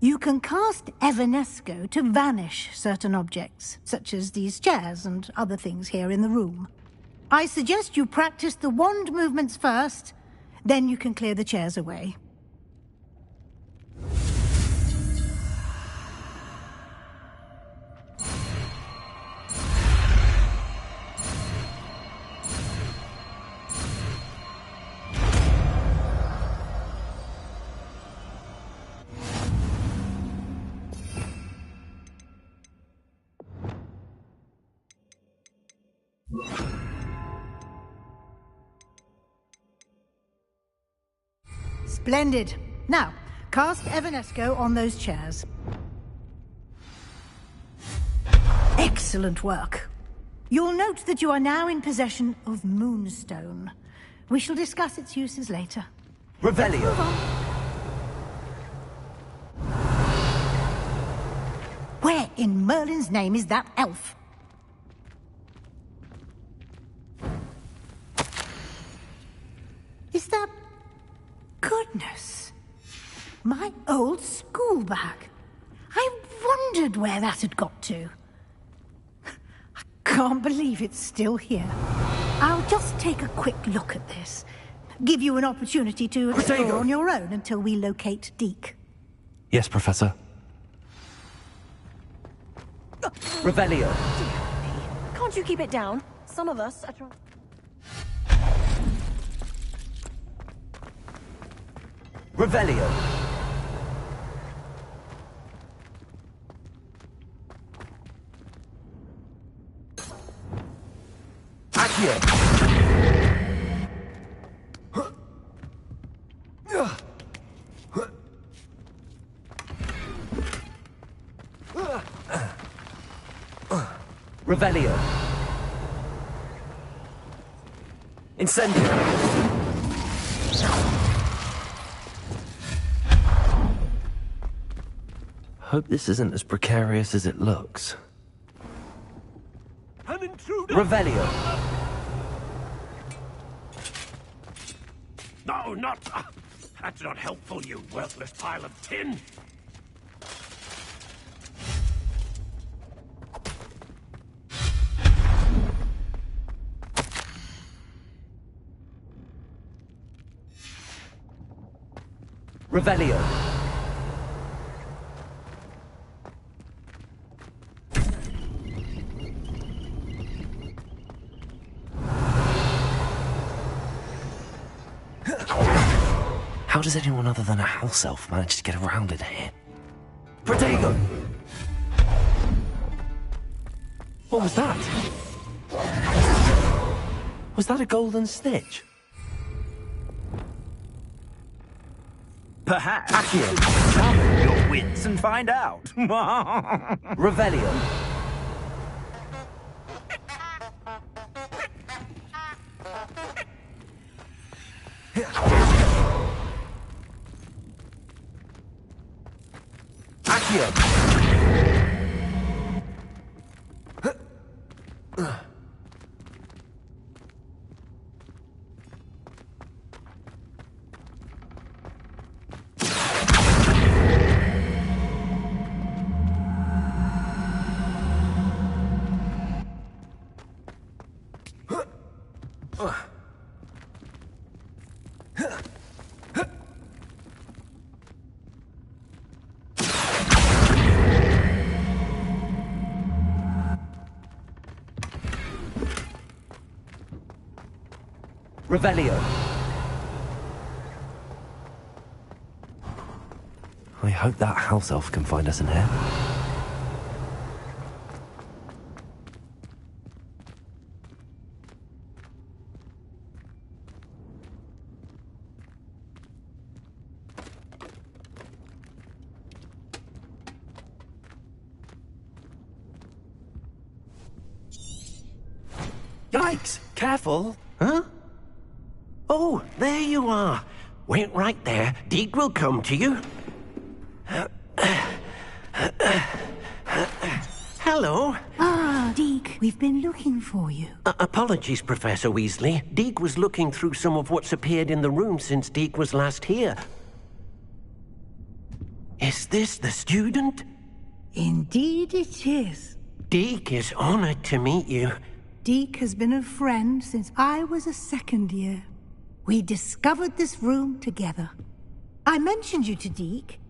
You can cast Evanesco to vanish certain objects, such as these chairs and other things here in the room. I suggest you practice the wand movements first, then you can clear the chairs away. Splendid. Now, cast Evanesco on those chairs. Excellent work. You'll note that you are now in possession of Moonstone. We shall discuss its uses later.
Revelio.
Where in Merlin's name is that elf? Is that... Goodness. My old school bag. I wondered where that had got to. I can't believe it's still here. I'll just take a quick look at this. Give you an opportunity to explore on your own until we locate Deke.
Yes, Professor.
Revelio.
Can't you keep it down? Some of us are trying...
Revelio. Accio. Revelio. Incendio.
Hope this isn't as precarious as it looks.
An intruder! Revelio.
No, not... that's not helpful, you worthless pile of tin!
Revelio.
How does anyone other than a house elf manage to get around in here?
Protego!
What was that? Was that a golden snitch?
Perhaps.
Accio. Summon your wits and find out.
Revelio. Accio. Revelio.
I hope that house elf can find us in here.
Yikes! Careful! Huh? Oh, there you are. Wait right there. Deke will come to you. Hello.
Ah, Deke, we've been looking for you.
Apologies, Professor Weasley. Deke was looking through some of what's appeared in the room since Deke was last here. Is this the student?
Indeed it is.
Deke is honored to meet you.
Deke has been a friend since I was a second year. We discovered this room together. I mentioned you to Deke.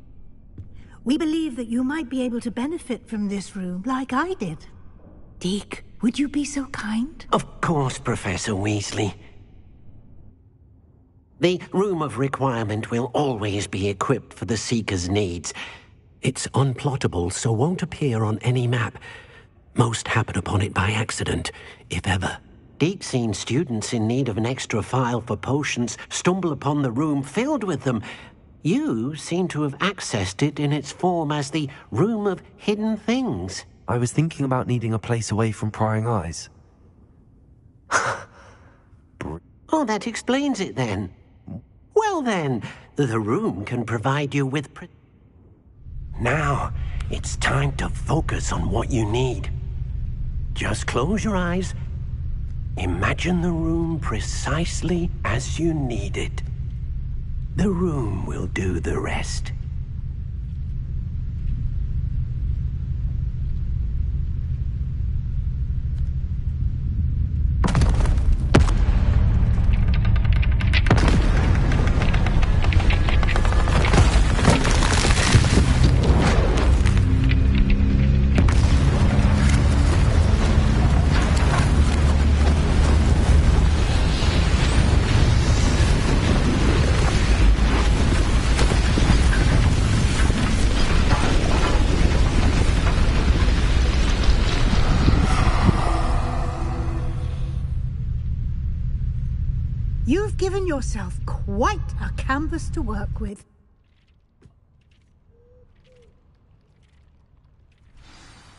We believe that you might be able to benefit from this room like I did. Deke, would you be so kind?
Of course, Professor Weasley. The Room of Requirement will always be equipped for the Seeker's needs. It's unplottable, so won't appear on any map. Most happen upon it by accident, if ever. Deke's seen students in need of an extra file for potions stumble upon the room filled with them. You seem to have accessed it in its form as the Room of Hidden Things.
I was thinking about needing a place away from prying eyes.
Oh, that explains it then. Well then, the room can provide you with... Now, it's time to focus on what you need. Just close your eyes. Imagine the room precisely as you need it. The room will do the rest.
You've given yourself quite a canvas to work with.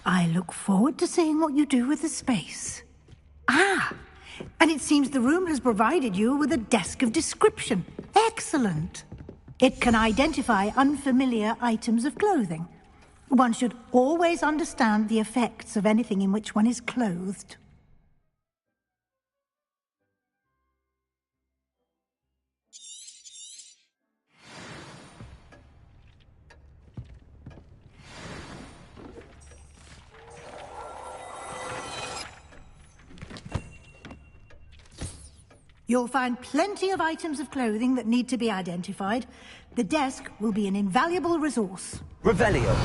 I look forward to seeing what you do with the space. Ah, and it seems the room has provided you with a desk of description. Excellent. It can identify unfamiliar items of clothing. One should always understand the effects of anything in which one is clothed. You'll find plenty of items of clothing that need to be identified. The desk will be an invaluable resource.
Revelio.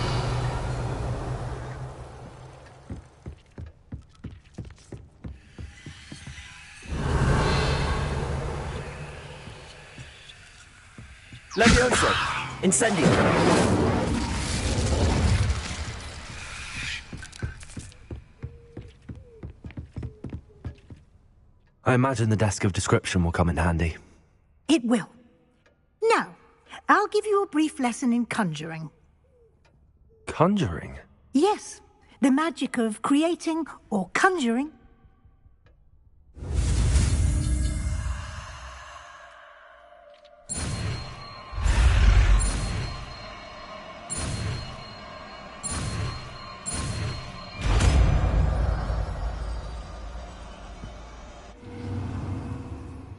Levioso. Incendio.
I imagine the desk of description will come in handy.
It will. Now, I'll give you a brief lesson in conjuring.
Conjuring?
Yes, the magic of creating or conjuring.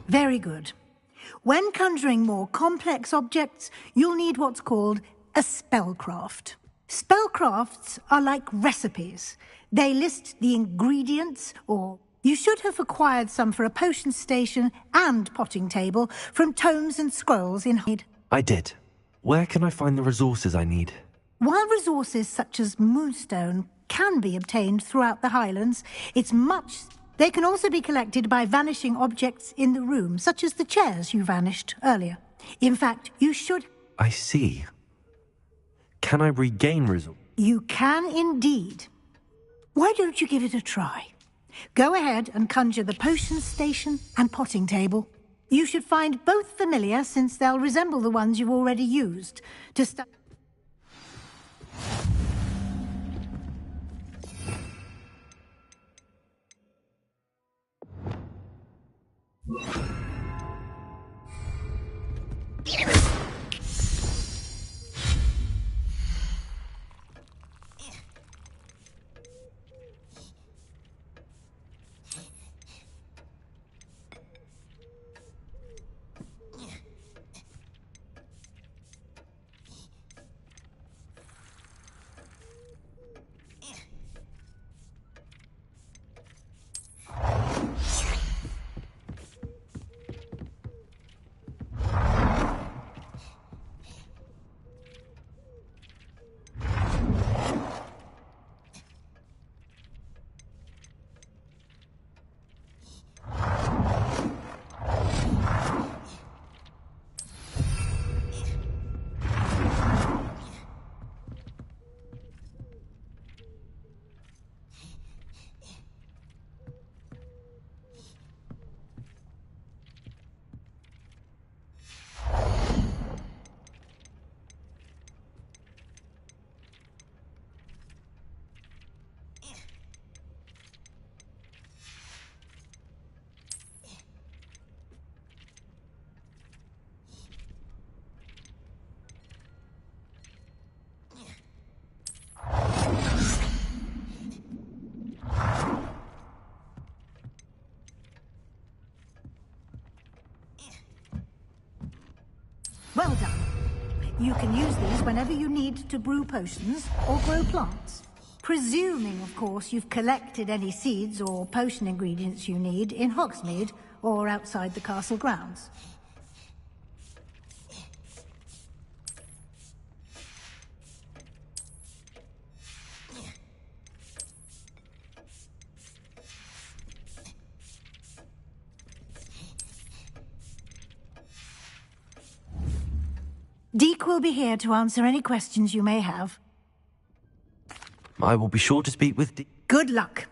Very good. When conjuring more complex objects, you'll need what's called a spellcraft. Spellcrafts are like recipes. They list the ingredients, or you should have acquired some for a potion station and potting table from tomes and scrolls in Hyde.
I did. Where can I find the resources I need?
While resources such as moonstone can be obtained throughout the Highlands, they can also be collected by vanishing objects in the room, such as the chairs you vanished earlier. In fact, you should...
I see. Can I regain resolve?
You can indeed. Why don't you give it a try? Go ahead and conjure the potion station and potting table. You should find both familiar, since they'll resemble the ones you've already used. To start. Well done. You can use these whenever you need to brew potions or grow plants. Presuming, of course, you've collected any seeds or potion ingredients you need in Hogsmeade or outside the castle grounds. Deke will be here to answer any questions you may have.
I will be sure to speak with Deke.
Good luck.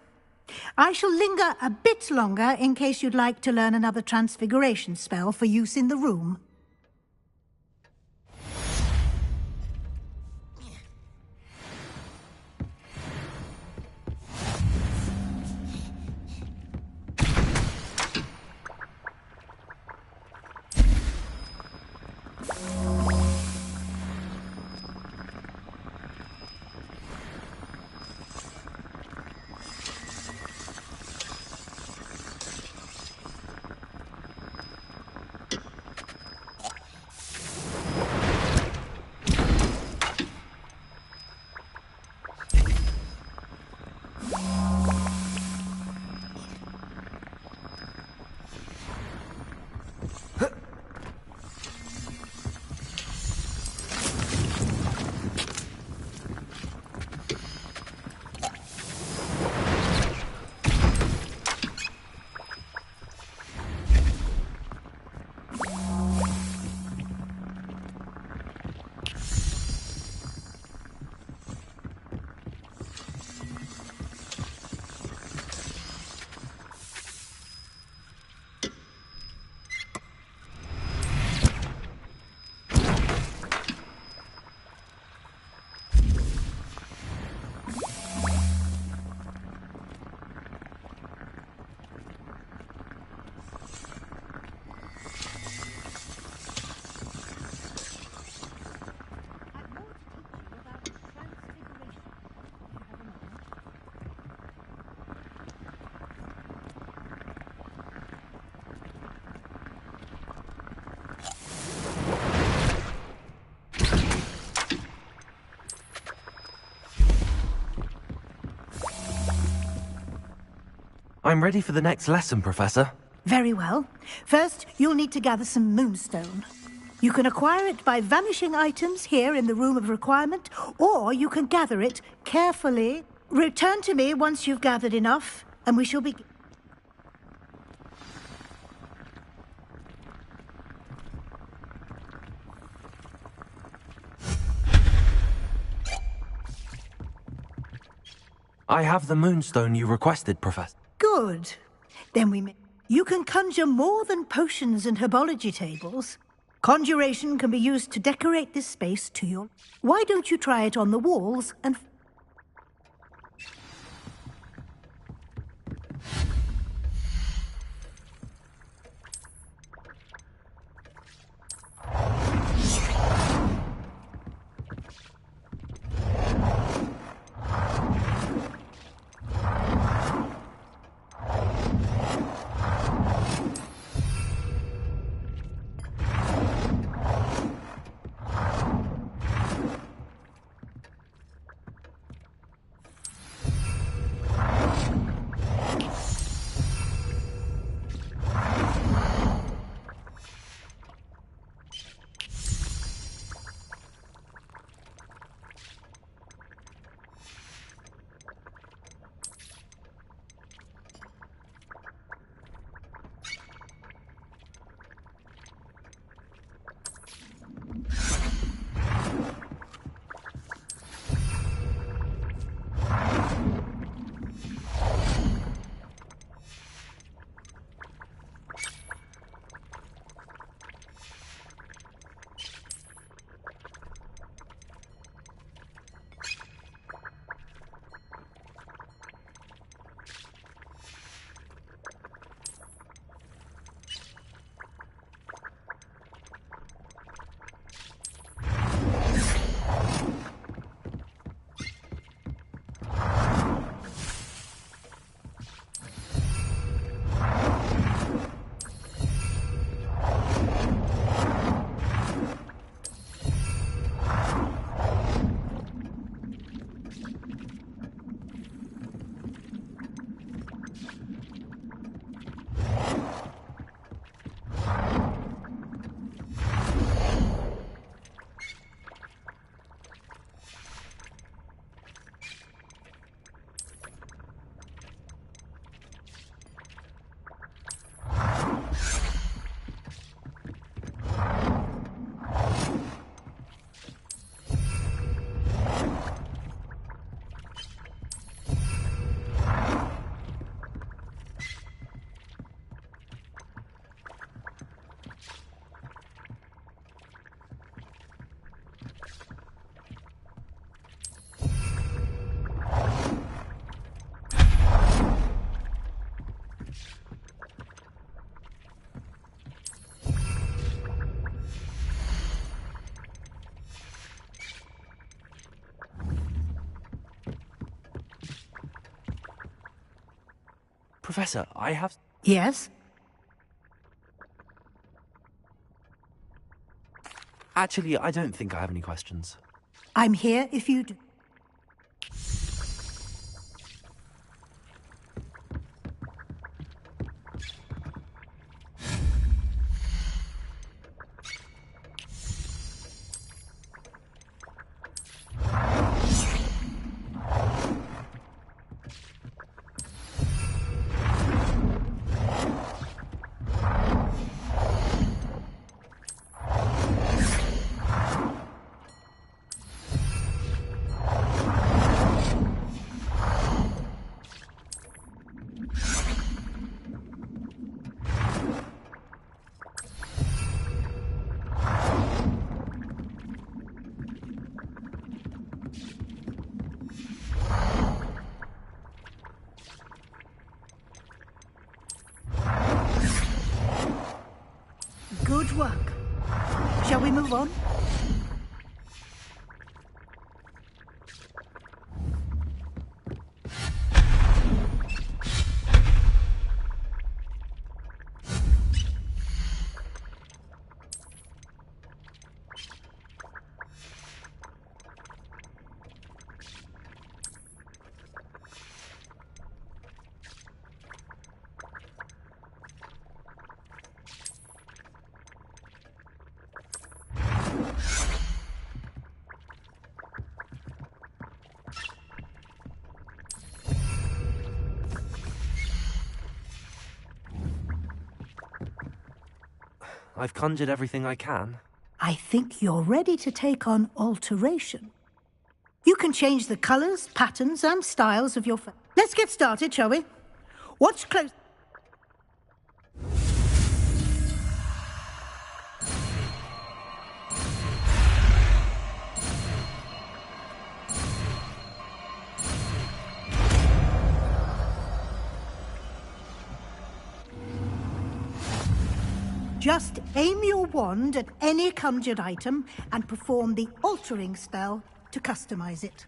I shall linger a bit longer in case you'd like to learn another transfiguration spell for use in the room.
I'm ready for the next lesson, Professor.
Very well. First, you'll need to gather some moonstone. You can acquire it by vanishing items here in the Room of Requirement, or you can gather it carefully. Return to me once you've gathered enough, and we shall begin.
I have the moonstone you requested, Professor.
Good. Then we may... You can conjure more than potions and herbology tables. Conjuration can be used to decorate this space to your... Why don't you try it on the walls and...
Professor, I have...
Yes?
Actually, I don't think I have any questions.
I'm here if you do. Good work. Shall we move on?
I've conjured everything I can.
I think you're ready to take on alteration. You can change the colours, patterns, and styles of your face. Let's get started, shall we? Watch close. Just aim your wand at any conjured item and perform the altering spell to customize it.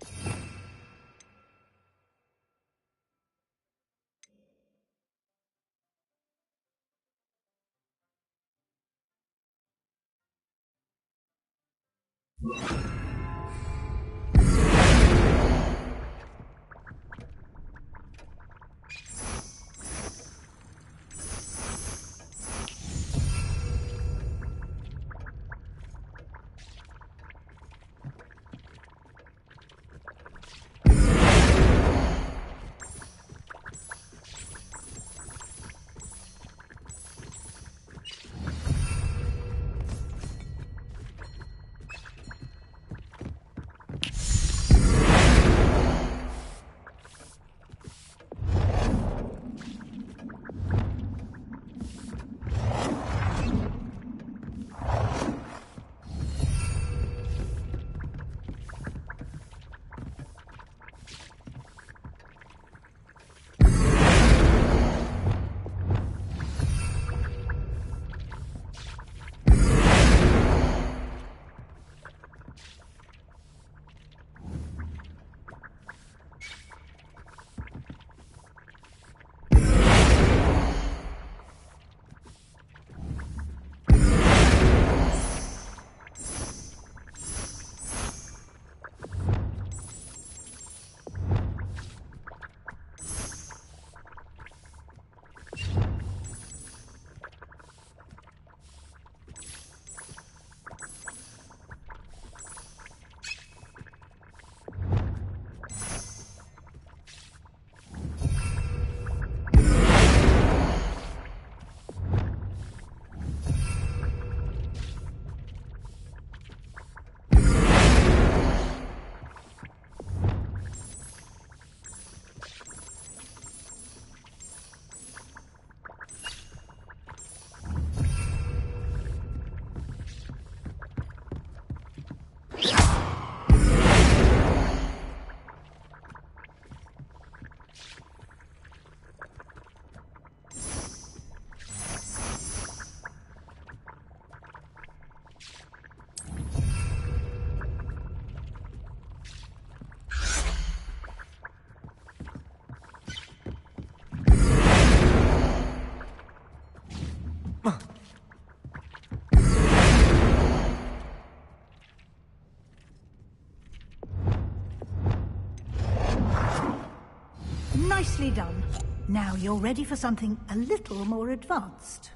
Nicely done. Now you're ready for something a little more advanced.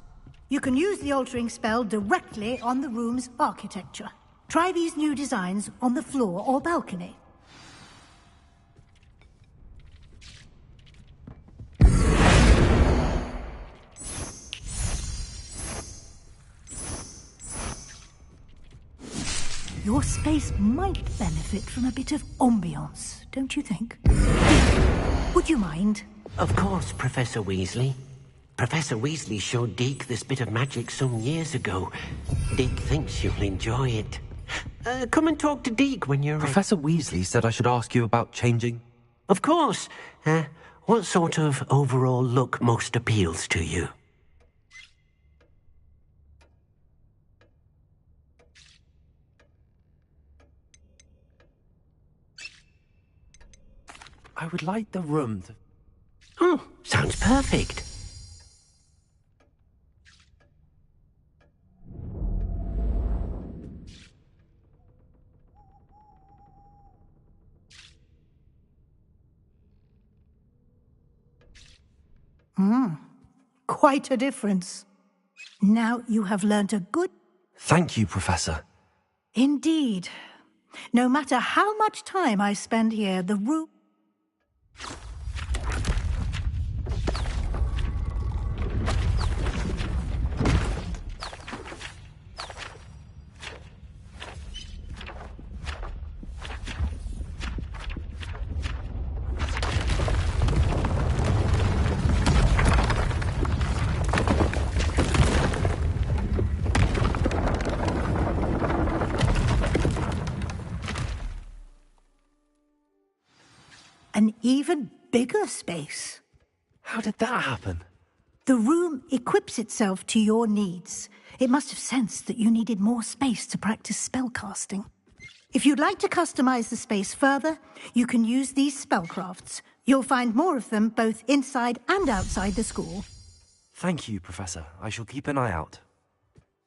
You can use the altering spell directly on the room's architecture. Try these new designs on the floor or balcony. Your space might benefit from a bit of ambiance, don't you think? Would you mind?
Of course, Professor Weasley. Professor Weasley showed Deke this bit of magic some years ago. Deke thinks you'll enjoy it. Come and talk to Deke when you're...
Professor Weasley said I should ask you about changing.
Of course. What sort of overall look most appeals to you?
I would like the room to...
Oh, sounds perfect.
Quite a difference. Now you have learnt a good...
Thank you, Professor.
Indeed. No matter how much time I spend here, the room... an even bigger space.
How did that happen?
The room equips itself to your needs. It must have sensed that you needed more space to practice spellcasting. If you'd like to customize the space further, you can use these spellcrafts. You'll find more of them both inside and outside the school.
Thank you, Professor. I shall keep an eye out.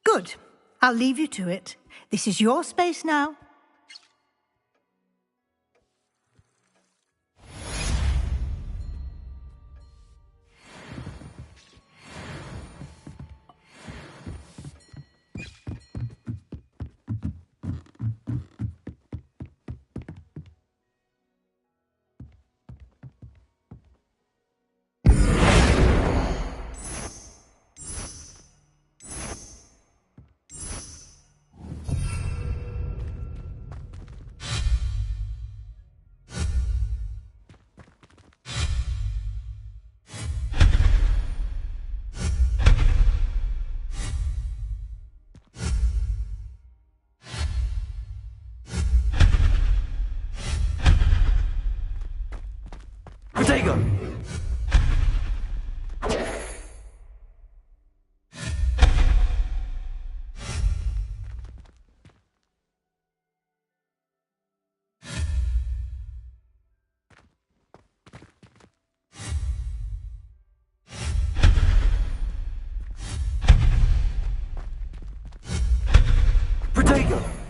Good. I'll leave you to it. This is your space now.
Protego! Protego!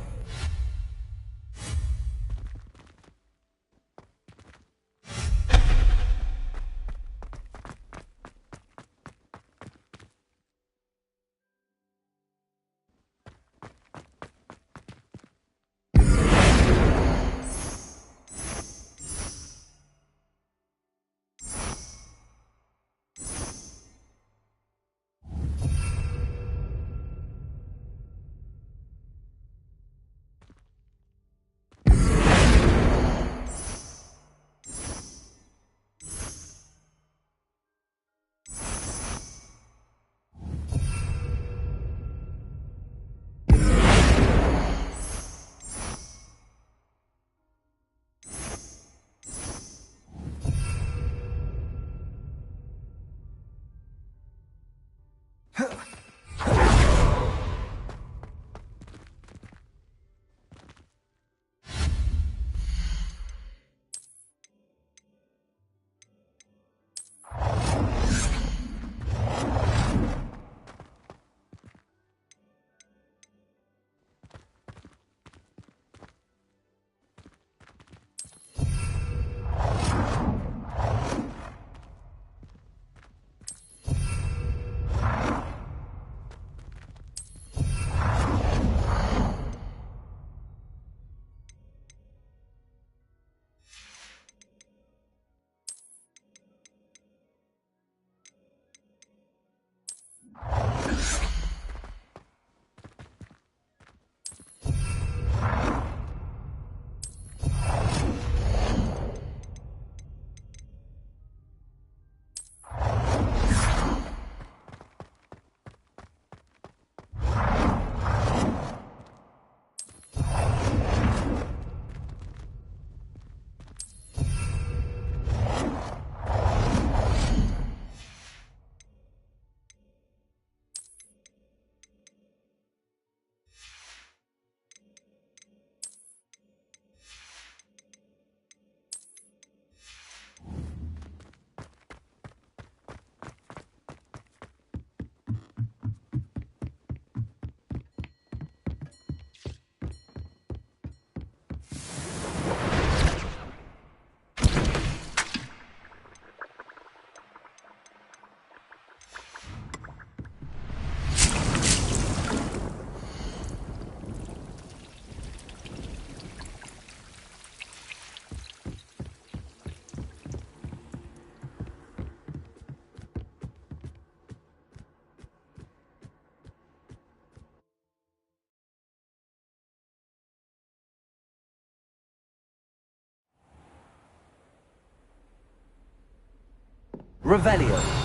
Revelio.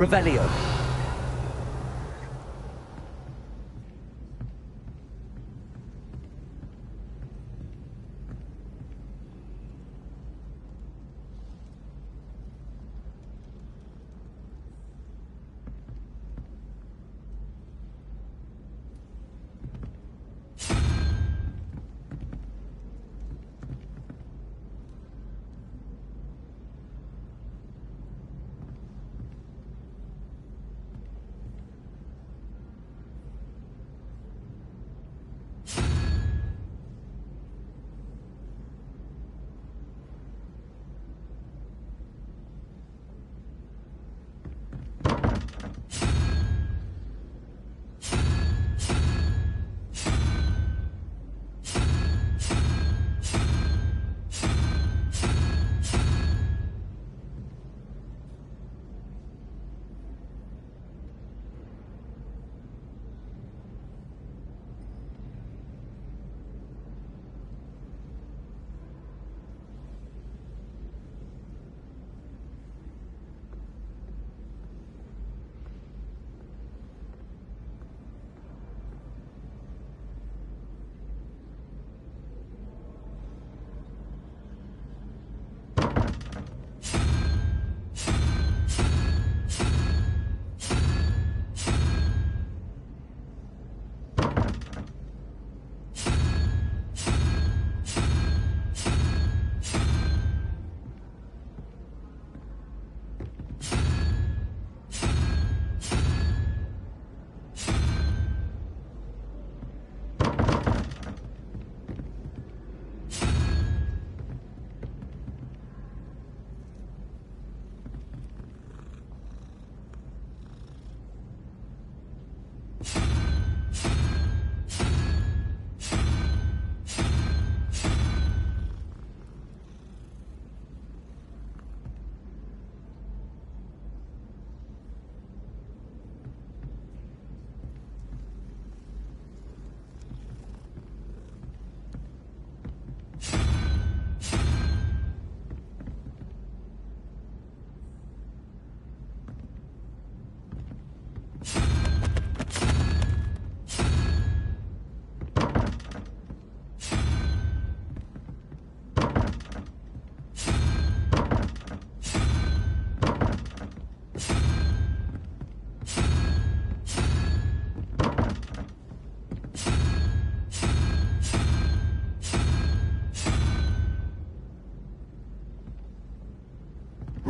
Revelio.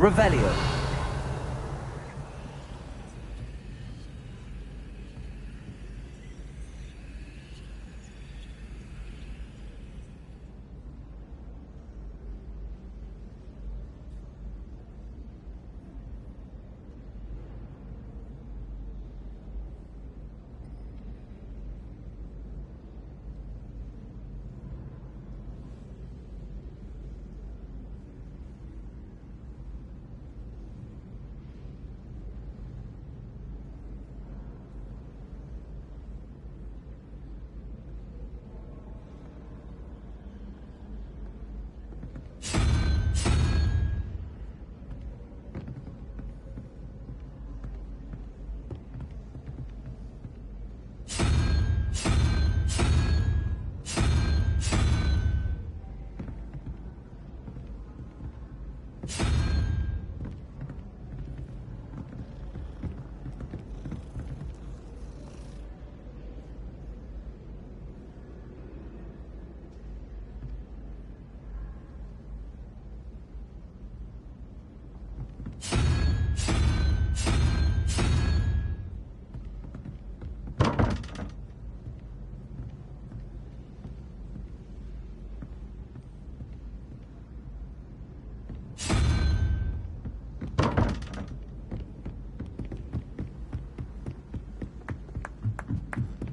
Revelio.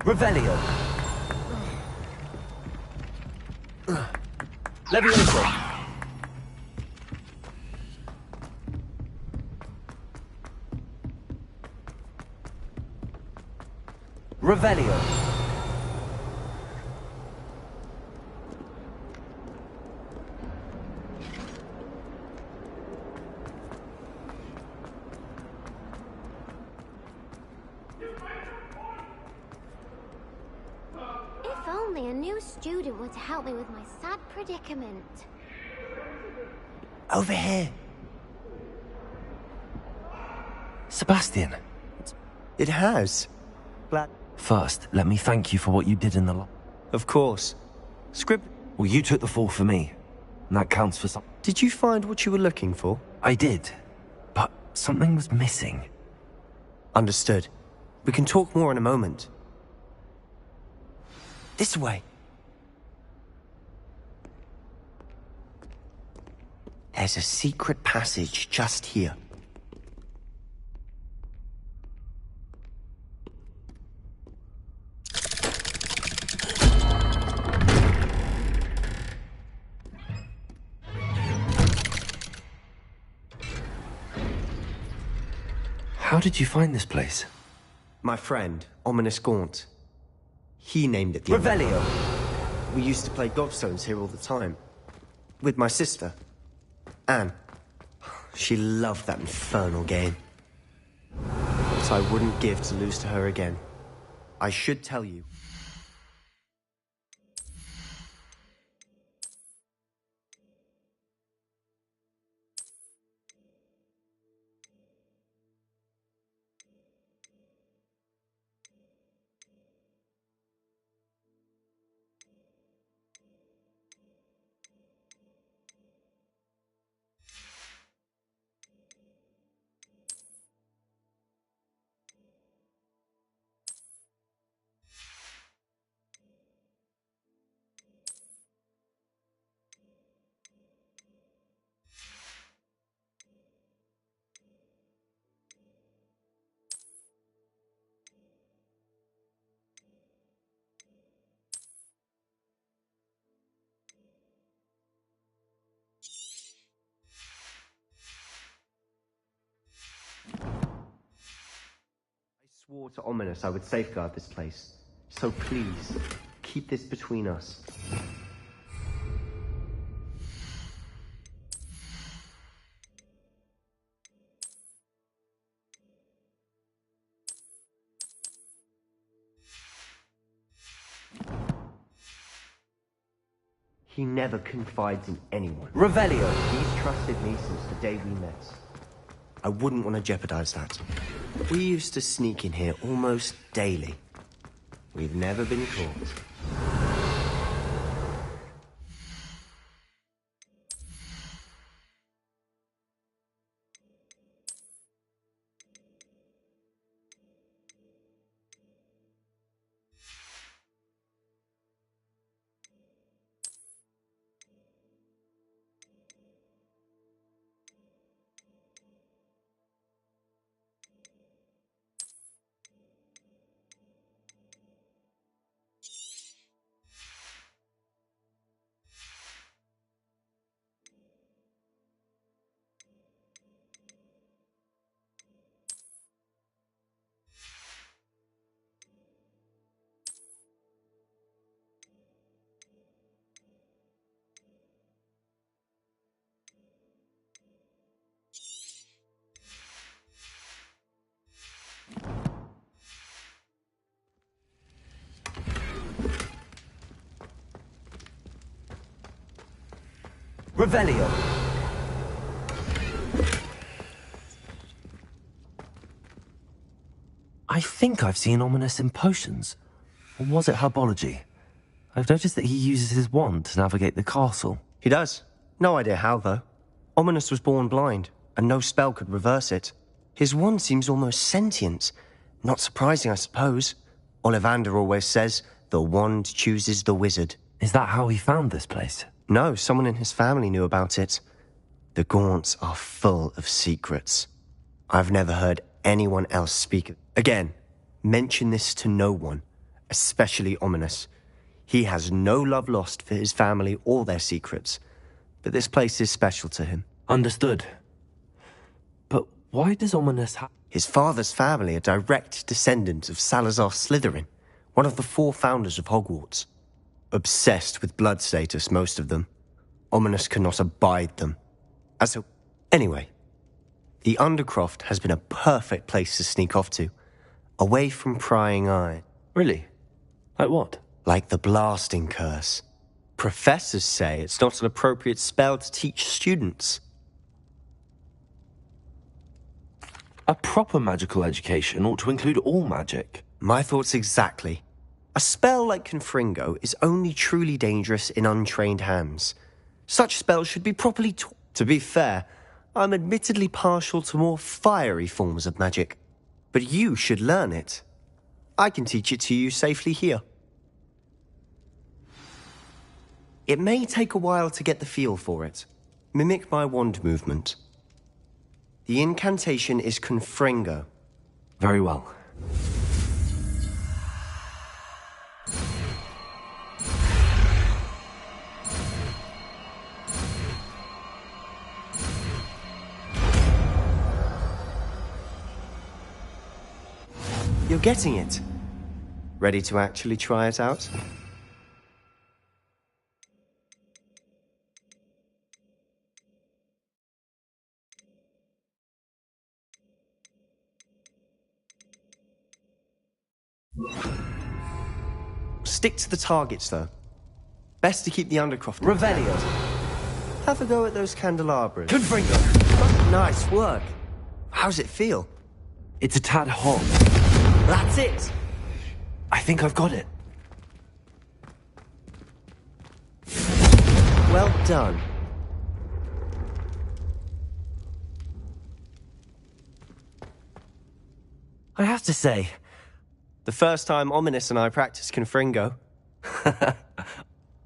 Revelio. Levioso. Revelio.
If only a new student were to help me with my sad predicament.
Over here.
Sebastian.
It has. Glad.
First, let me thank you for what you did in the
Of course.
Well, you took the fall for me, and that counts for something.
Did you find what you were looking for?
I did, but something was missing.
Understood. We can talk more in a moment. This way. There's a secret passage just here.
How did you find this place?
My friend, Ominous Gaunt. He named it the
Revelio.
We used to play gobstones here all the time. With my sister, Anne. She loved that infernal game. But I wouldn't give to lose to her again. I should tell you. I swore to Ominous I would safeguard this place. So please, keep this between us. He never confides in anyone.
Revelio.
He's trusted me since the day we met. I wouldn't want to jeopardize that. We used to sneak in here almost daily. We've never been caught.
Revelio.
I think I've seen Ominous in potions. Or was it herbology? I've noticed that he uses his wand to navigate the castle.
He does. No idea how, though. Ominous was born blind, and no spell could reverse it. His wand seems almost sentient. Not surprising, I suppose. Ollivander always says, the wand chooses the wizard.
Is that how he found this place?
No, someone in his family knew about it. The Gaunts are full of secrets. I've never heard anyone else speak. Again, mention this to no one, especially ominous. He has no love lost for his family or their secrets, but this place is special to him.
Understood. But why does Ominous
His father's family are direct descendants of Salazar Slytherin, one of the 4 founders of Hogwarts. Obsessed with blood status, most of them. Ominous cannot abide them. Anyway, the Undercroft has been a perfect place to sneak off to, away from prying eyes.
Really? Like what?
Like the blasting curse. Professors say it's not an appropriate spell to teach students.
A proper magical education ought to include all magic.
My thoughts exactly. A spell like Confringo is only truly dangerous in untrained hands. Such spells should be properly taught. To be fair, I'm admittedly partial to more fiery forms of magic. But you should learn it. I can teach it to you safely here. It may take a while to get the feel for it. Mimic my wand movement. The incantation is Confringo.
Very well.
You're getting it. Ready to actually try it out? Stick to the targets, though. Best to keep the Undercroft.
Revelio.
Have a go at those candelabras.
Confringo.
Nice work. How's it feel?
It's a tad hot.
That's it.
I think I've got it.
Well done.
I have to say,
the first time Ominous and I practiced Confringo,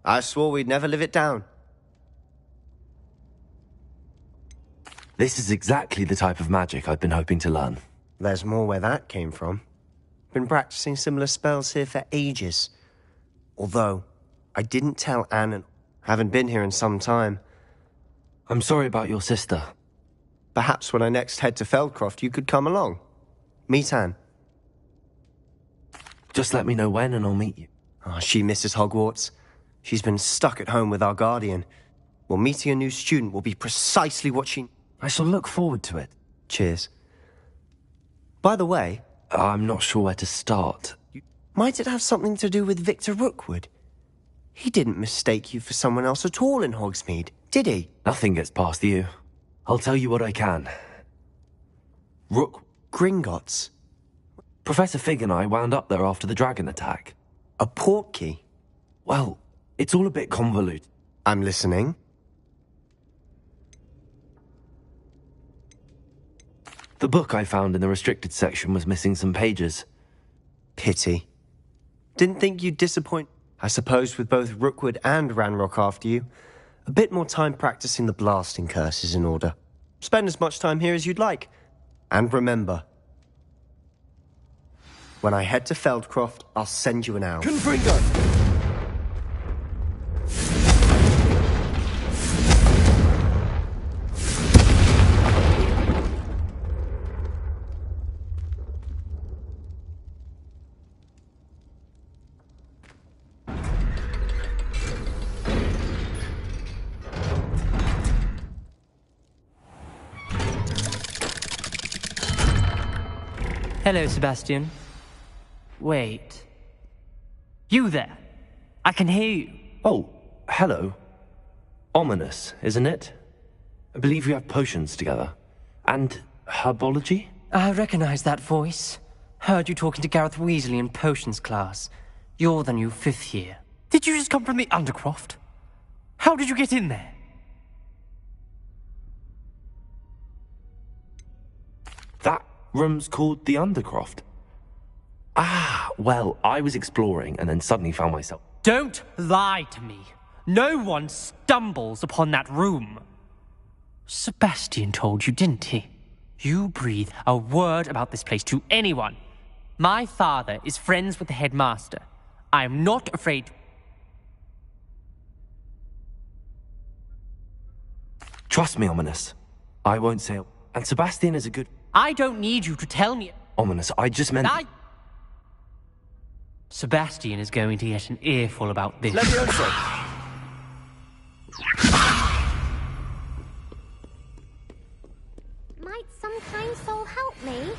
I swore we'd never live it down.
This is exactly the type of magic I've been hoping to learn.
There's more where that came from. Been practicing similar spells here for ages. Although, I didn't tell Anne and haven't been here in some time.
I'm sorry about your sister.
Perhaps when I next head to Feldcroft, you could come along. Meet Anne.
Just let me know when and I'll meet you.
Oh, she misses Hogwarts. She's been stuck at home with our guardian. Well, meeting a new student will be precisely what she...
I shall look forward to it.
Cheers. By the way...
I'm not sure where to start.
Might it have something to do with Victor Rookwood? He didn't mistake you for someone else at all in Hogsmeade, did he?
Nothing gets past you. I'll tell you what I can.
Gringotts.
Professor Fig and I wound up there after the dragon attack.
A portkey?
Well, it's all a bit convoluted.
I'm listening.
The book I found in the restricted section was missing some pages.
Pity. Didn't think you'd disappoint. I suppose with both Rookwood and Ranrock after you, a bit more time practicing the blasting curse is in order. Spend as much time here as you'd like. And remember, when I head to Feldcroft, I'll send you an owl.
Confringo!
Hello, Sebastian. Wait. You there? I can hear you.
Oh, hello. Ominous, isn't it? I believe we have potions together. And herbology?
I recognize that voice. Heard you talking to Gareth Weasley in potions class. You're the new 5th year. Did you just come from the Undercroft? How did you get in there?
That room's called the Undercroft. Ah, well, I was exploring and then suddenly found myself...
Don't lie to me. No one stumbles upon that room. Sebastian told you, didn't he? You breathe a word about this place to anyone. My father is friends with the headmaster. I'm not afraid.
Trust me, Ominous. I won't say it. And Sebastian is a good...
I don't need you to tell me.
Ominous, I just meant...
Sebastian is going to get an earful about this.
Levioso!
Might some kind soul help me?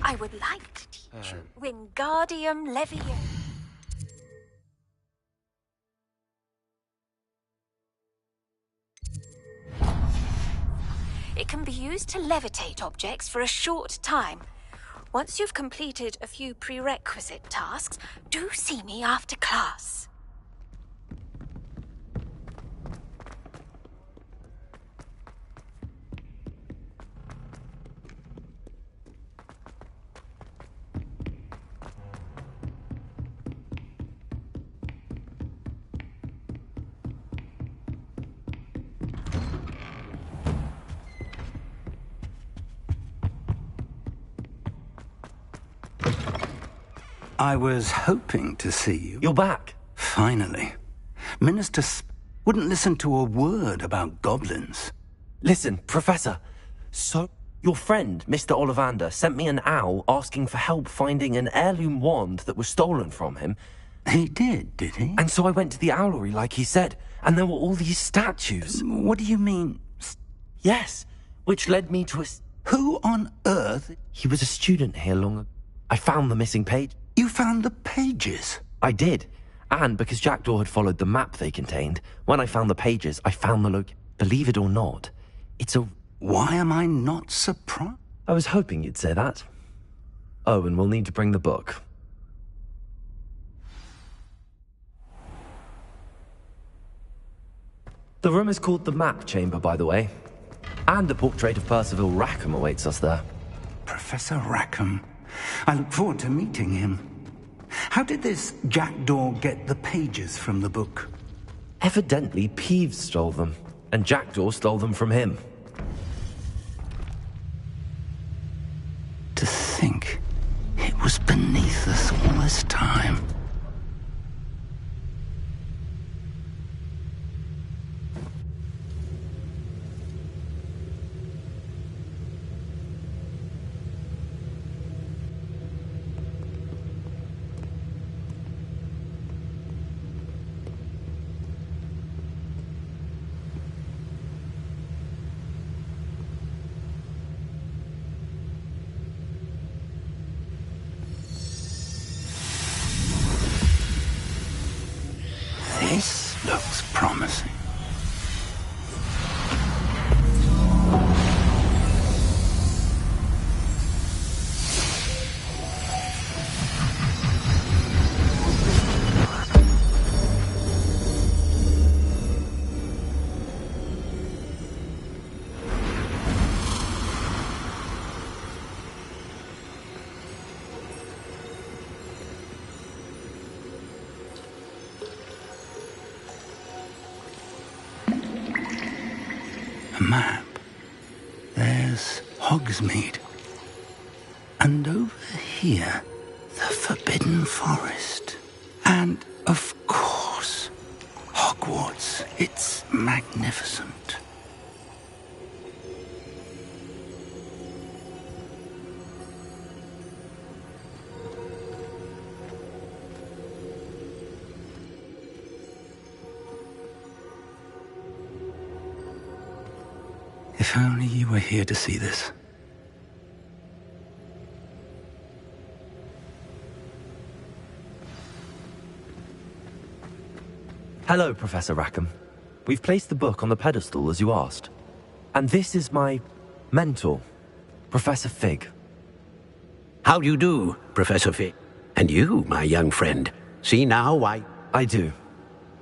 I would like to teach you Wingardium Leviosa. It can be used to levitate objects for a short time. Once you've completed a few prerequisite tasks, do see me after class.
I was hoping to see you.
You're back.
Finally. Minister wouldn't listen to a word about goblins.
Listen, Professor. So, your friend, Mr. Ollivander, sent me an owl asking for help finding an heirloom wand that was stolen from him.
He did he?
And so I went to the owlery like he said, and there were all these statues.
What do you mean?
Yes, which led me to a...
Who on earth?
He was a student here long ago. I found the missing page.
You found the pages?
I did. And because Jackdaw had followed the map they contained, when I found the pages, I found the Believe it or not, it's a...
Why am I not surprised?
I was hoping you'd say that. Oh, and we'll need to bring the book. The room is called the Map Chamber, by the way. And a portrait of Percival Rackham awaits us there.
Professor Rackham. I look forward to meeting him. How did this Jackdaw get the pages from the book?
Evidently, Peeves stole them, and Jackdaw stole them from him.
To think it was beneath us all this time. This looks promising. A map. There's Hogsmeade. And over here, the Forbidden Forest. And, of course, Hogwarts. It's magnificent. If only you were here to see this.
Hello, Professor Rackham. We've placed the book on the pedestal, as you asked. And this is my mentor, Professor Fig.
How do you do, Professor Fig? And you, my young friend. See now why...
I do.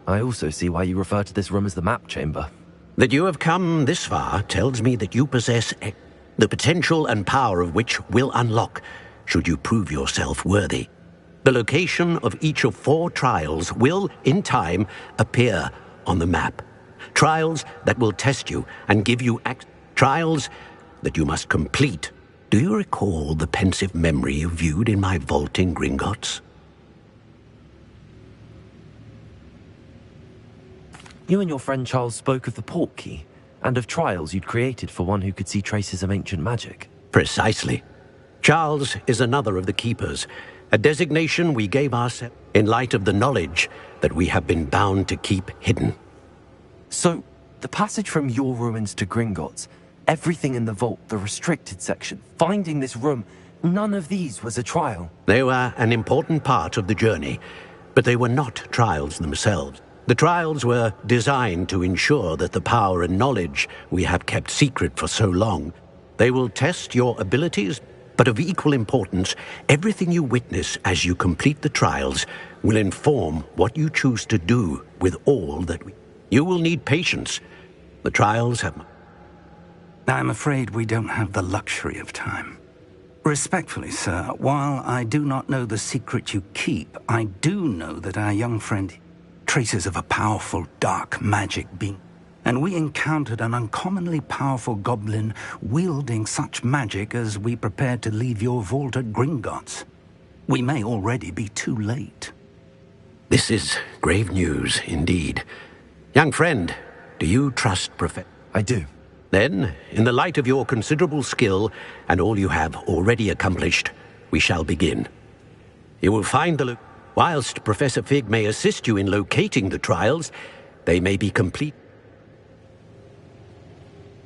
I also see why you refer to this room as the Map Chamber.
That you have come this far tells me that you possess the potential and power of which will unlock, should you prove yourself worthy. The location of each of 4 trials will, in time, appear on the map. Trials that will test you and give you trials that you must complete. Do you recall the pensive memory you viewed in my vault in Gringotts?
You and your friend Charles spoke of the portkey, and of trials you'd created for one who could see traces of ancient magic.
Precisely. Charles is another of the keepers, A designation we gave ourselves in light of the knowledge that we have been bound to keep hidden.
So, the passage from your ruins to Gringotts, everything in the vault, the restricted section, finding this room, none of these was a trial.
They were an important part of the journey, but they were not trials themselves. The trials were designed to ensure that the power and knowledge we have kept secret for so long, they will test your abilities, but of equal importance, everything you witness as you complete the trials will inform what you choose to do with all that we... You will need patience. The trials have...
I'm afraid we don't have the luxury of time. Respectfully, sir, while I do not know the secret you keep, I do know that our young friend... traces of a powerful dark magic being, and we encountered an uncommonly powerful goblin wielding such magic as we prepared to leave your vault at Gringotts. We may already be too late.
This is grave news, indeed. Young friend, do you trust Professor?
I do.
Then, in the light of your considerable skill and all you have already accomplished, we shall begin. You will find the... Whilst Professor Fig may assist you in locating the trials, they may be complete.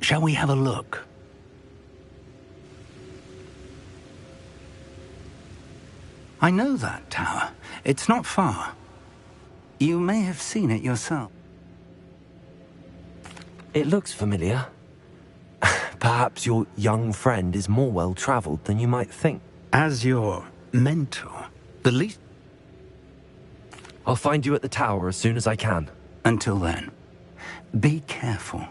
Shall we have a look? I know that tower. It's not far. You may have seen it yourself.
It looks familiar. Perhaps your young friend is more well-traveled than you might think.
As your mentor, the least...
I'll find you at the tower as soon as I can.
Until then, be careful.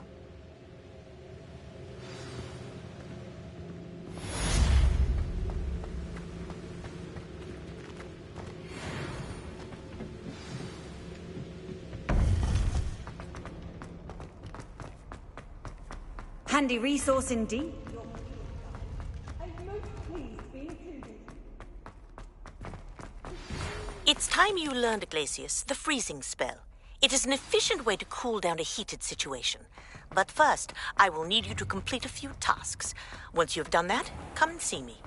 Handy resource indeed.
It's time you learned, Glacius, the freezing spell. It is an efficient way to cool down a heated situation. But first, I will need you to complete a few tasks. Once you've done that, come and see me.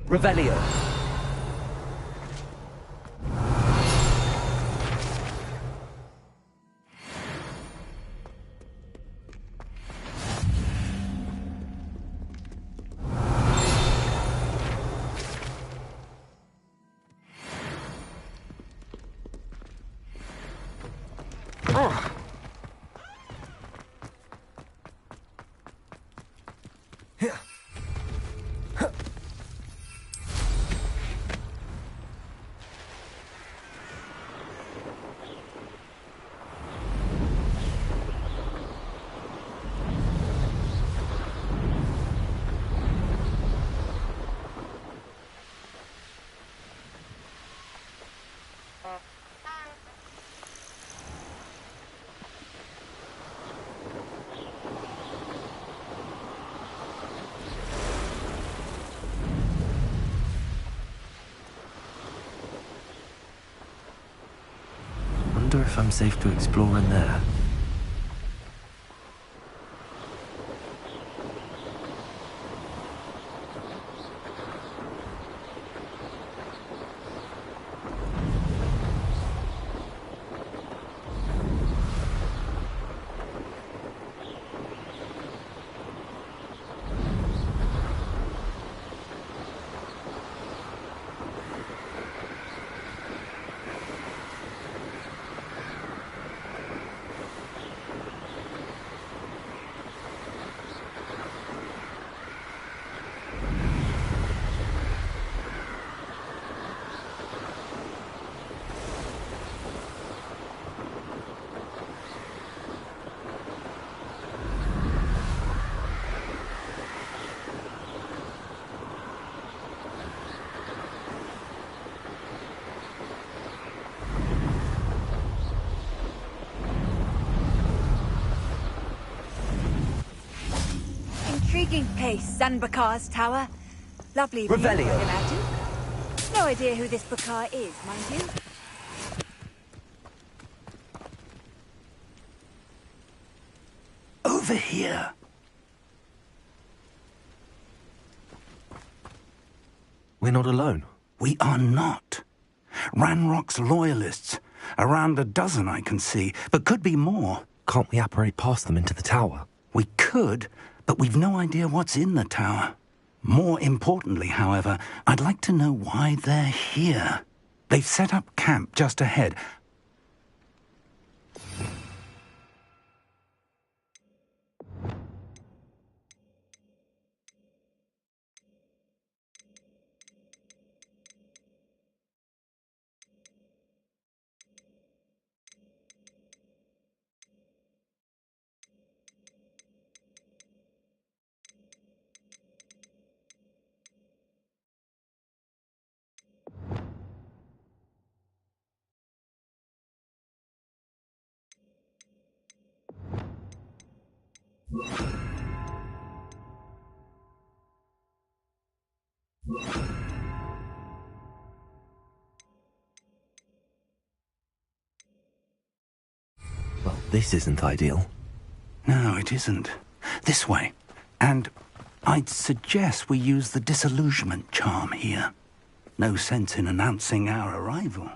Revelio.
Wonder if I'm safe to explore in there.
Hey, Sanbakar's tower. Lovely view,
Revelio.
I imagine. No idea who this Bakar is, mind you.
Over here.
We're not alone.
We are not. Ranrock's loyalists. Around a dozen I can see, but could be more.
Can't we apparate past them into the tower?
We could, but we've no idea what's in the tower. More importantly, however, I'd like to know why they're here. They've set up camp just ahead.
Well, this isn't ideal.
No, it isn't. This way. And I'd suggest we use the disillusionment charm here. No sense in announcing our arrival.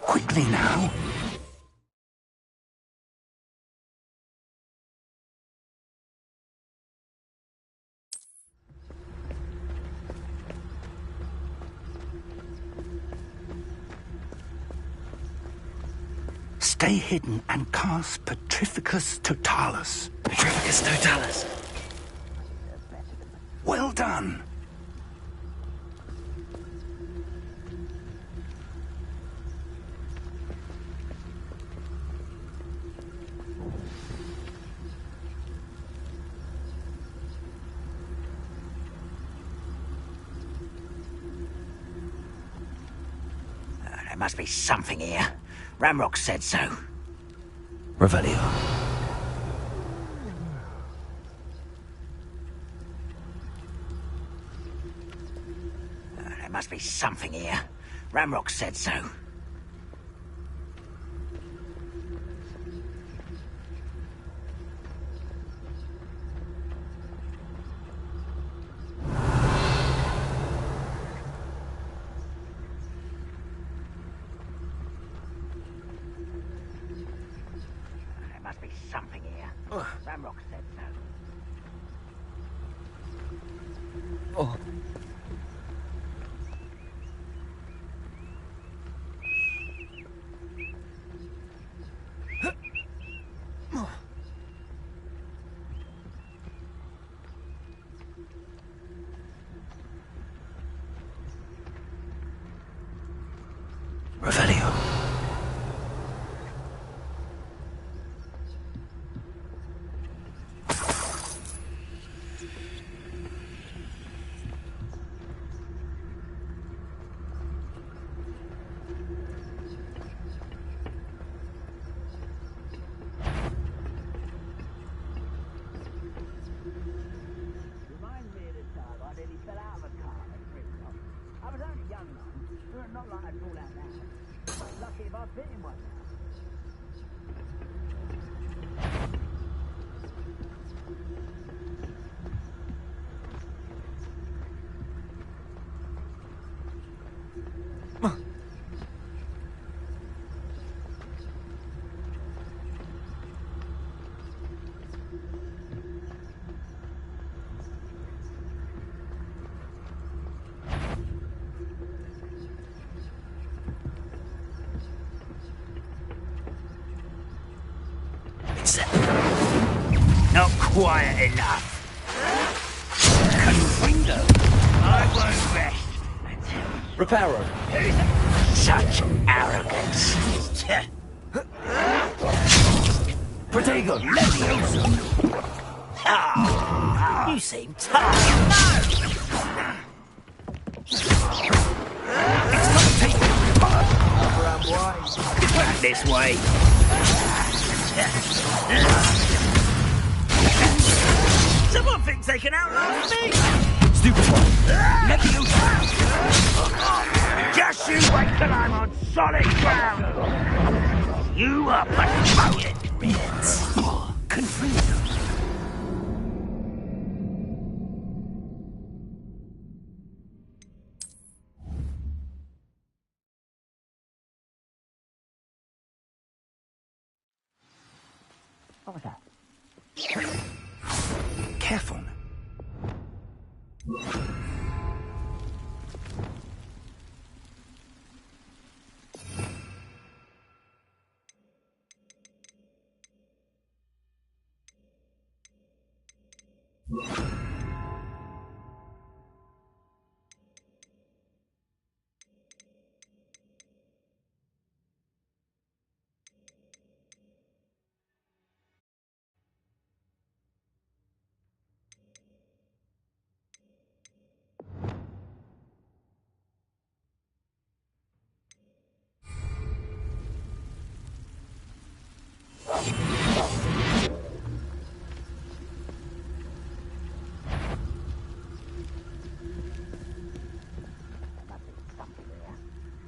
Quickly now. Stay hidden and cast Petrificus Totalis.
Petrificus Totalis.
Well done.
There must be something here. Ramrock said so.
Revelio.
There must be something here. Ramrock said so. There must be something here. Ramrock said so.
Oh. Revelio.
Reminds me of the time I nearly fell out of a car at Bristol. I was only young though, not like I'd fall out now. Lucky if I've been in one now. Not quiet enough. Confringo. I won't rest until...
Reparo.
Such arrogance.
Protego. Leviosa.
You seem tough. Back this way. Someone thinks they can outlast me.
Stupid one.
Let me just you wait till I'm on solid ground. You are promoted, Ritz. Confused.
What was that?
Careful.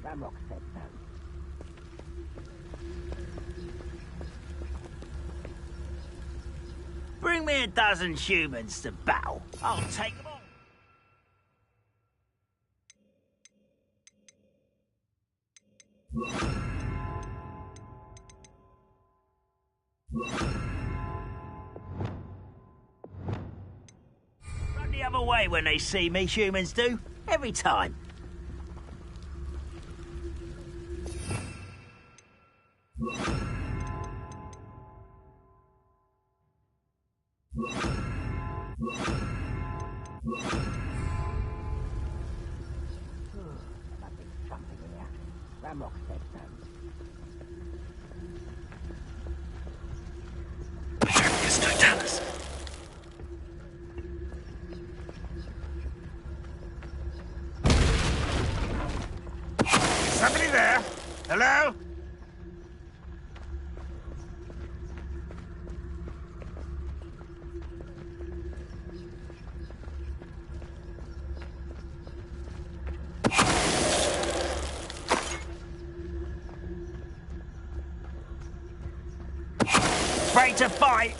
Ramrock said so. Bring me a dozen humans to battle. I'll take them all. Run the other way when they see me, humans do. Every time.
Ramrock said so.
Somebody there? Hello? Afraid to fight?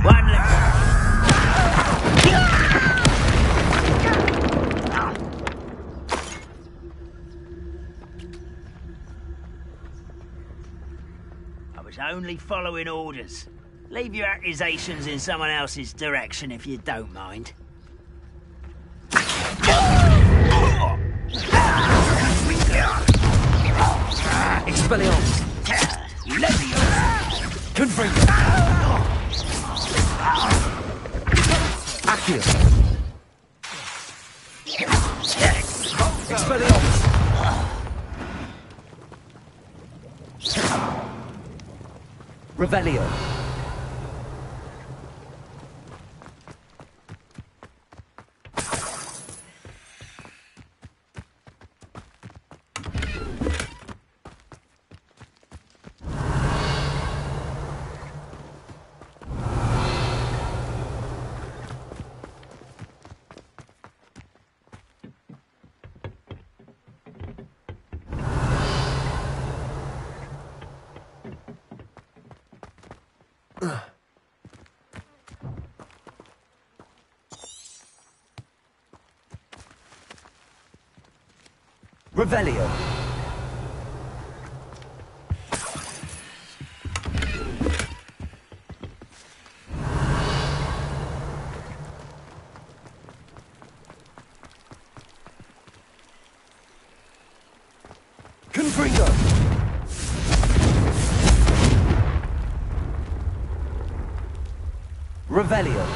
One I was only following orders. Leave your accusations in someone else's direction if you don't mind.
Expelliarmus. Confringo. Accio. Expelliarmus.
Revelio. Revelio.
Confringo.
Revelio.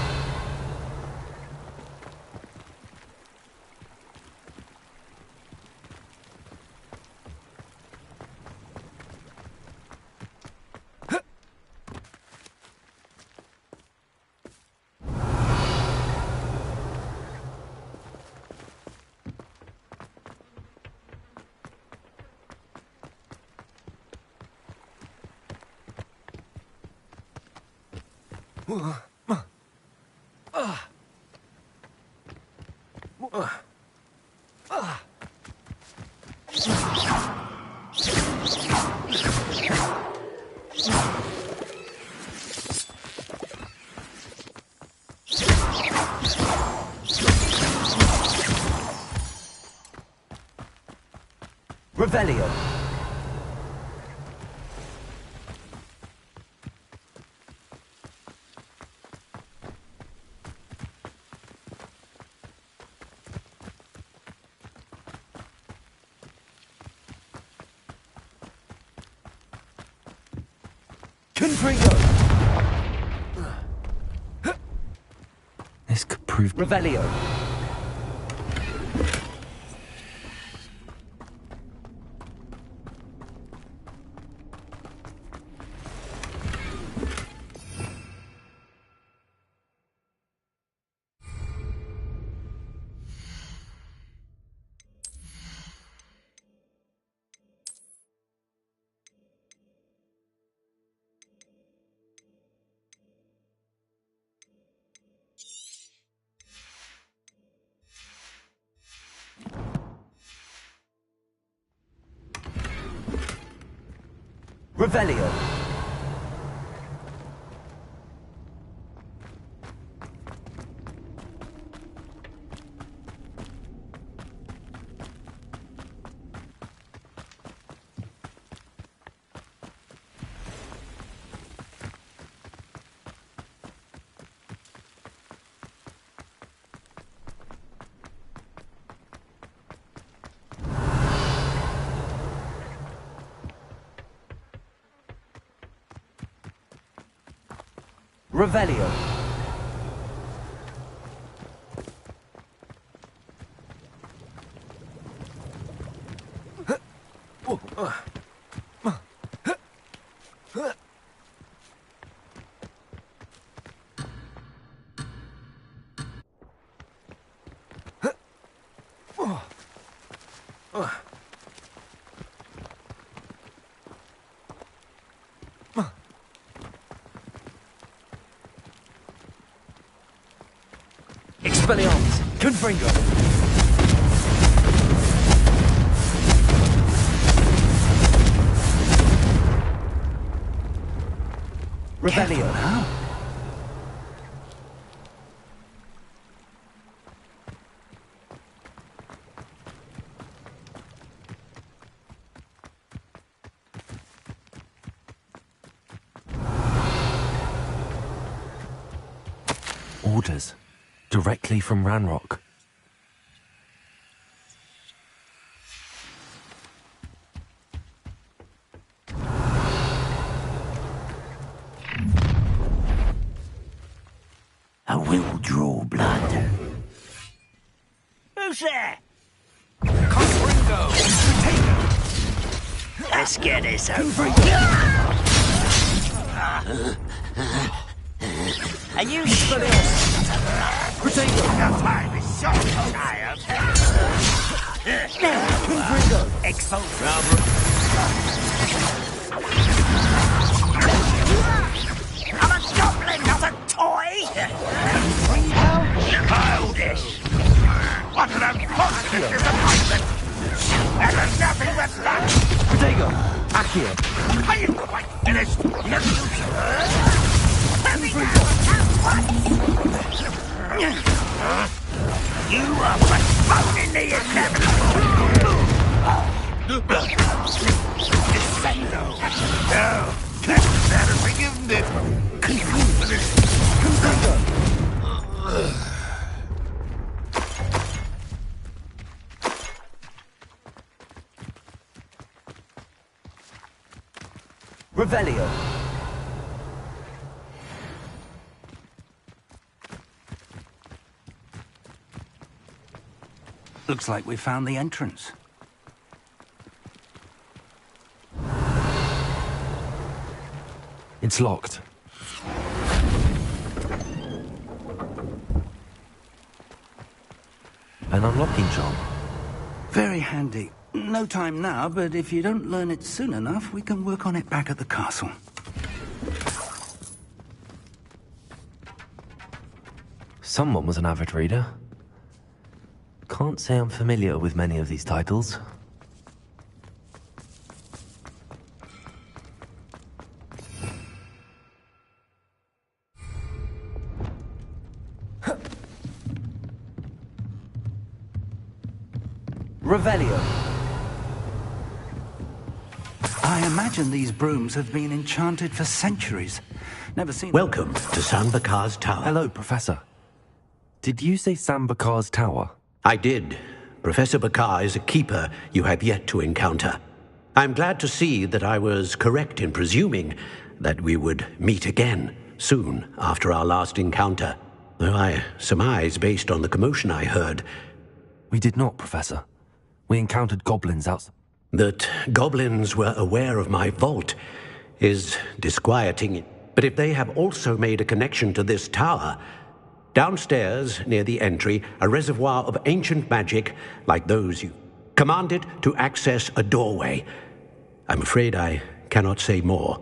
Revelio.
This could prove...
Revelio. Revelio. Revelio.
Expelliarmus! Confringo!
Revelio. Now.
Orders. Directly from Ranrock.
I will draw blood.
Who's there?
Confringo!
Let's get this over. Are you serious?
Your time is so tired.
Confringo. Expose. I'm a goblin, not a toy! Childish!
What an unfortunate disappointment! There is nothing but luck!
Protego! Accio!
Are you quite finished?
Have you heard? You are postponing the inevitable!
Descendo! No! Never forgiven it! Confused with it!
Revelio.
Looks like we found the entrance.
It's locked. An unlocking charm.
Very handy. No time now, but if you don't learn it soon enough, we can work on it back at the castle.
Someone was an avid reader. Can't say I'm familiar with many of these titles.
Revelio.
I imagine these brooms have been enchanted for centuries. Never seen...
Welcome to San Bakar's Tower.
Hello, Professor. Did you say San Bakar's Tower?
I did. Professor Bakar is a keeper you have yet to encounter. I'm glad to see that I was correct in presuming that we would meet again soon after our last encounter. Though I surmise, based on the commotion I heard...
We did not, Professor. We encountered goblins outside.
That goblins were aware of my vault is disquieting. But if they have also made a connection to this tower, downstairs near the entry, a reservoir of ancient magic like those you commanded to access a doorway. I'm afraid I cannot say more.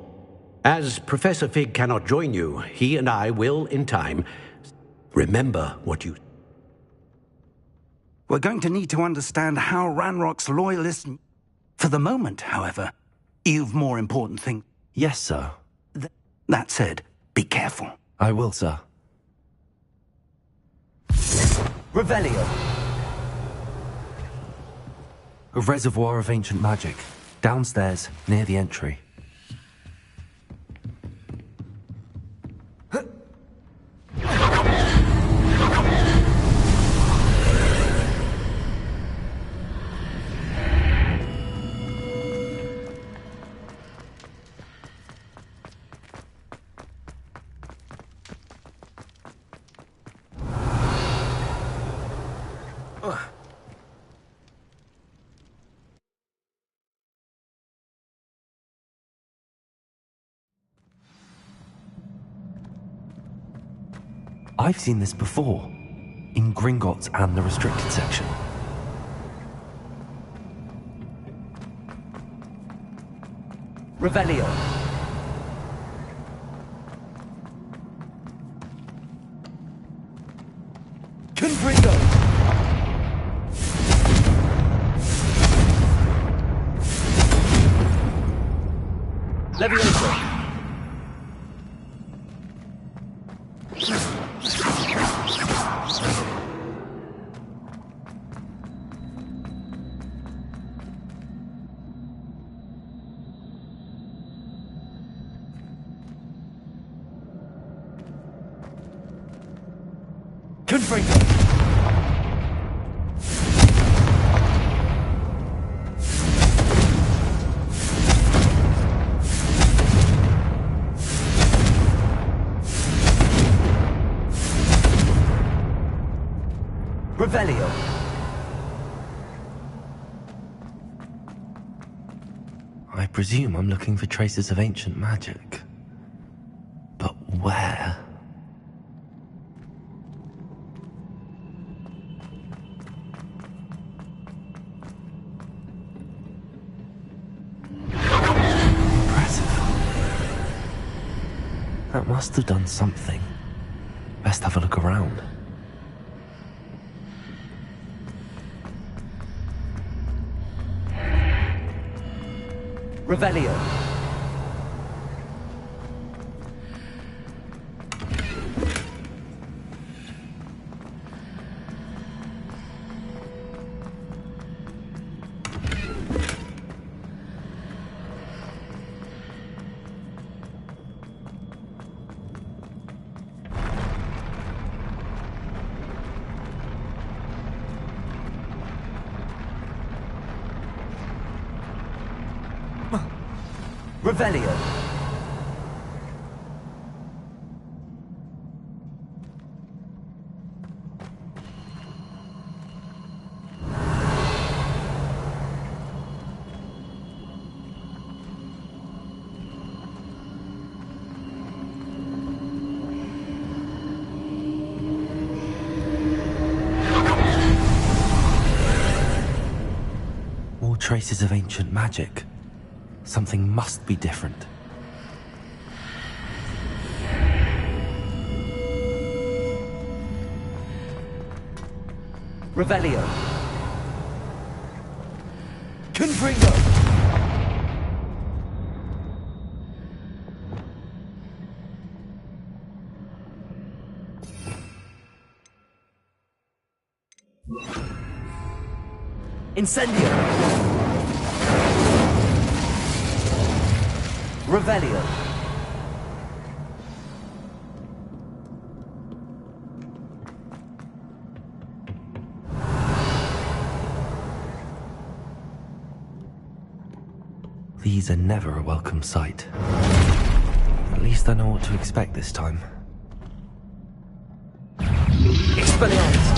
As Professor Fig cannot join you, he and I will, in time, remember what you...
We're going to need to understand how Ranrock's loyalists... For the moment, however, you've more important things.
Yes, sir.
That said, be careful.
I will, sir.
Revelio.
A reservoir of ancient magic. Downstairs, near the entry. I've seen this before, in Gringotts and the restricted section.
Revelio. Confringo. Levioso. Confringo. Revelio.
I presume I'm looking for traces of ancient magic. But where? That must have done something. Best have a look around.
Revelio. Revelio.
More traces of ancient magic. Something must be different.
Revelio. Confringo. Incendio. Revelio.
These are never a welcome sight. At least I know what to expect this time.
Expelliarmus.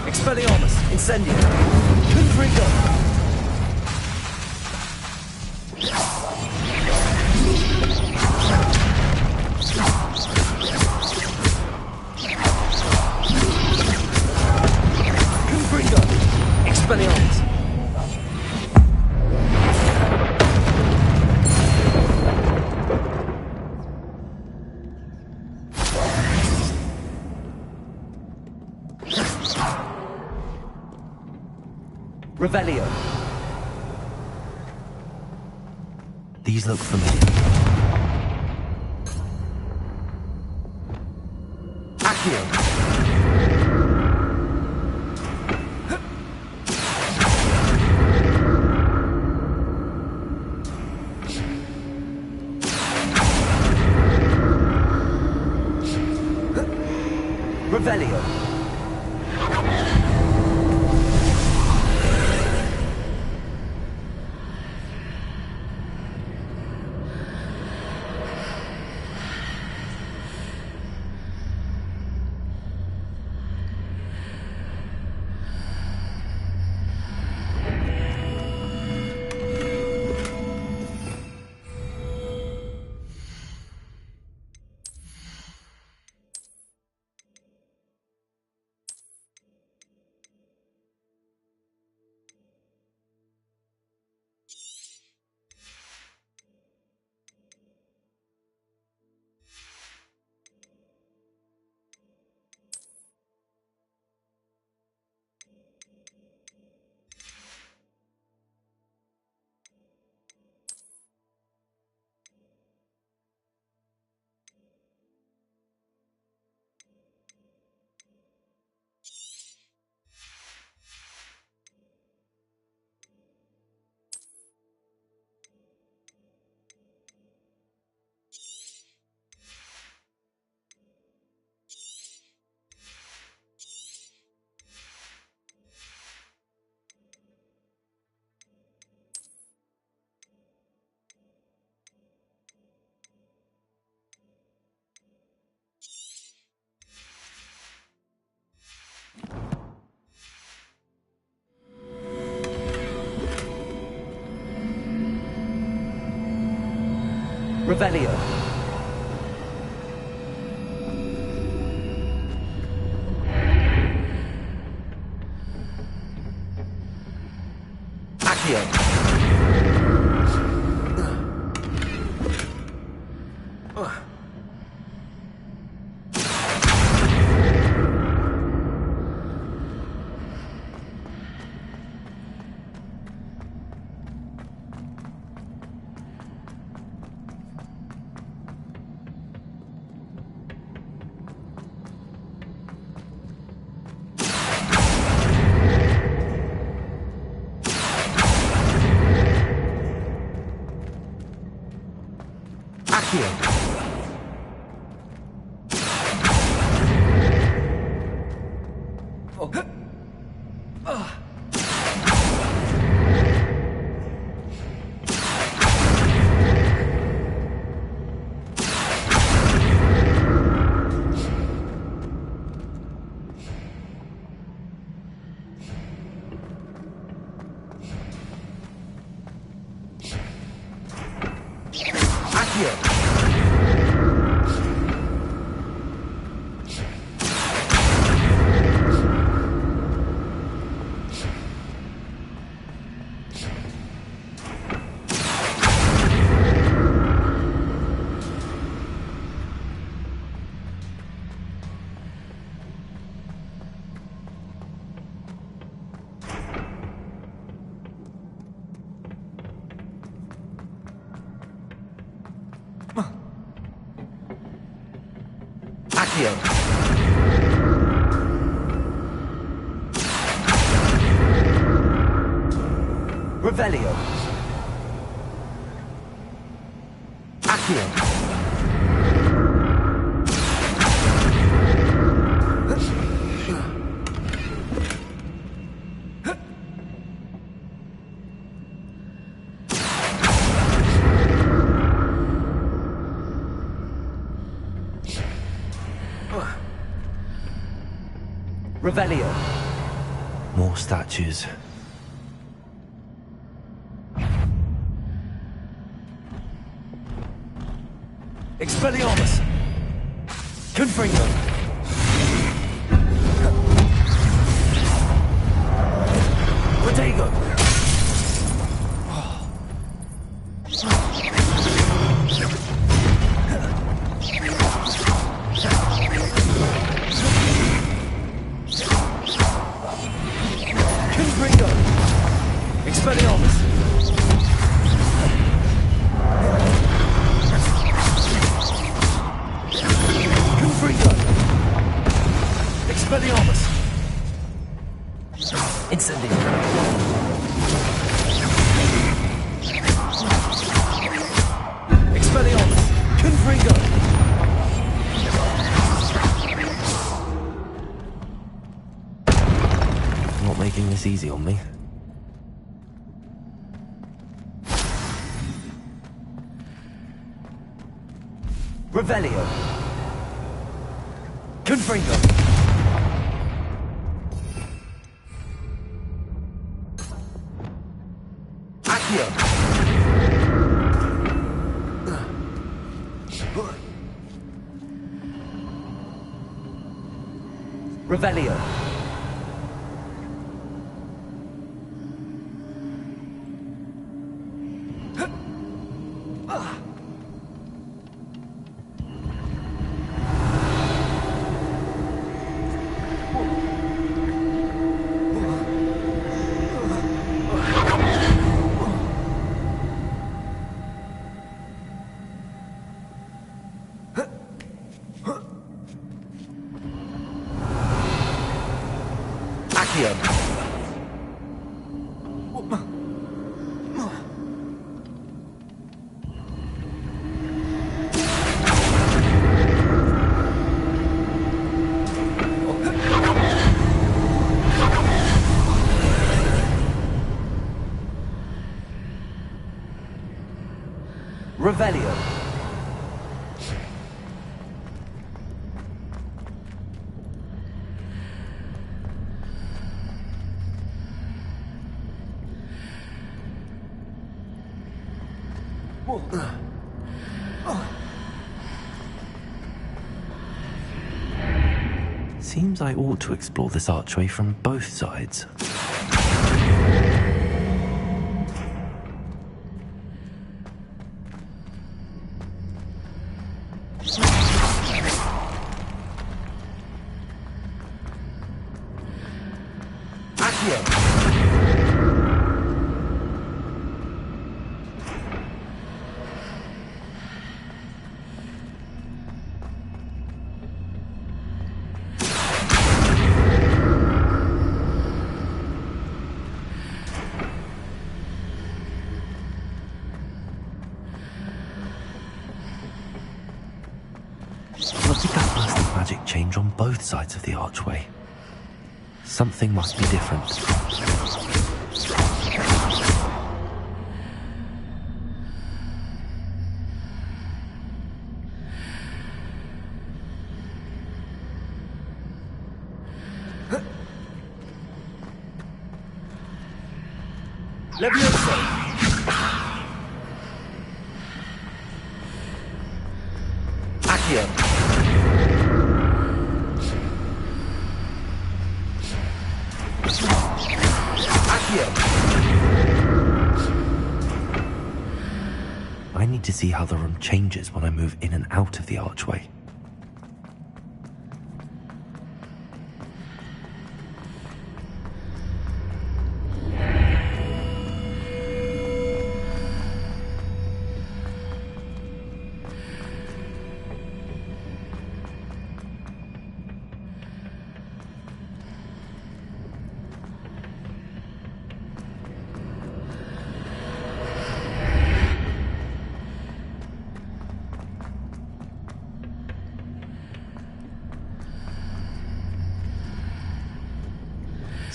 Expelliarmus. Incendio. Confringo. Expelliarmus. Revelio.
These look familiar.
Accio. Revelio. Revelio. Accio. Accio. Revelio. Accio. Revelio.
More statues.
Expelliarmus. Confringo. Protego. Confringo. Expelliarmus. Confringo. Expelliarmus.
Incendio.
Expelliarmus. Confringo.
Not making this easy on me.
Revelio. Confringo. Accio. Revelio. Accio. Revelio.
Seems I ought to explore this archway from both sides.
Accio.
What did that burst of magic change on both sides of the archway? Something must be different.
Levioso. Accio. Accio.
I need to see how the room changes when I move in and out of the archway.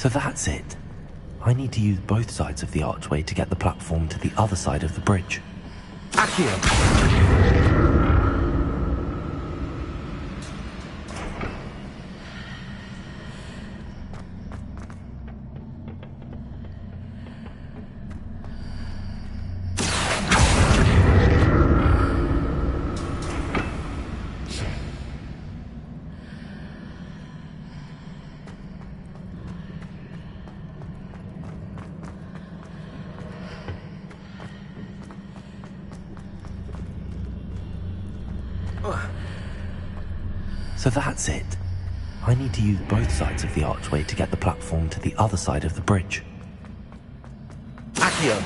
So that's it. I need to use both sides of the archway to get the platform to the other side of the bridge.
Accio!
So that's it. I need to use both sides of the archway to get the platform to the other side of the bridge.
Accio!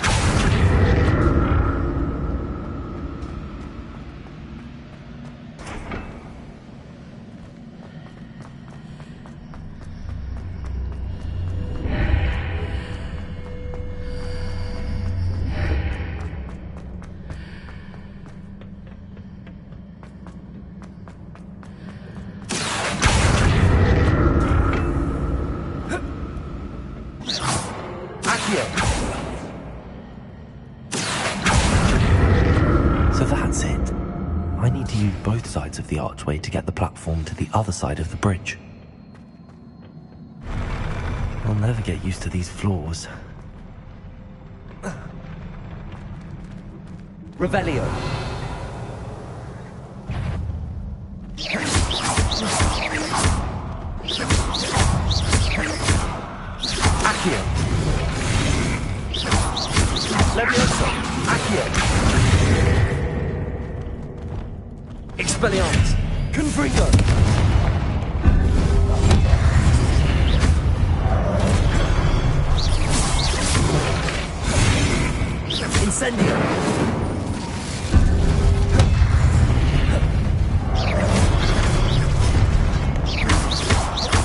So that's it. I need to use both sides of the archway to get the platform to the other side of the bridge. I'll never get used to these floors.
Revelio. Accio. Levioso. Accio. Expelliarmus. Confringo. Incendio.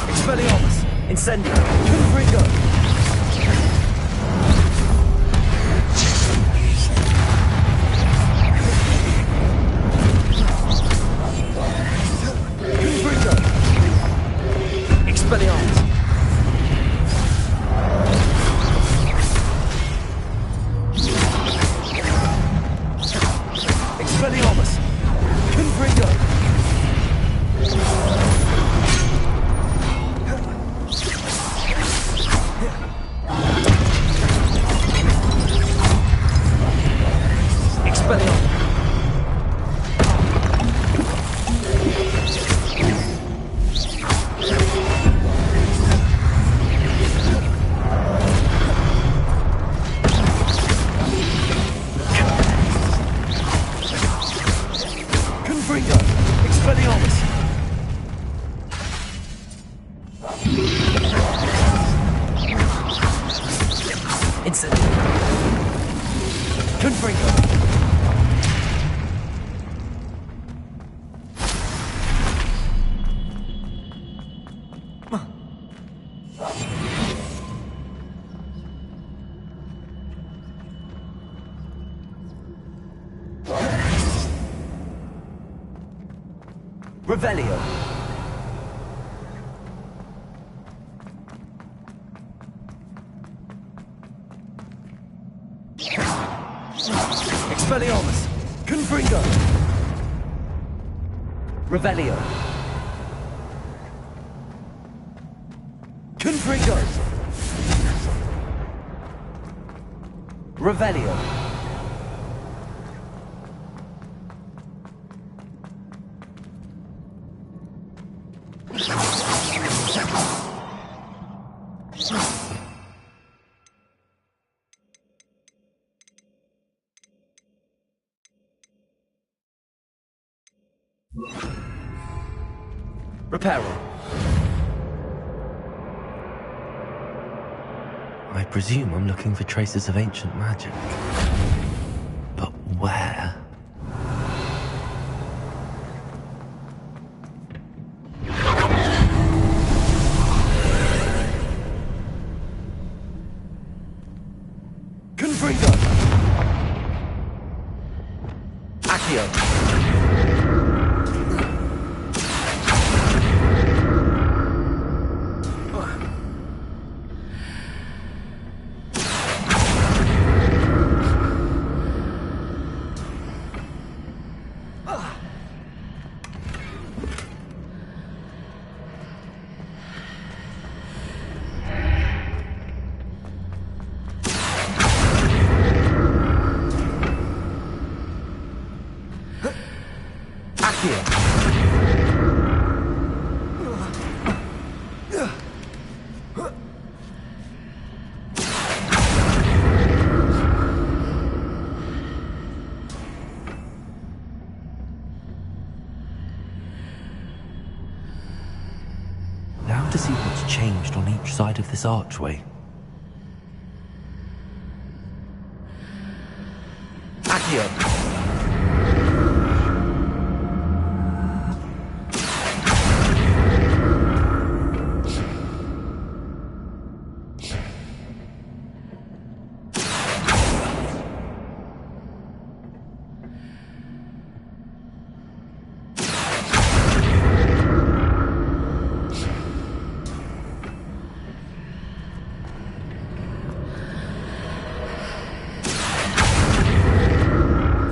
Expelliarmus. Incendio. Confringo. Expelliarmus. Expelliarmus. Confringo. Expelliarmus. Confringo. Expelliarmus. Incendio. Confringo. Revelio. Expelliarmus. Confringo. Revelio. Confringo. Revelio. Reparo.
I presume I'm looking for traces of ancient magic. But where?
Confringo. Accio.
to see what's changed on each side of this archway.
Accio!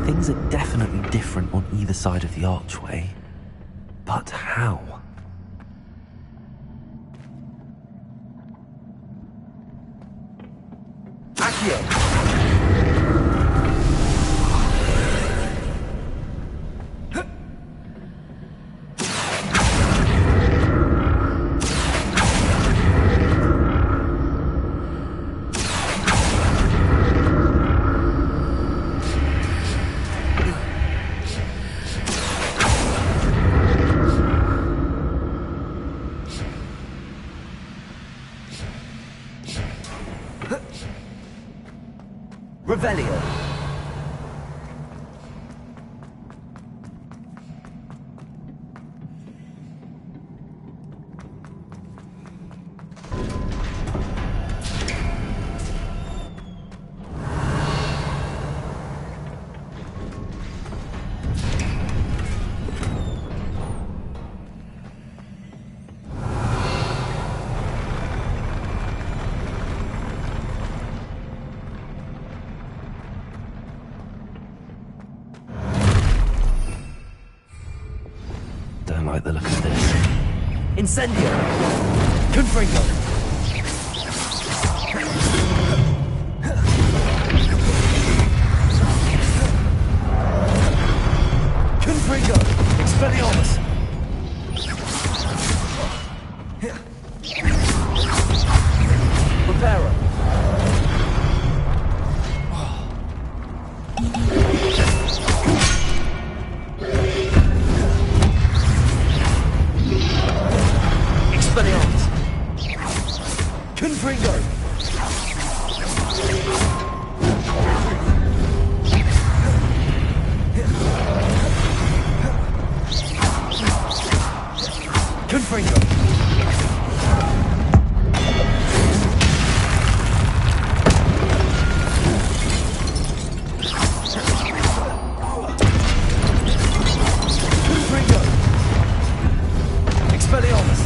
Things are definitely different on either side of the archway. But how?
Accio! Revelio.
Don't like the look of this.
Incendio! Confringo! Confringo! Expelliarmus! Reparo! Expelliarmus! Confringo! Confringo! Confringo! Expelliarmus!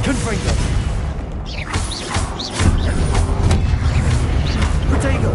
Confringo! Protego!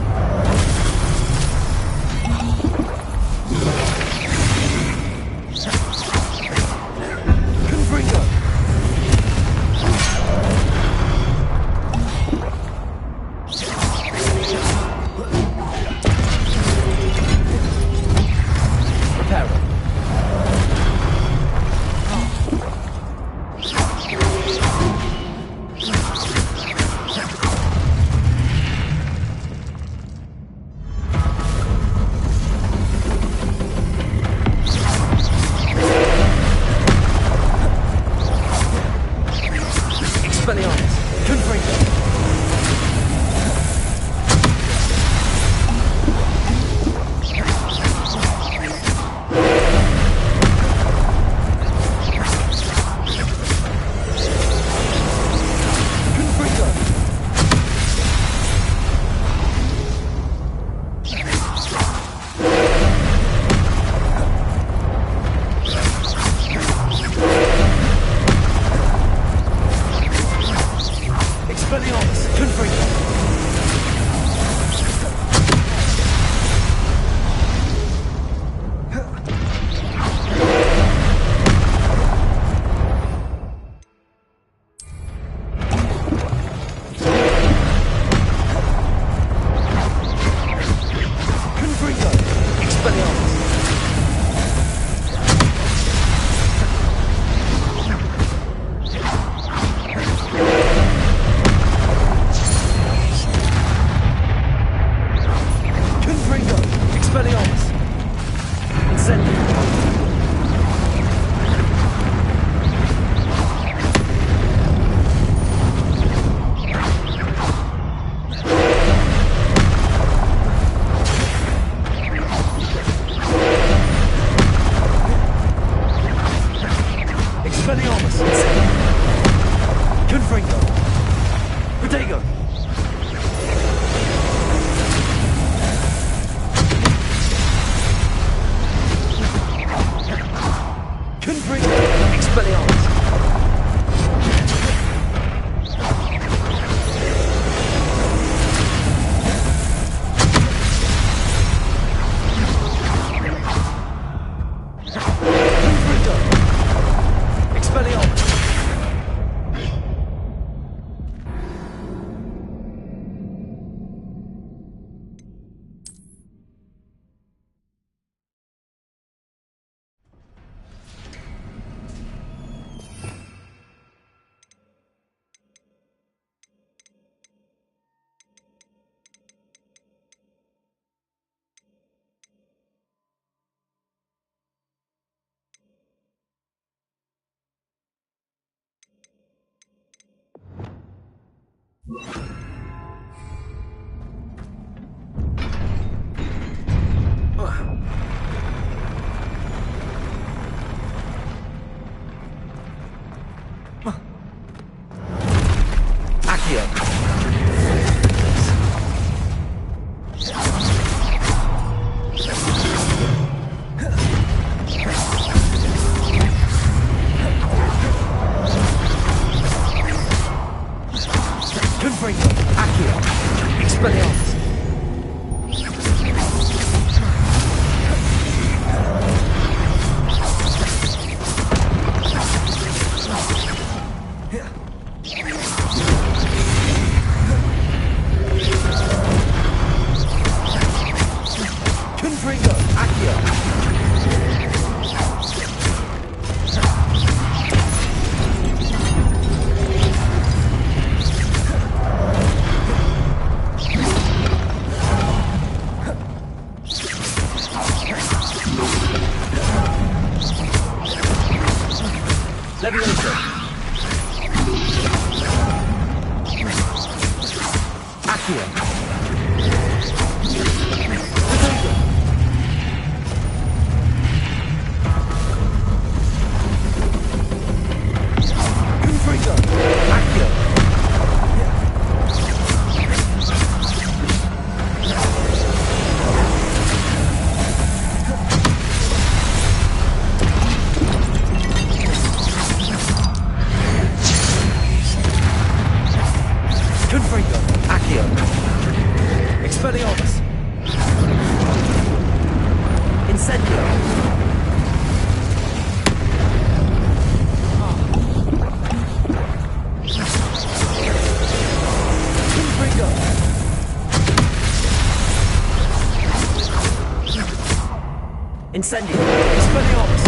Incendio. Expelliarmus.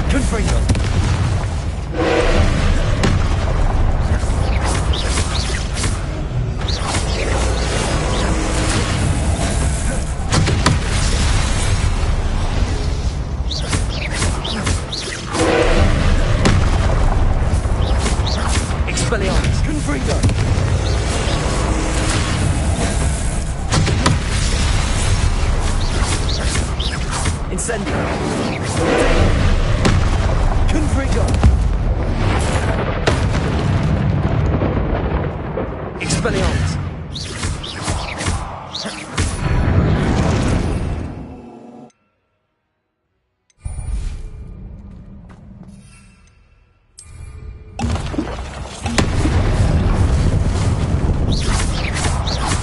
Confringo. Expelliarmus. Confringo. Incendio. Confringo. Expelliarmus.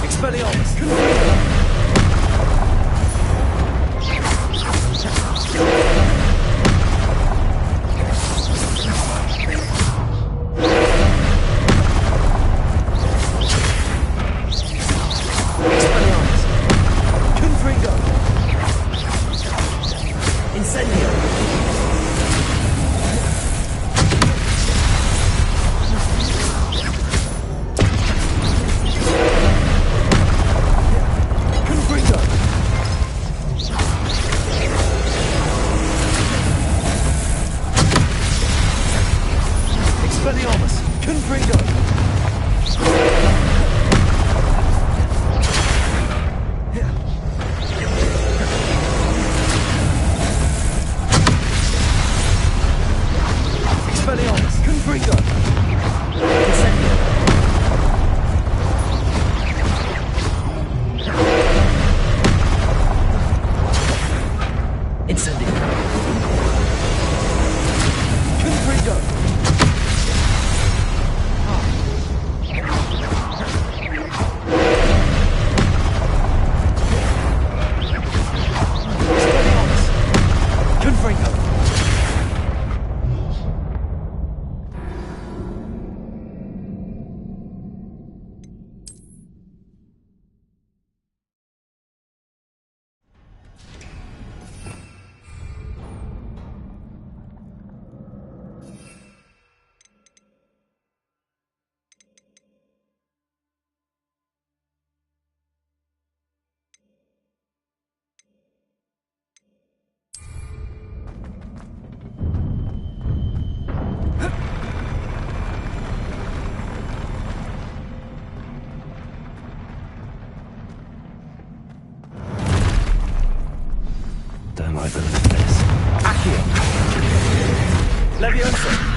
Expelliarmus. Confringo.
Don't like the look of this.
Accio. Leviosa.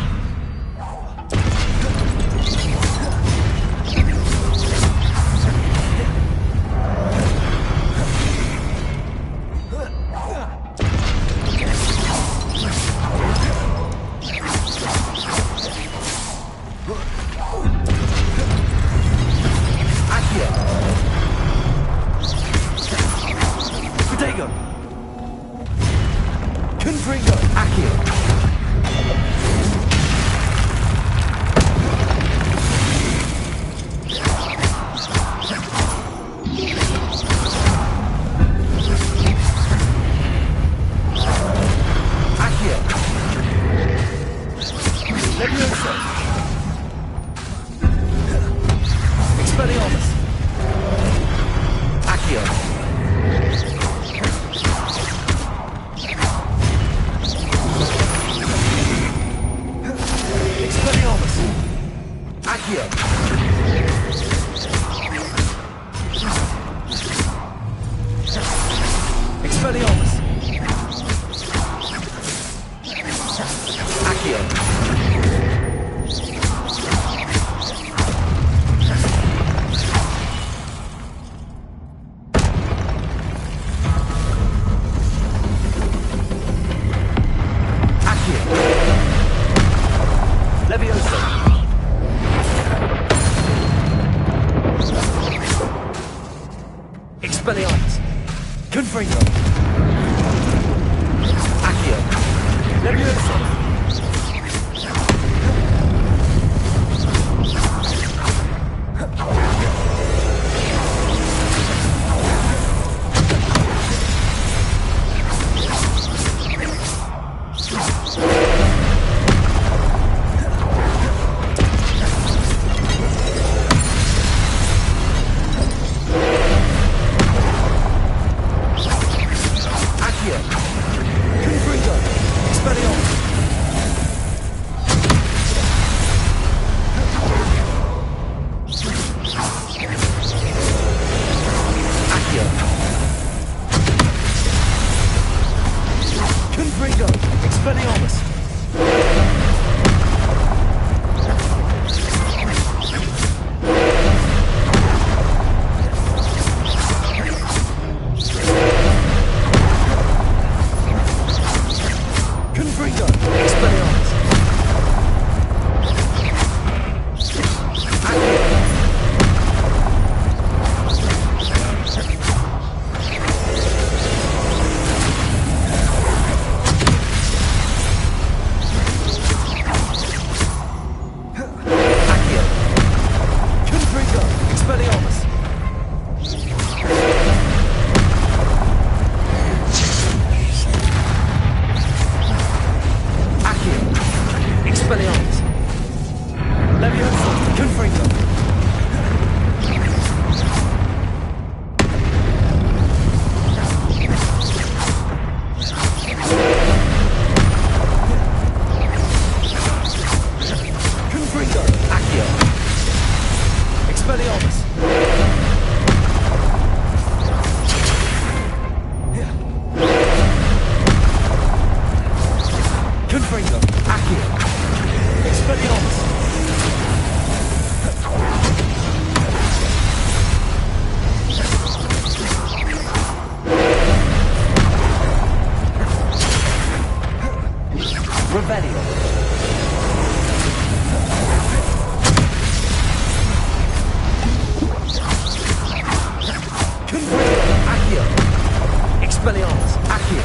Expelliarmus. Confringo. Accio. Leviosa. Expelliarmus. Accio.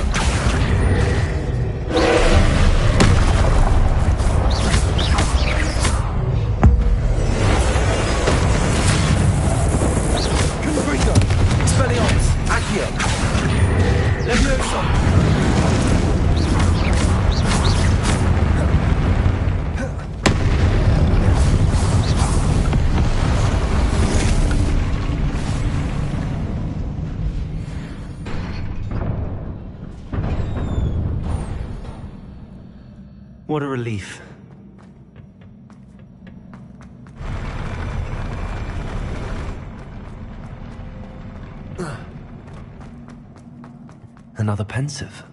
Confringo. Expelliarmus. Accio. Levioso.
What a relief. Another pensive.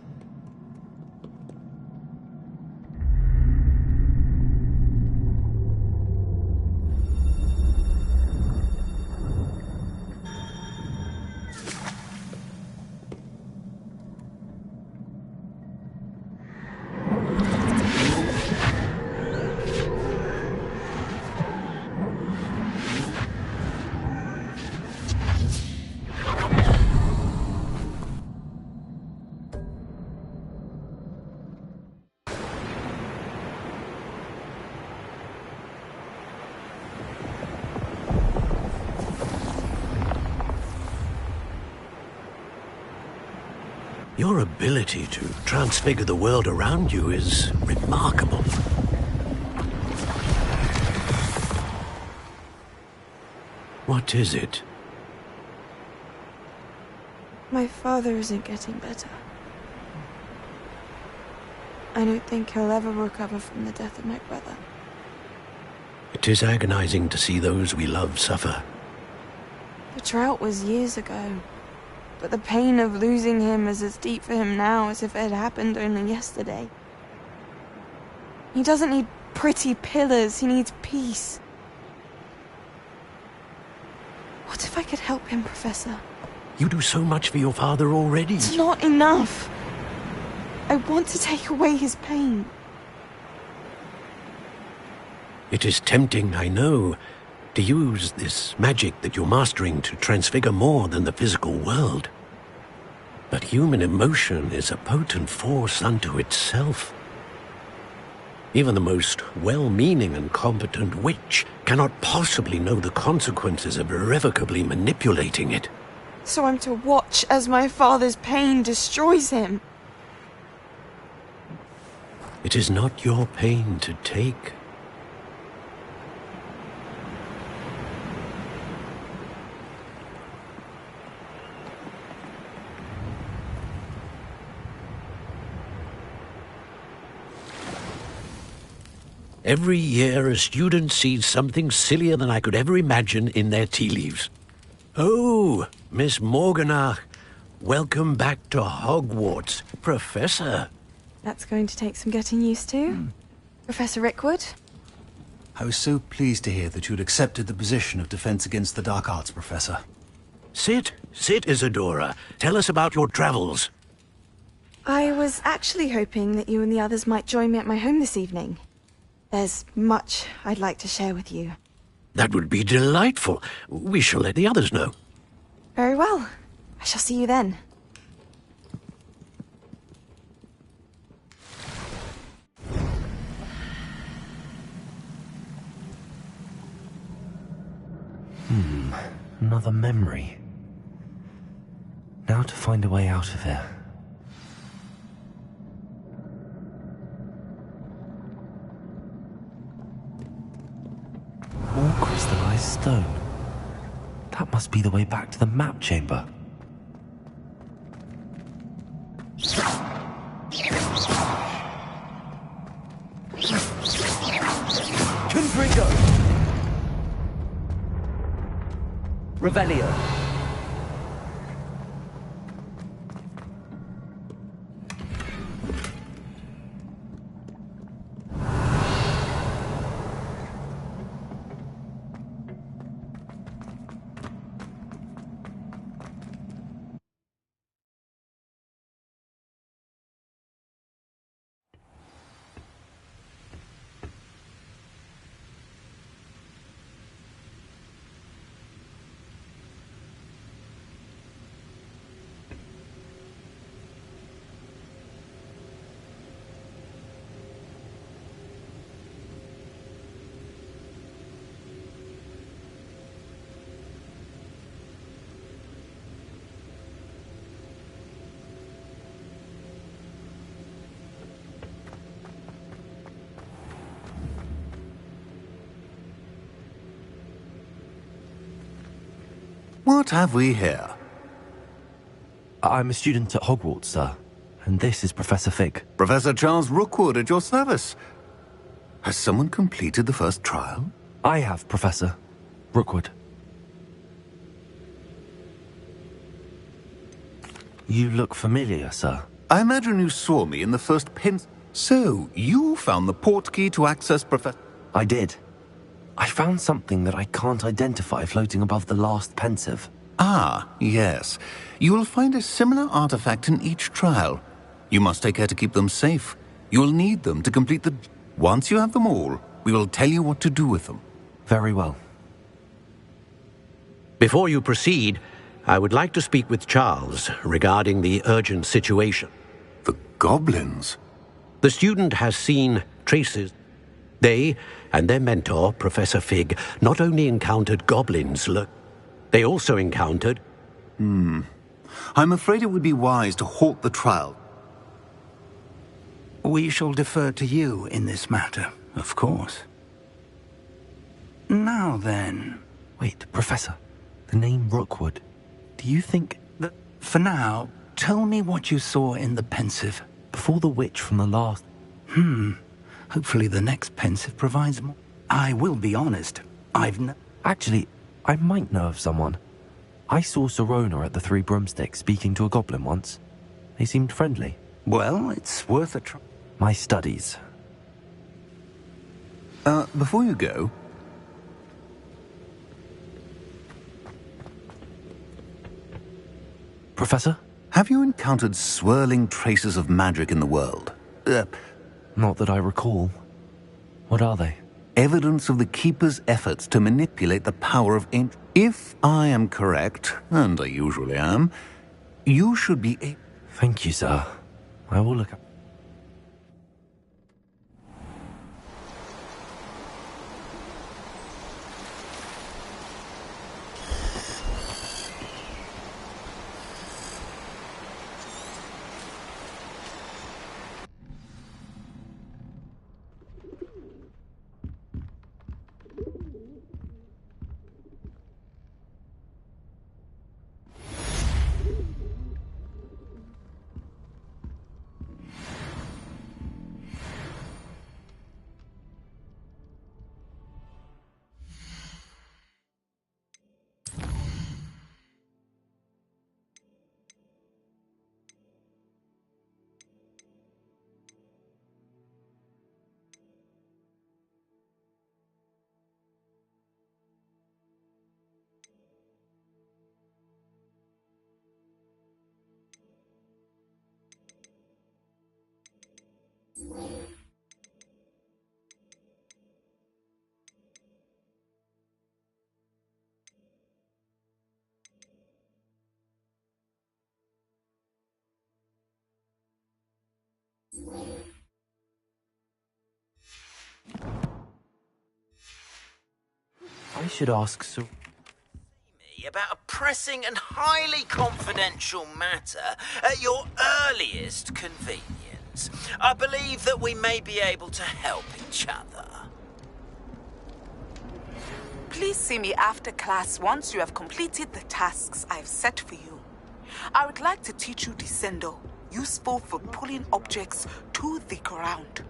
Your ability to transfigure the world around you is remarkable. What is it?
My father isn't getting better. I don't think he'll ever recover from the death of my brother.
It is agonizing to see those we love suffer.
The drought was years ago, but the pain of losing him is as deep for him now as if it had happened only yesterday. He doesn't need pretty pillars, he needs peace. What if I could help him, Professor?
You do so much for your father already.
It's not enough. I want to take away his pain.
It is tempting, I know, to use this magic that you're mastering to transfigure more than the physical world. But human emotion is a potent force unto itself. Even the most well-meaning and competent witch cannot possibly know the consequences of irrevocably manipulating it.
So I'm to watch as my father's pain destroys him.
It is not your pain to take. Every year, a student sees something sillier than I could ever imagine in their tea leaves. Oh, Miss Morganach, welcome back to Hogwarts, Professor.
That's going to take some getting used to. Professor Rickwood?
I was so pleased to hear that you'd accepted the position of Defense Against the Dark Arts, Professor.
Sit, Isadora. Tell us about your travels.
I was actually hoping that you and the others might join me at my home this evening. There's much I'd like to share with you.
That would be delightful. We shall let the others know.
Very well. I shall see you then.
Another memory. Now to find a way out of here. More crystallized stone. That must be the way back to the map chamber.
Confringo. Revelio.
What have we here?
I'm a student at Hogwarts, sir. And this is Professor Fig.
Professor Charles Rookwood at your service. Has someone completed the first trial?
I have, Professor Rookwood. You look familiar, sir.
I imagine you saw me in the first pen... So, you found the portkey to access Professor...
I did. I found something that I can't identify floating above the last pensive.
Ah, yes. You will find a similar artifact in each trial. You must take care to keep them safe. You will need them to complete the... Once you have them all, we will tell you what to do with them.
Very well.
Before you proceed, I would like to speak with Charles regarding the urgent situation.
The goblins?
The student has seen traces. They and their mentor, Professor Fig, not only encountered goblins, they also encountered...
I'm afraid it would be wise to halt the trial.
We shall defer to you in this matter, of course. Now then...
Wait, Professor. The name Rookwood. Do you think...
that for now, tell me what you saw in the pensive.
Before the witch from the last...
Hopefully the next pensive provides more. I will be honest.
Actually, I might know of someone. I saw Serona at the Three Broomsticks speaking to a goblin once. They seemed friendly.
Well, it's worth a try.
My studies.
Before you go...
Professor?
Have you encountered swirling traces of magic in the world?
Not that I recall. What are they?
Evidence of the Keeper's efforts to manipulate the power of ancient... If I am correct, and I usually am, you should be able...
Thank you, sir. I will look up. I should ask Sir...
About a pressing and highly confidential matter at your earliest convenience. I believe that we may be able to help each other.
Please see me after class once you have completed the tasks I've set for you. I would like to teach you Descendo, useful for pulling objects to the ground.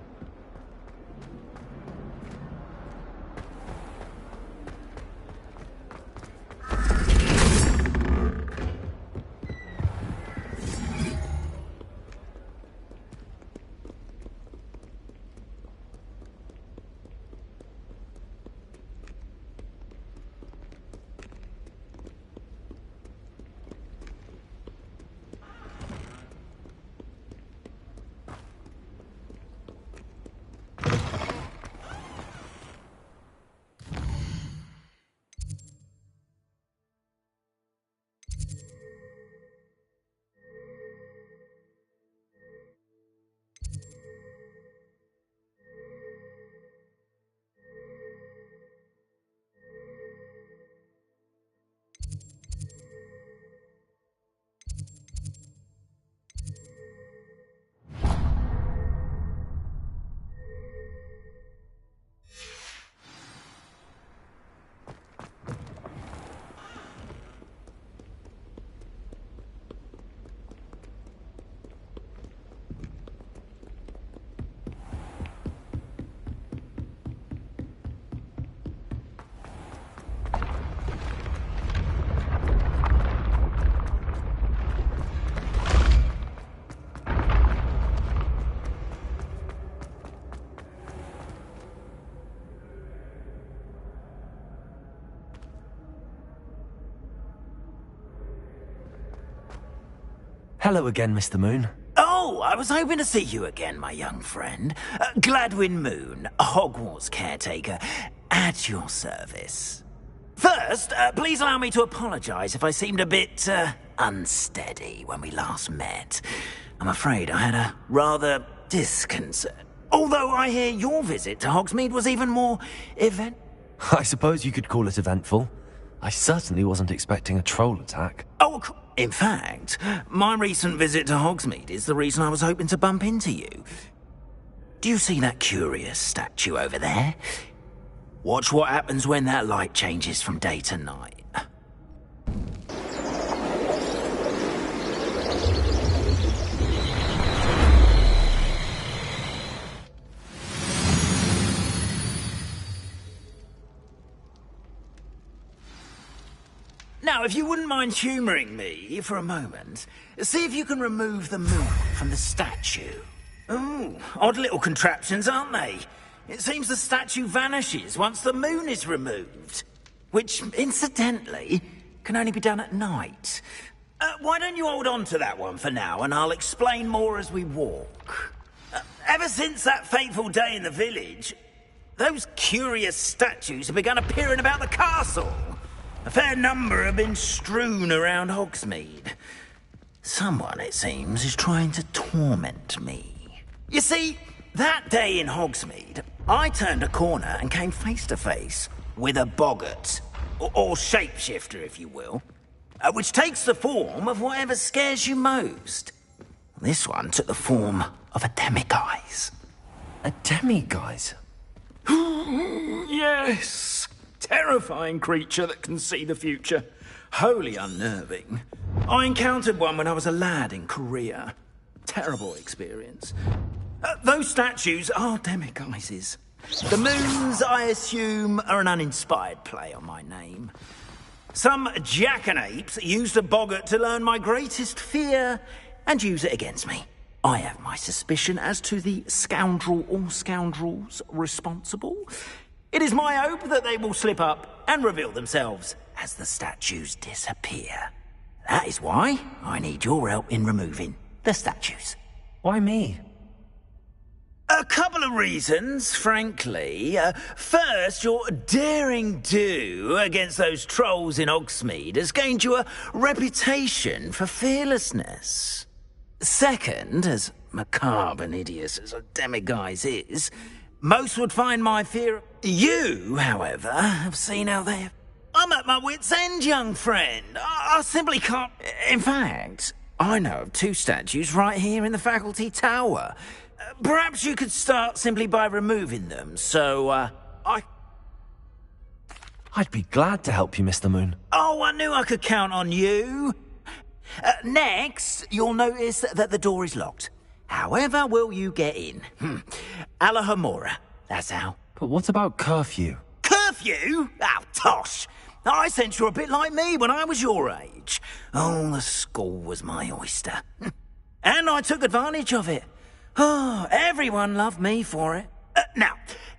Hello again, Mr. Moon.
Oh, I was hoping to see you again, my young friend. Gladwin Moon, Hogwarts caretaker, at your service. First, please allow me to apologise if I seemed a bit, unsteady when we last met. I'm afraid I had a rather disconcert. Although I hear your visit to Hogsmeade was even more
I suppose you could call it eventful. I certainly wasn't expecting a troll attack.
Oh, in fact, my recent visit to Hogsmeade is the reason I was hoping to bump into you. Do you see that curious statue over there? Watch what happens when that light changes from day to night. Now, if you wouldn't mind humouring me for a moment, see if you can remove the moon from the statue. Ooh, odd little contraptions, aren't they? It seems the statue vanishes once the moon is removed. Which, incidentally, can only be done at night. Why don't you hold on to that one for now, and I'll explain more as we walk. Ever since that fateful day in the village, those curious statues have begun appearing about the castle. A fair number have been strewn around Hogsmeade. Someone, it seems, is trying to torment me. You see, that day in Hogsmeade, I turned a corner and came face to face with a boggart, or shapeshifter, if you will, which takes the form of whatever scares you most. This one took the form of a demiguise.
A demiguise?
Yes! Terrifying creature that can see the future. Wholly unnerving. I encountered one when I was a lad in Korea. Terrible experience. Those statues are demiguises. The moons, I assume, are an uninspired play on my name. Some jackanapes used a boggart to learn my greatest fear and use it against me. I have my suspicion as to the scoundrel or scoundrels responsible. It is my hope that they will slip up and reveal themselves as the statues disappear. That is why I need your help in removing the statues.
Why me?
A couple of reasons, frankly. First, your daring do against those trolls in Hogsmeade has gained you a reputation for fearlessness. Second, as macabre and hideous as a demiguise is, most would find my fear... You, however, have seen how they... I'm at my wit's end, young friend. I simply can't... In fact, I know of two statues right here in the faculty tower. Perhaps you could start simply by removing them, so,
I'd be glad to help you, Mr. Moon.
Oh, I knew I could count on you. Next, you'll notice that the door is locked. However will you get in? Alahomora, that's how.
But what about curfew?
Curfew? Oh, tosh. I sense you're a bit like me when I was your age. Oh, the school was my oyster. And I took advantage of it. Oh, everyone loved me for it. Now,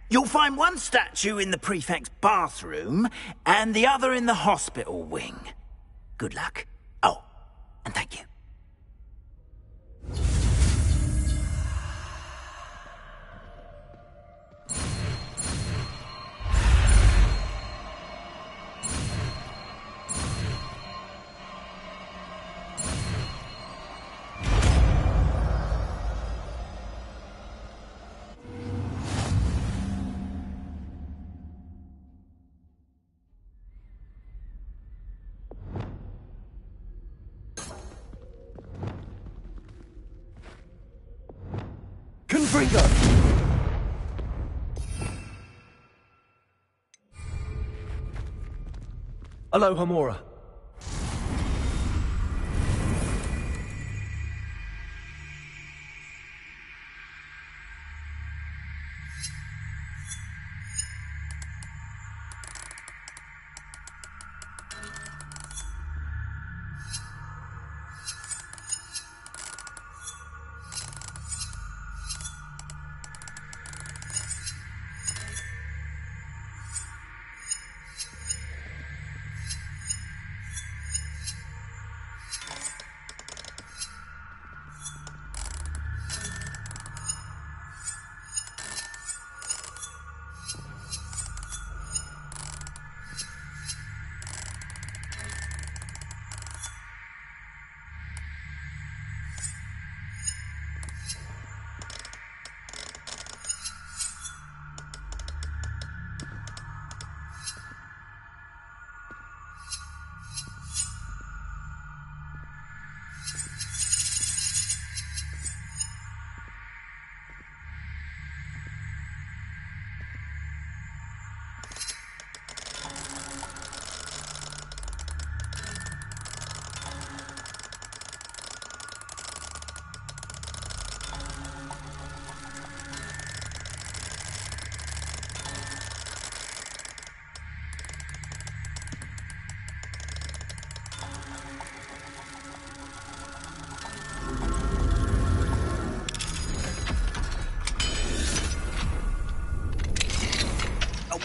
you'll find one statue in the prefect's bathroom and the other in the hospital wing. Good luck. Oh, and thank you.
Confringo! Alohomora.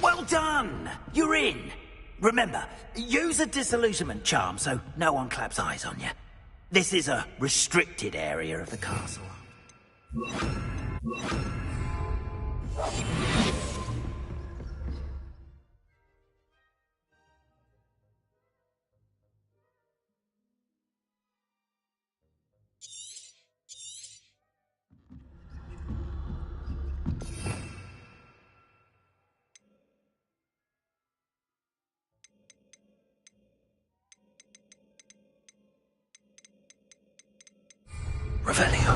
Well done! You're in! Remember, use a disillusionment charm so no one claps eyes on you. This is a restricted area of the castle.
Revelio.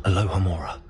Aloha Mora.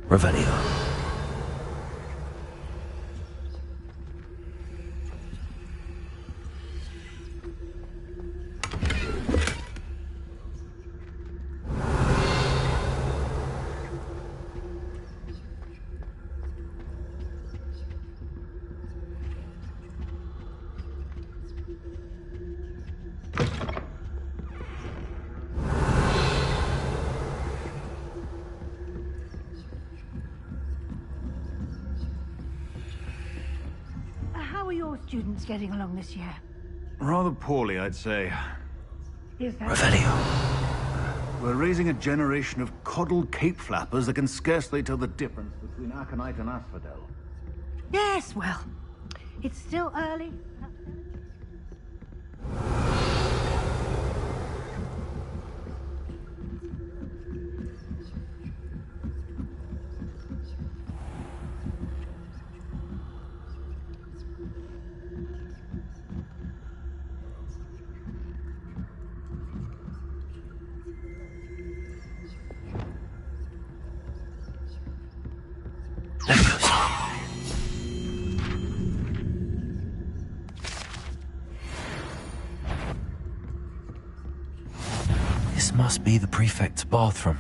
Revelio.
How are your students getting along this year?
Rather poorly, I'd say.
Is that...
Revelio.
We're raising a generation of coddled cape flappers that can scarcely tell the difference between aconite and asphodel.
Yes, well, it's still early.
This must be the prefect's bathroom.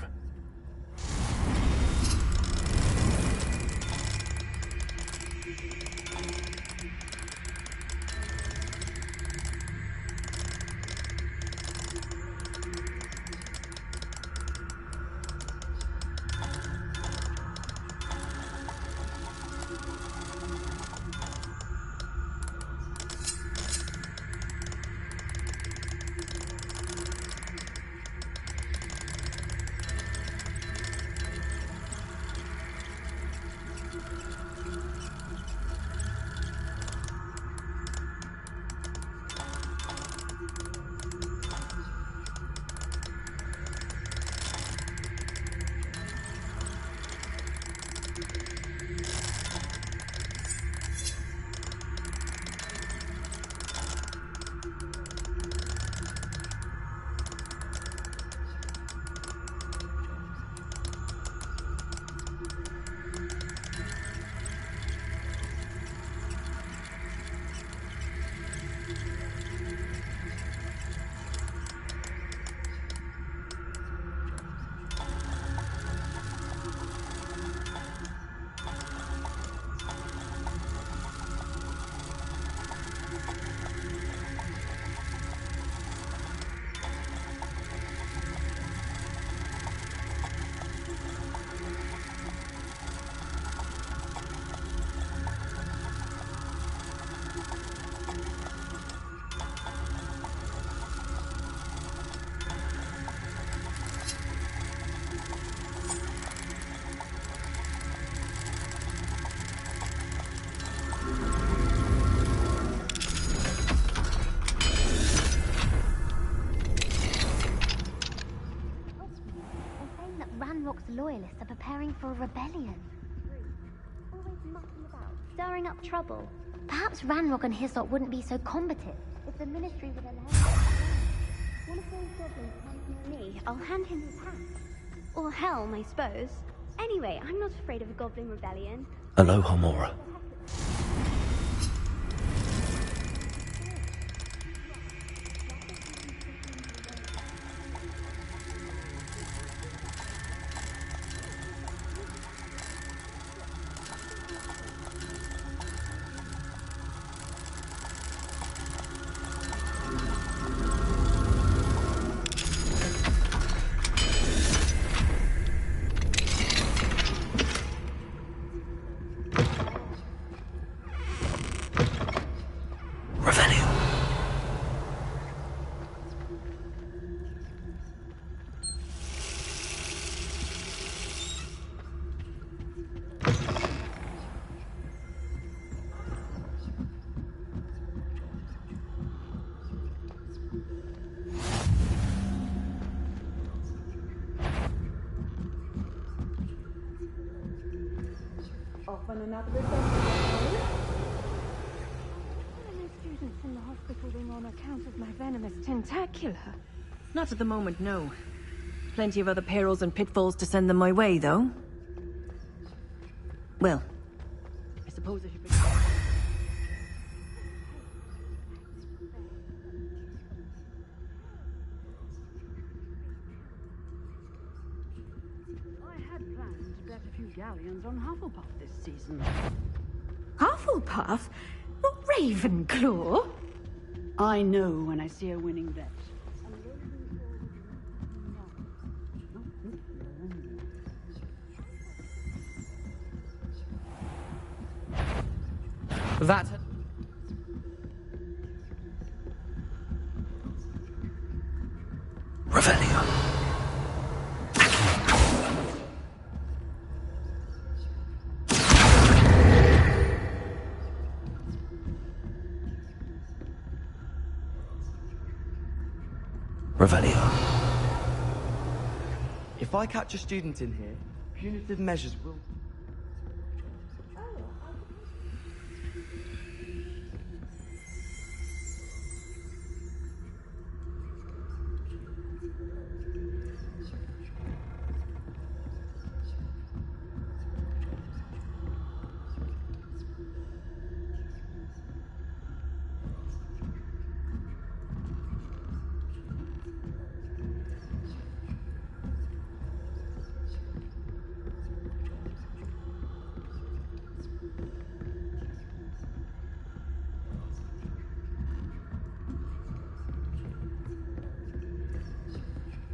Ranrock's loyalists are preparing for a rebellion. Always mucking about, stirring up trouble. Perhaps Ranrock and his lot wouldn't be so combative if the Ministry would allow them. One of those goblins comes near me, I'll hand him his hat. Or helm, I suppose. Anyway, I'm not afraid of a goblin rebellion.
Aloha, Mora.
Often another students in the hospital wing on account of my venomous tentacular. Not at the moment, no. Plenty of other perils and pitfalls to send them my way, though. Well, I suppose I should be...
Galleons on Hufflepuff this season.
Hufflepuff? Not Ravenclaw?
I know when I see a winning bet.
That...
Revelio. Revelio.
If I catch a student in here, punitive measures will...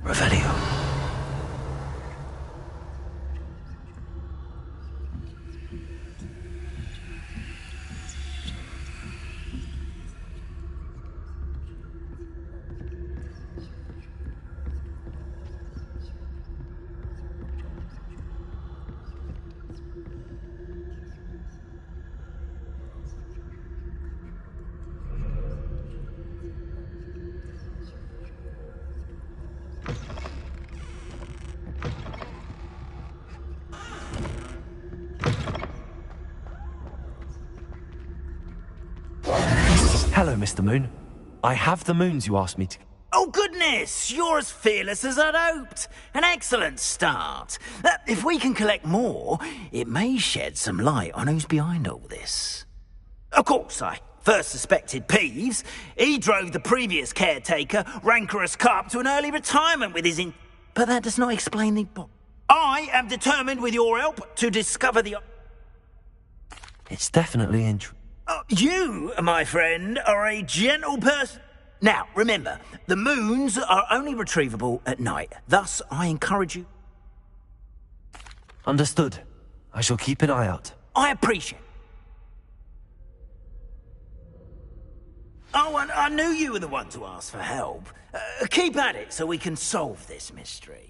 Revelio. Hello, Mr. Moon. I have the moons you asked me to...
Oh, goodness! You're as fearless as I'd hoped. An excellent start. If we can collect more, it may shed some light on who's behind all this. Of course, I first suspected Peeves. He drove the previous caretaker, Rancorous Carp, to an early retirement with his But that does not explain the... I am determined, with your help, to discover the...
It's definitely
You, my friend, are a gentle person. Now, remember, the moons are only retrievable at night. Thus, I encourage you...
Understood. I shall keep an eye out.
I appreciate it. Oh, and I knew you were the one to ask for help. Keep at it so we can solve this mystery.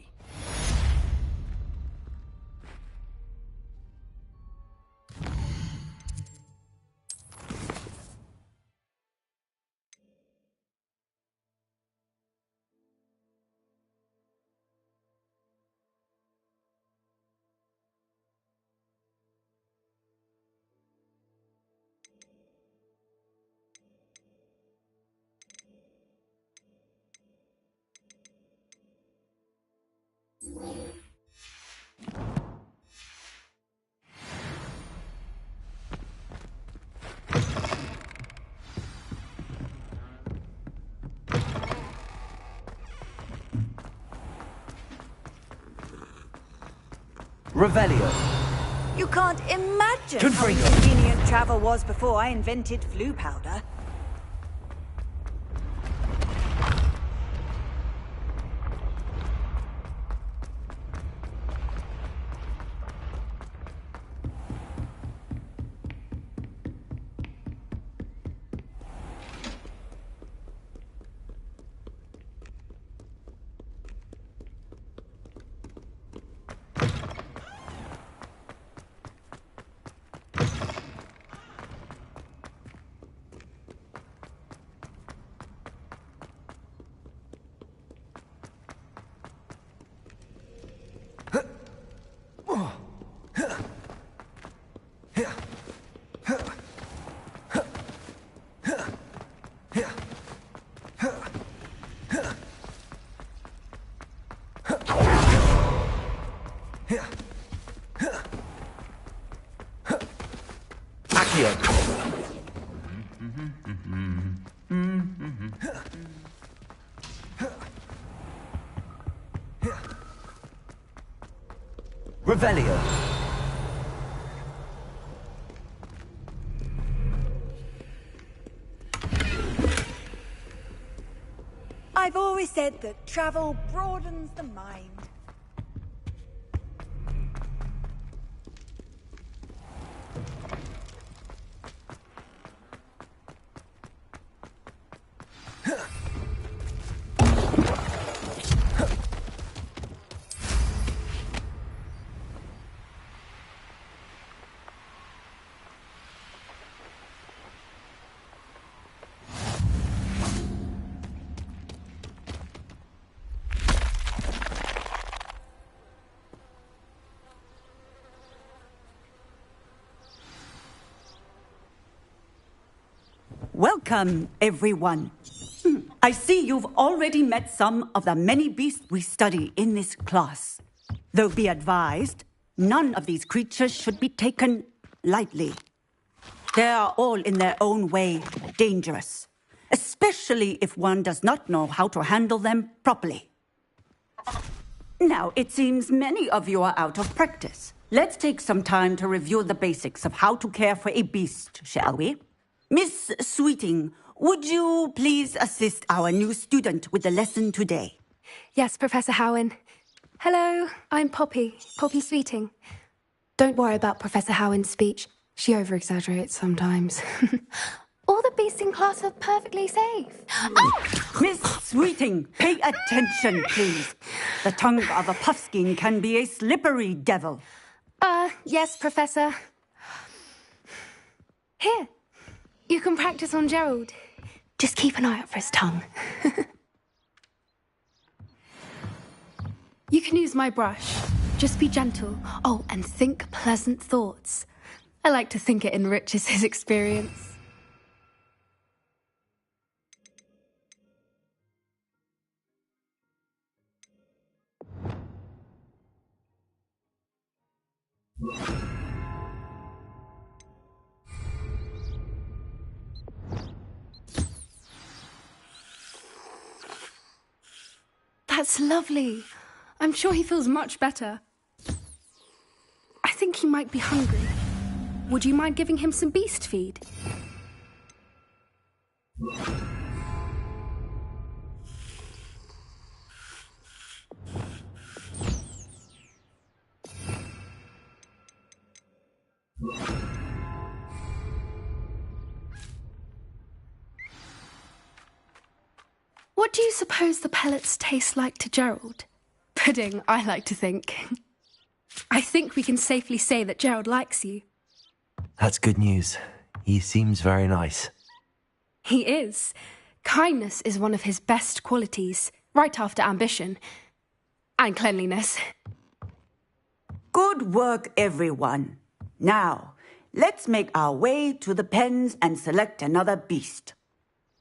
Revelio.
You can't imagine how
Confringo.
inconvenient travel was before I invented flu powder.
Revelio.
I've always said that travel broadens the mind.
Welcome, everyone. I see you've already met some of the many beasts we study in this class. Though be advised, none of these creatures should be taken lightly. They are all in their own way dangerous, especially if one does not know how to handle them properly. Now, it seems many of you are out of practice. Let's take some time to review the basics of how to care for a beast, shall we? Miss Sweeting, would you please assist our new student with the lesson today?
Yes, Professor Howen. Hello, I'm Poppy Sweeting. Don't worry about Professor Howen's speech. She over-exaggerates sometimes. All the beasts in class are perfectly safe.
Miss Sweeting, pay attention, please. The tongue of a puffskein can be a slippery devil.
Yes, Professor. Here, you can practice on Gerald. Just keep an eye out for his tongue. You can use my brush. Just be gentle. Oh, and think pleasant thoughts. I like to think it enriches his experience. That's lovely. I'm sure he feels much better. I think he might be hungry. Would you mind giving him some beast feed? What do you suppose the pellets taste like to Gerald? Pudding, I like to think. I think we can safely say that Gerald likes you.
That's good news. He seems very nice.
He is. Kindness is one of his best qualities, right after ambition. And cleanliness.
Good work, everyone. Now, let's make our way to the pens and select another beast.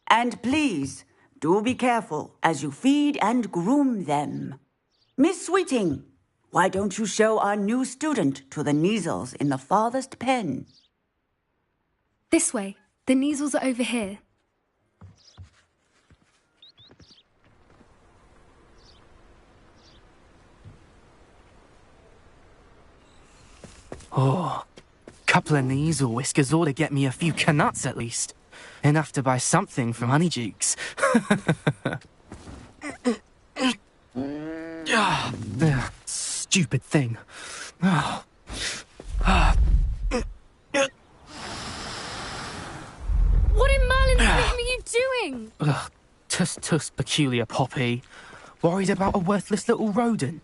And please, do be careful as you feed and groom them. Miss Sweeting, why don't you show our new student to the Neasels in the farthest pen?
This way. The Neasels are over here.
Oh, couple of Kneasel whiskers ought to get me a few canuts at least. Enough to buy something from Honeydukes. Stupid thing. Oh.
What in Merlin's name are you doing?
Ugh, tuss, peculiar Poppy. Worried about a worthless little rodent.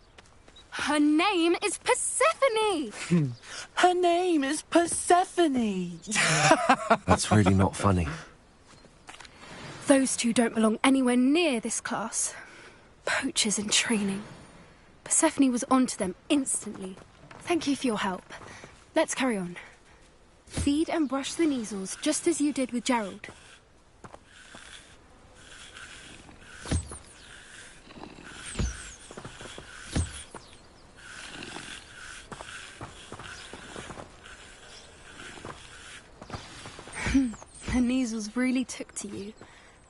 Her name is Persephone!
Her name is Persephone!
That's really not funny.
Those two don't belong anywhere near this class. Poachers in training. Persephone was onto them instantly. Thank you for your help. Let's carry on. Feed and brush the Kneasels just as you did with Gerald. The Kneasels really took to you.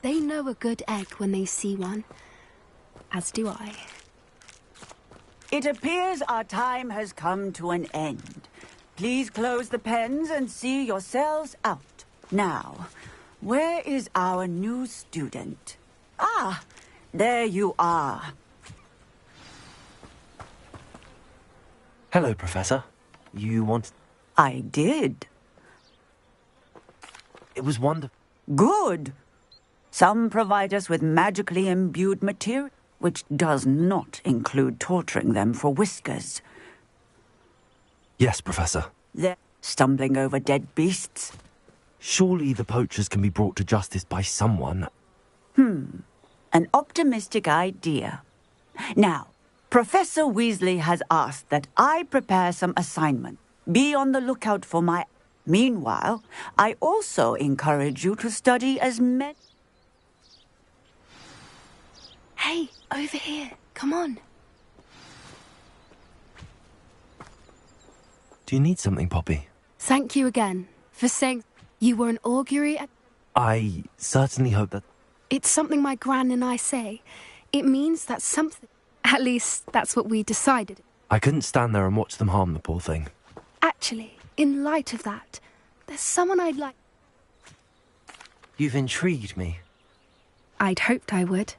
They know a good egg when they see one. As do I.
It appears our time has come to an end. Please close the pens and see yourselves out. Now, where is our new student? Ah, there you are.
Hello, Professor. You wanted...
I did.
It was wonderful.
Good. Some provide us with magically imbued material, which does not include torturing them for whiskers.
Yes, Professor.
They're stumbling over dead beasts.
Surely the poachers can be brought to justice by someone.
An optimistic idea. Now, Professor Weasley has asked that I prepare some assignment. Be on the lookout for my... Meanwhile, I also encourage you to study as many...
Hey, over here. Come on.
Do you need something, Poppy?
Thank you again for saying you were an augury at...
I certainly hope that...
It's something my gran and I say. It means that something... At least, that's what we decided.
I couldn't stand there and watch them harm the poor thing.
Actually, in light of that, there's someone I'd like...
You've intrigued me.
I'd hoped I would.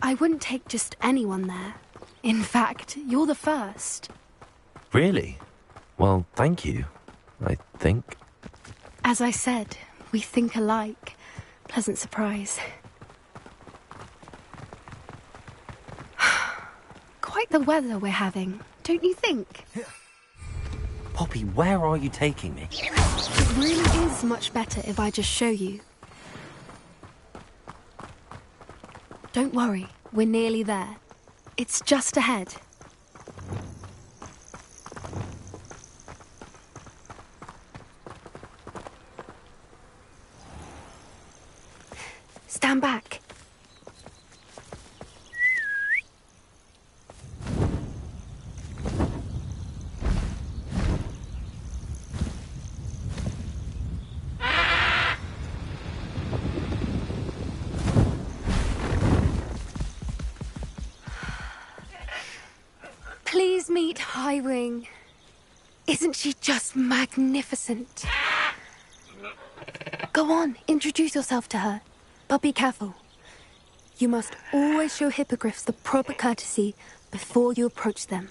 I wouldn't take just anyone there. In fact, you're the first.
Really? Well, thank you, I think.
As I said, we think alike. Pleasant surprise. Quite the weather we're having, don't you think?
Poppy, where are you taking me?
It really is much better if I just show you. Don't worry, we're nearly there. It's just ahead. Stand back. Please meet Highwing. Isn't she just magnificent? Go on, introduce yourself to her. But be careful. You must always show hippogriffs the proper courtesy before you approach them.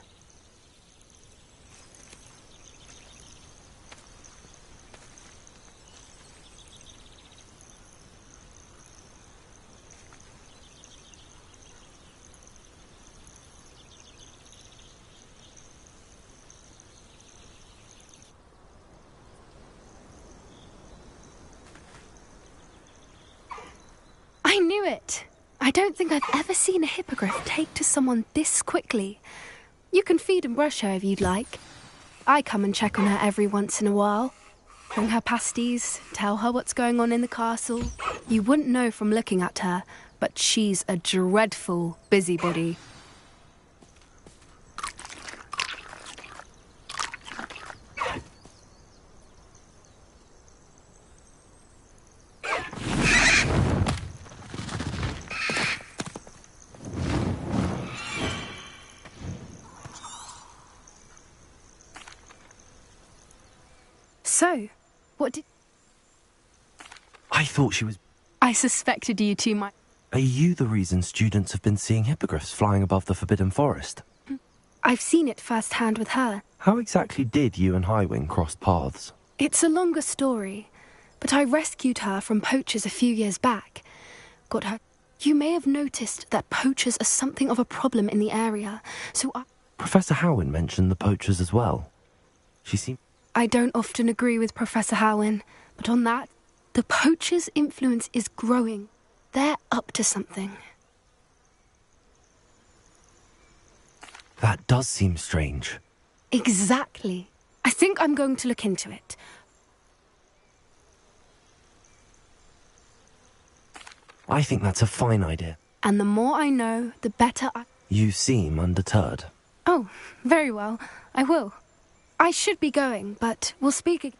I knew it. I don't think I've ever seen a hippogriff take to someone this quickly. You can feed and brush her if you'd like. I come and check on her every once in a while. Bring her pasties, tell her what's going on in the castle. You wouldn't know from looking at her, but she's a dreadful busybody. So, what did...
I thought she was...
I suspected you two might...
Are you the reason students have been seeing hippogriffs flying above the Forbidden Forest?
I've seen it firsthand with her.
How exactly did you and Highwing cross paths?
It's a longer story, but I rescued her from poachers a few years back. Got her... You may have noticed that poachers are something of a problem in the area, so I...
Professor Howin mentioned the poachers as well. She seemed...
I don't often agree with Professor Howin, but on that, the poachers' influence is growing. They're up to something.
That does seem strange.
Exactly. I think I'm going to look into it.
I think that's a fine idea.
And the more I know, the better I...
You seem undeterred.
Oh, very well. I will. I should be going, but we'll speak again.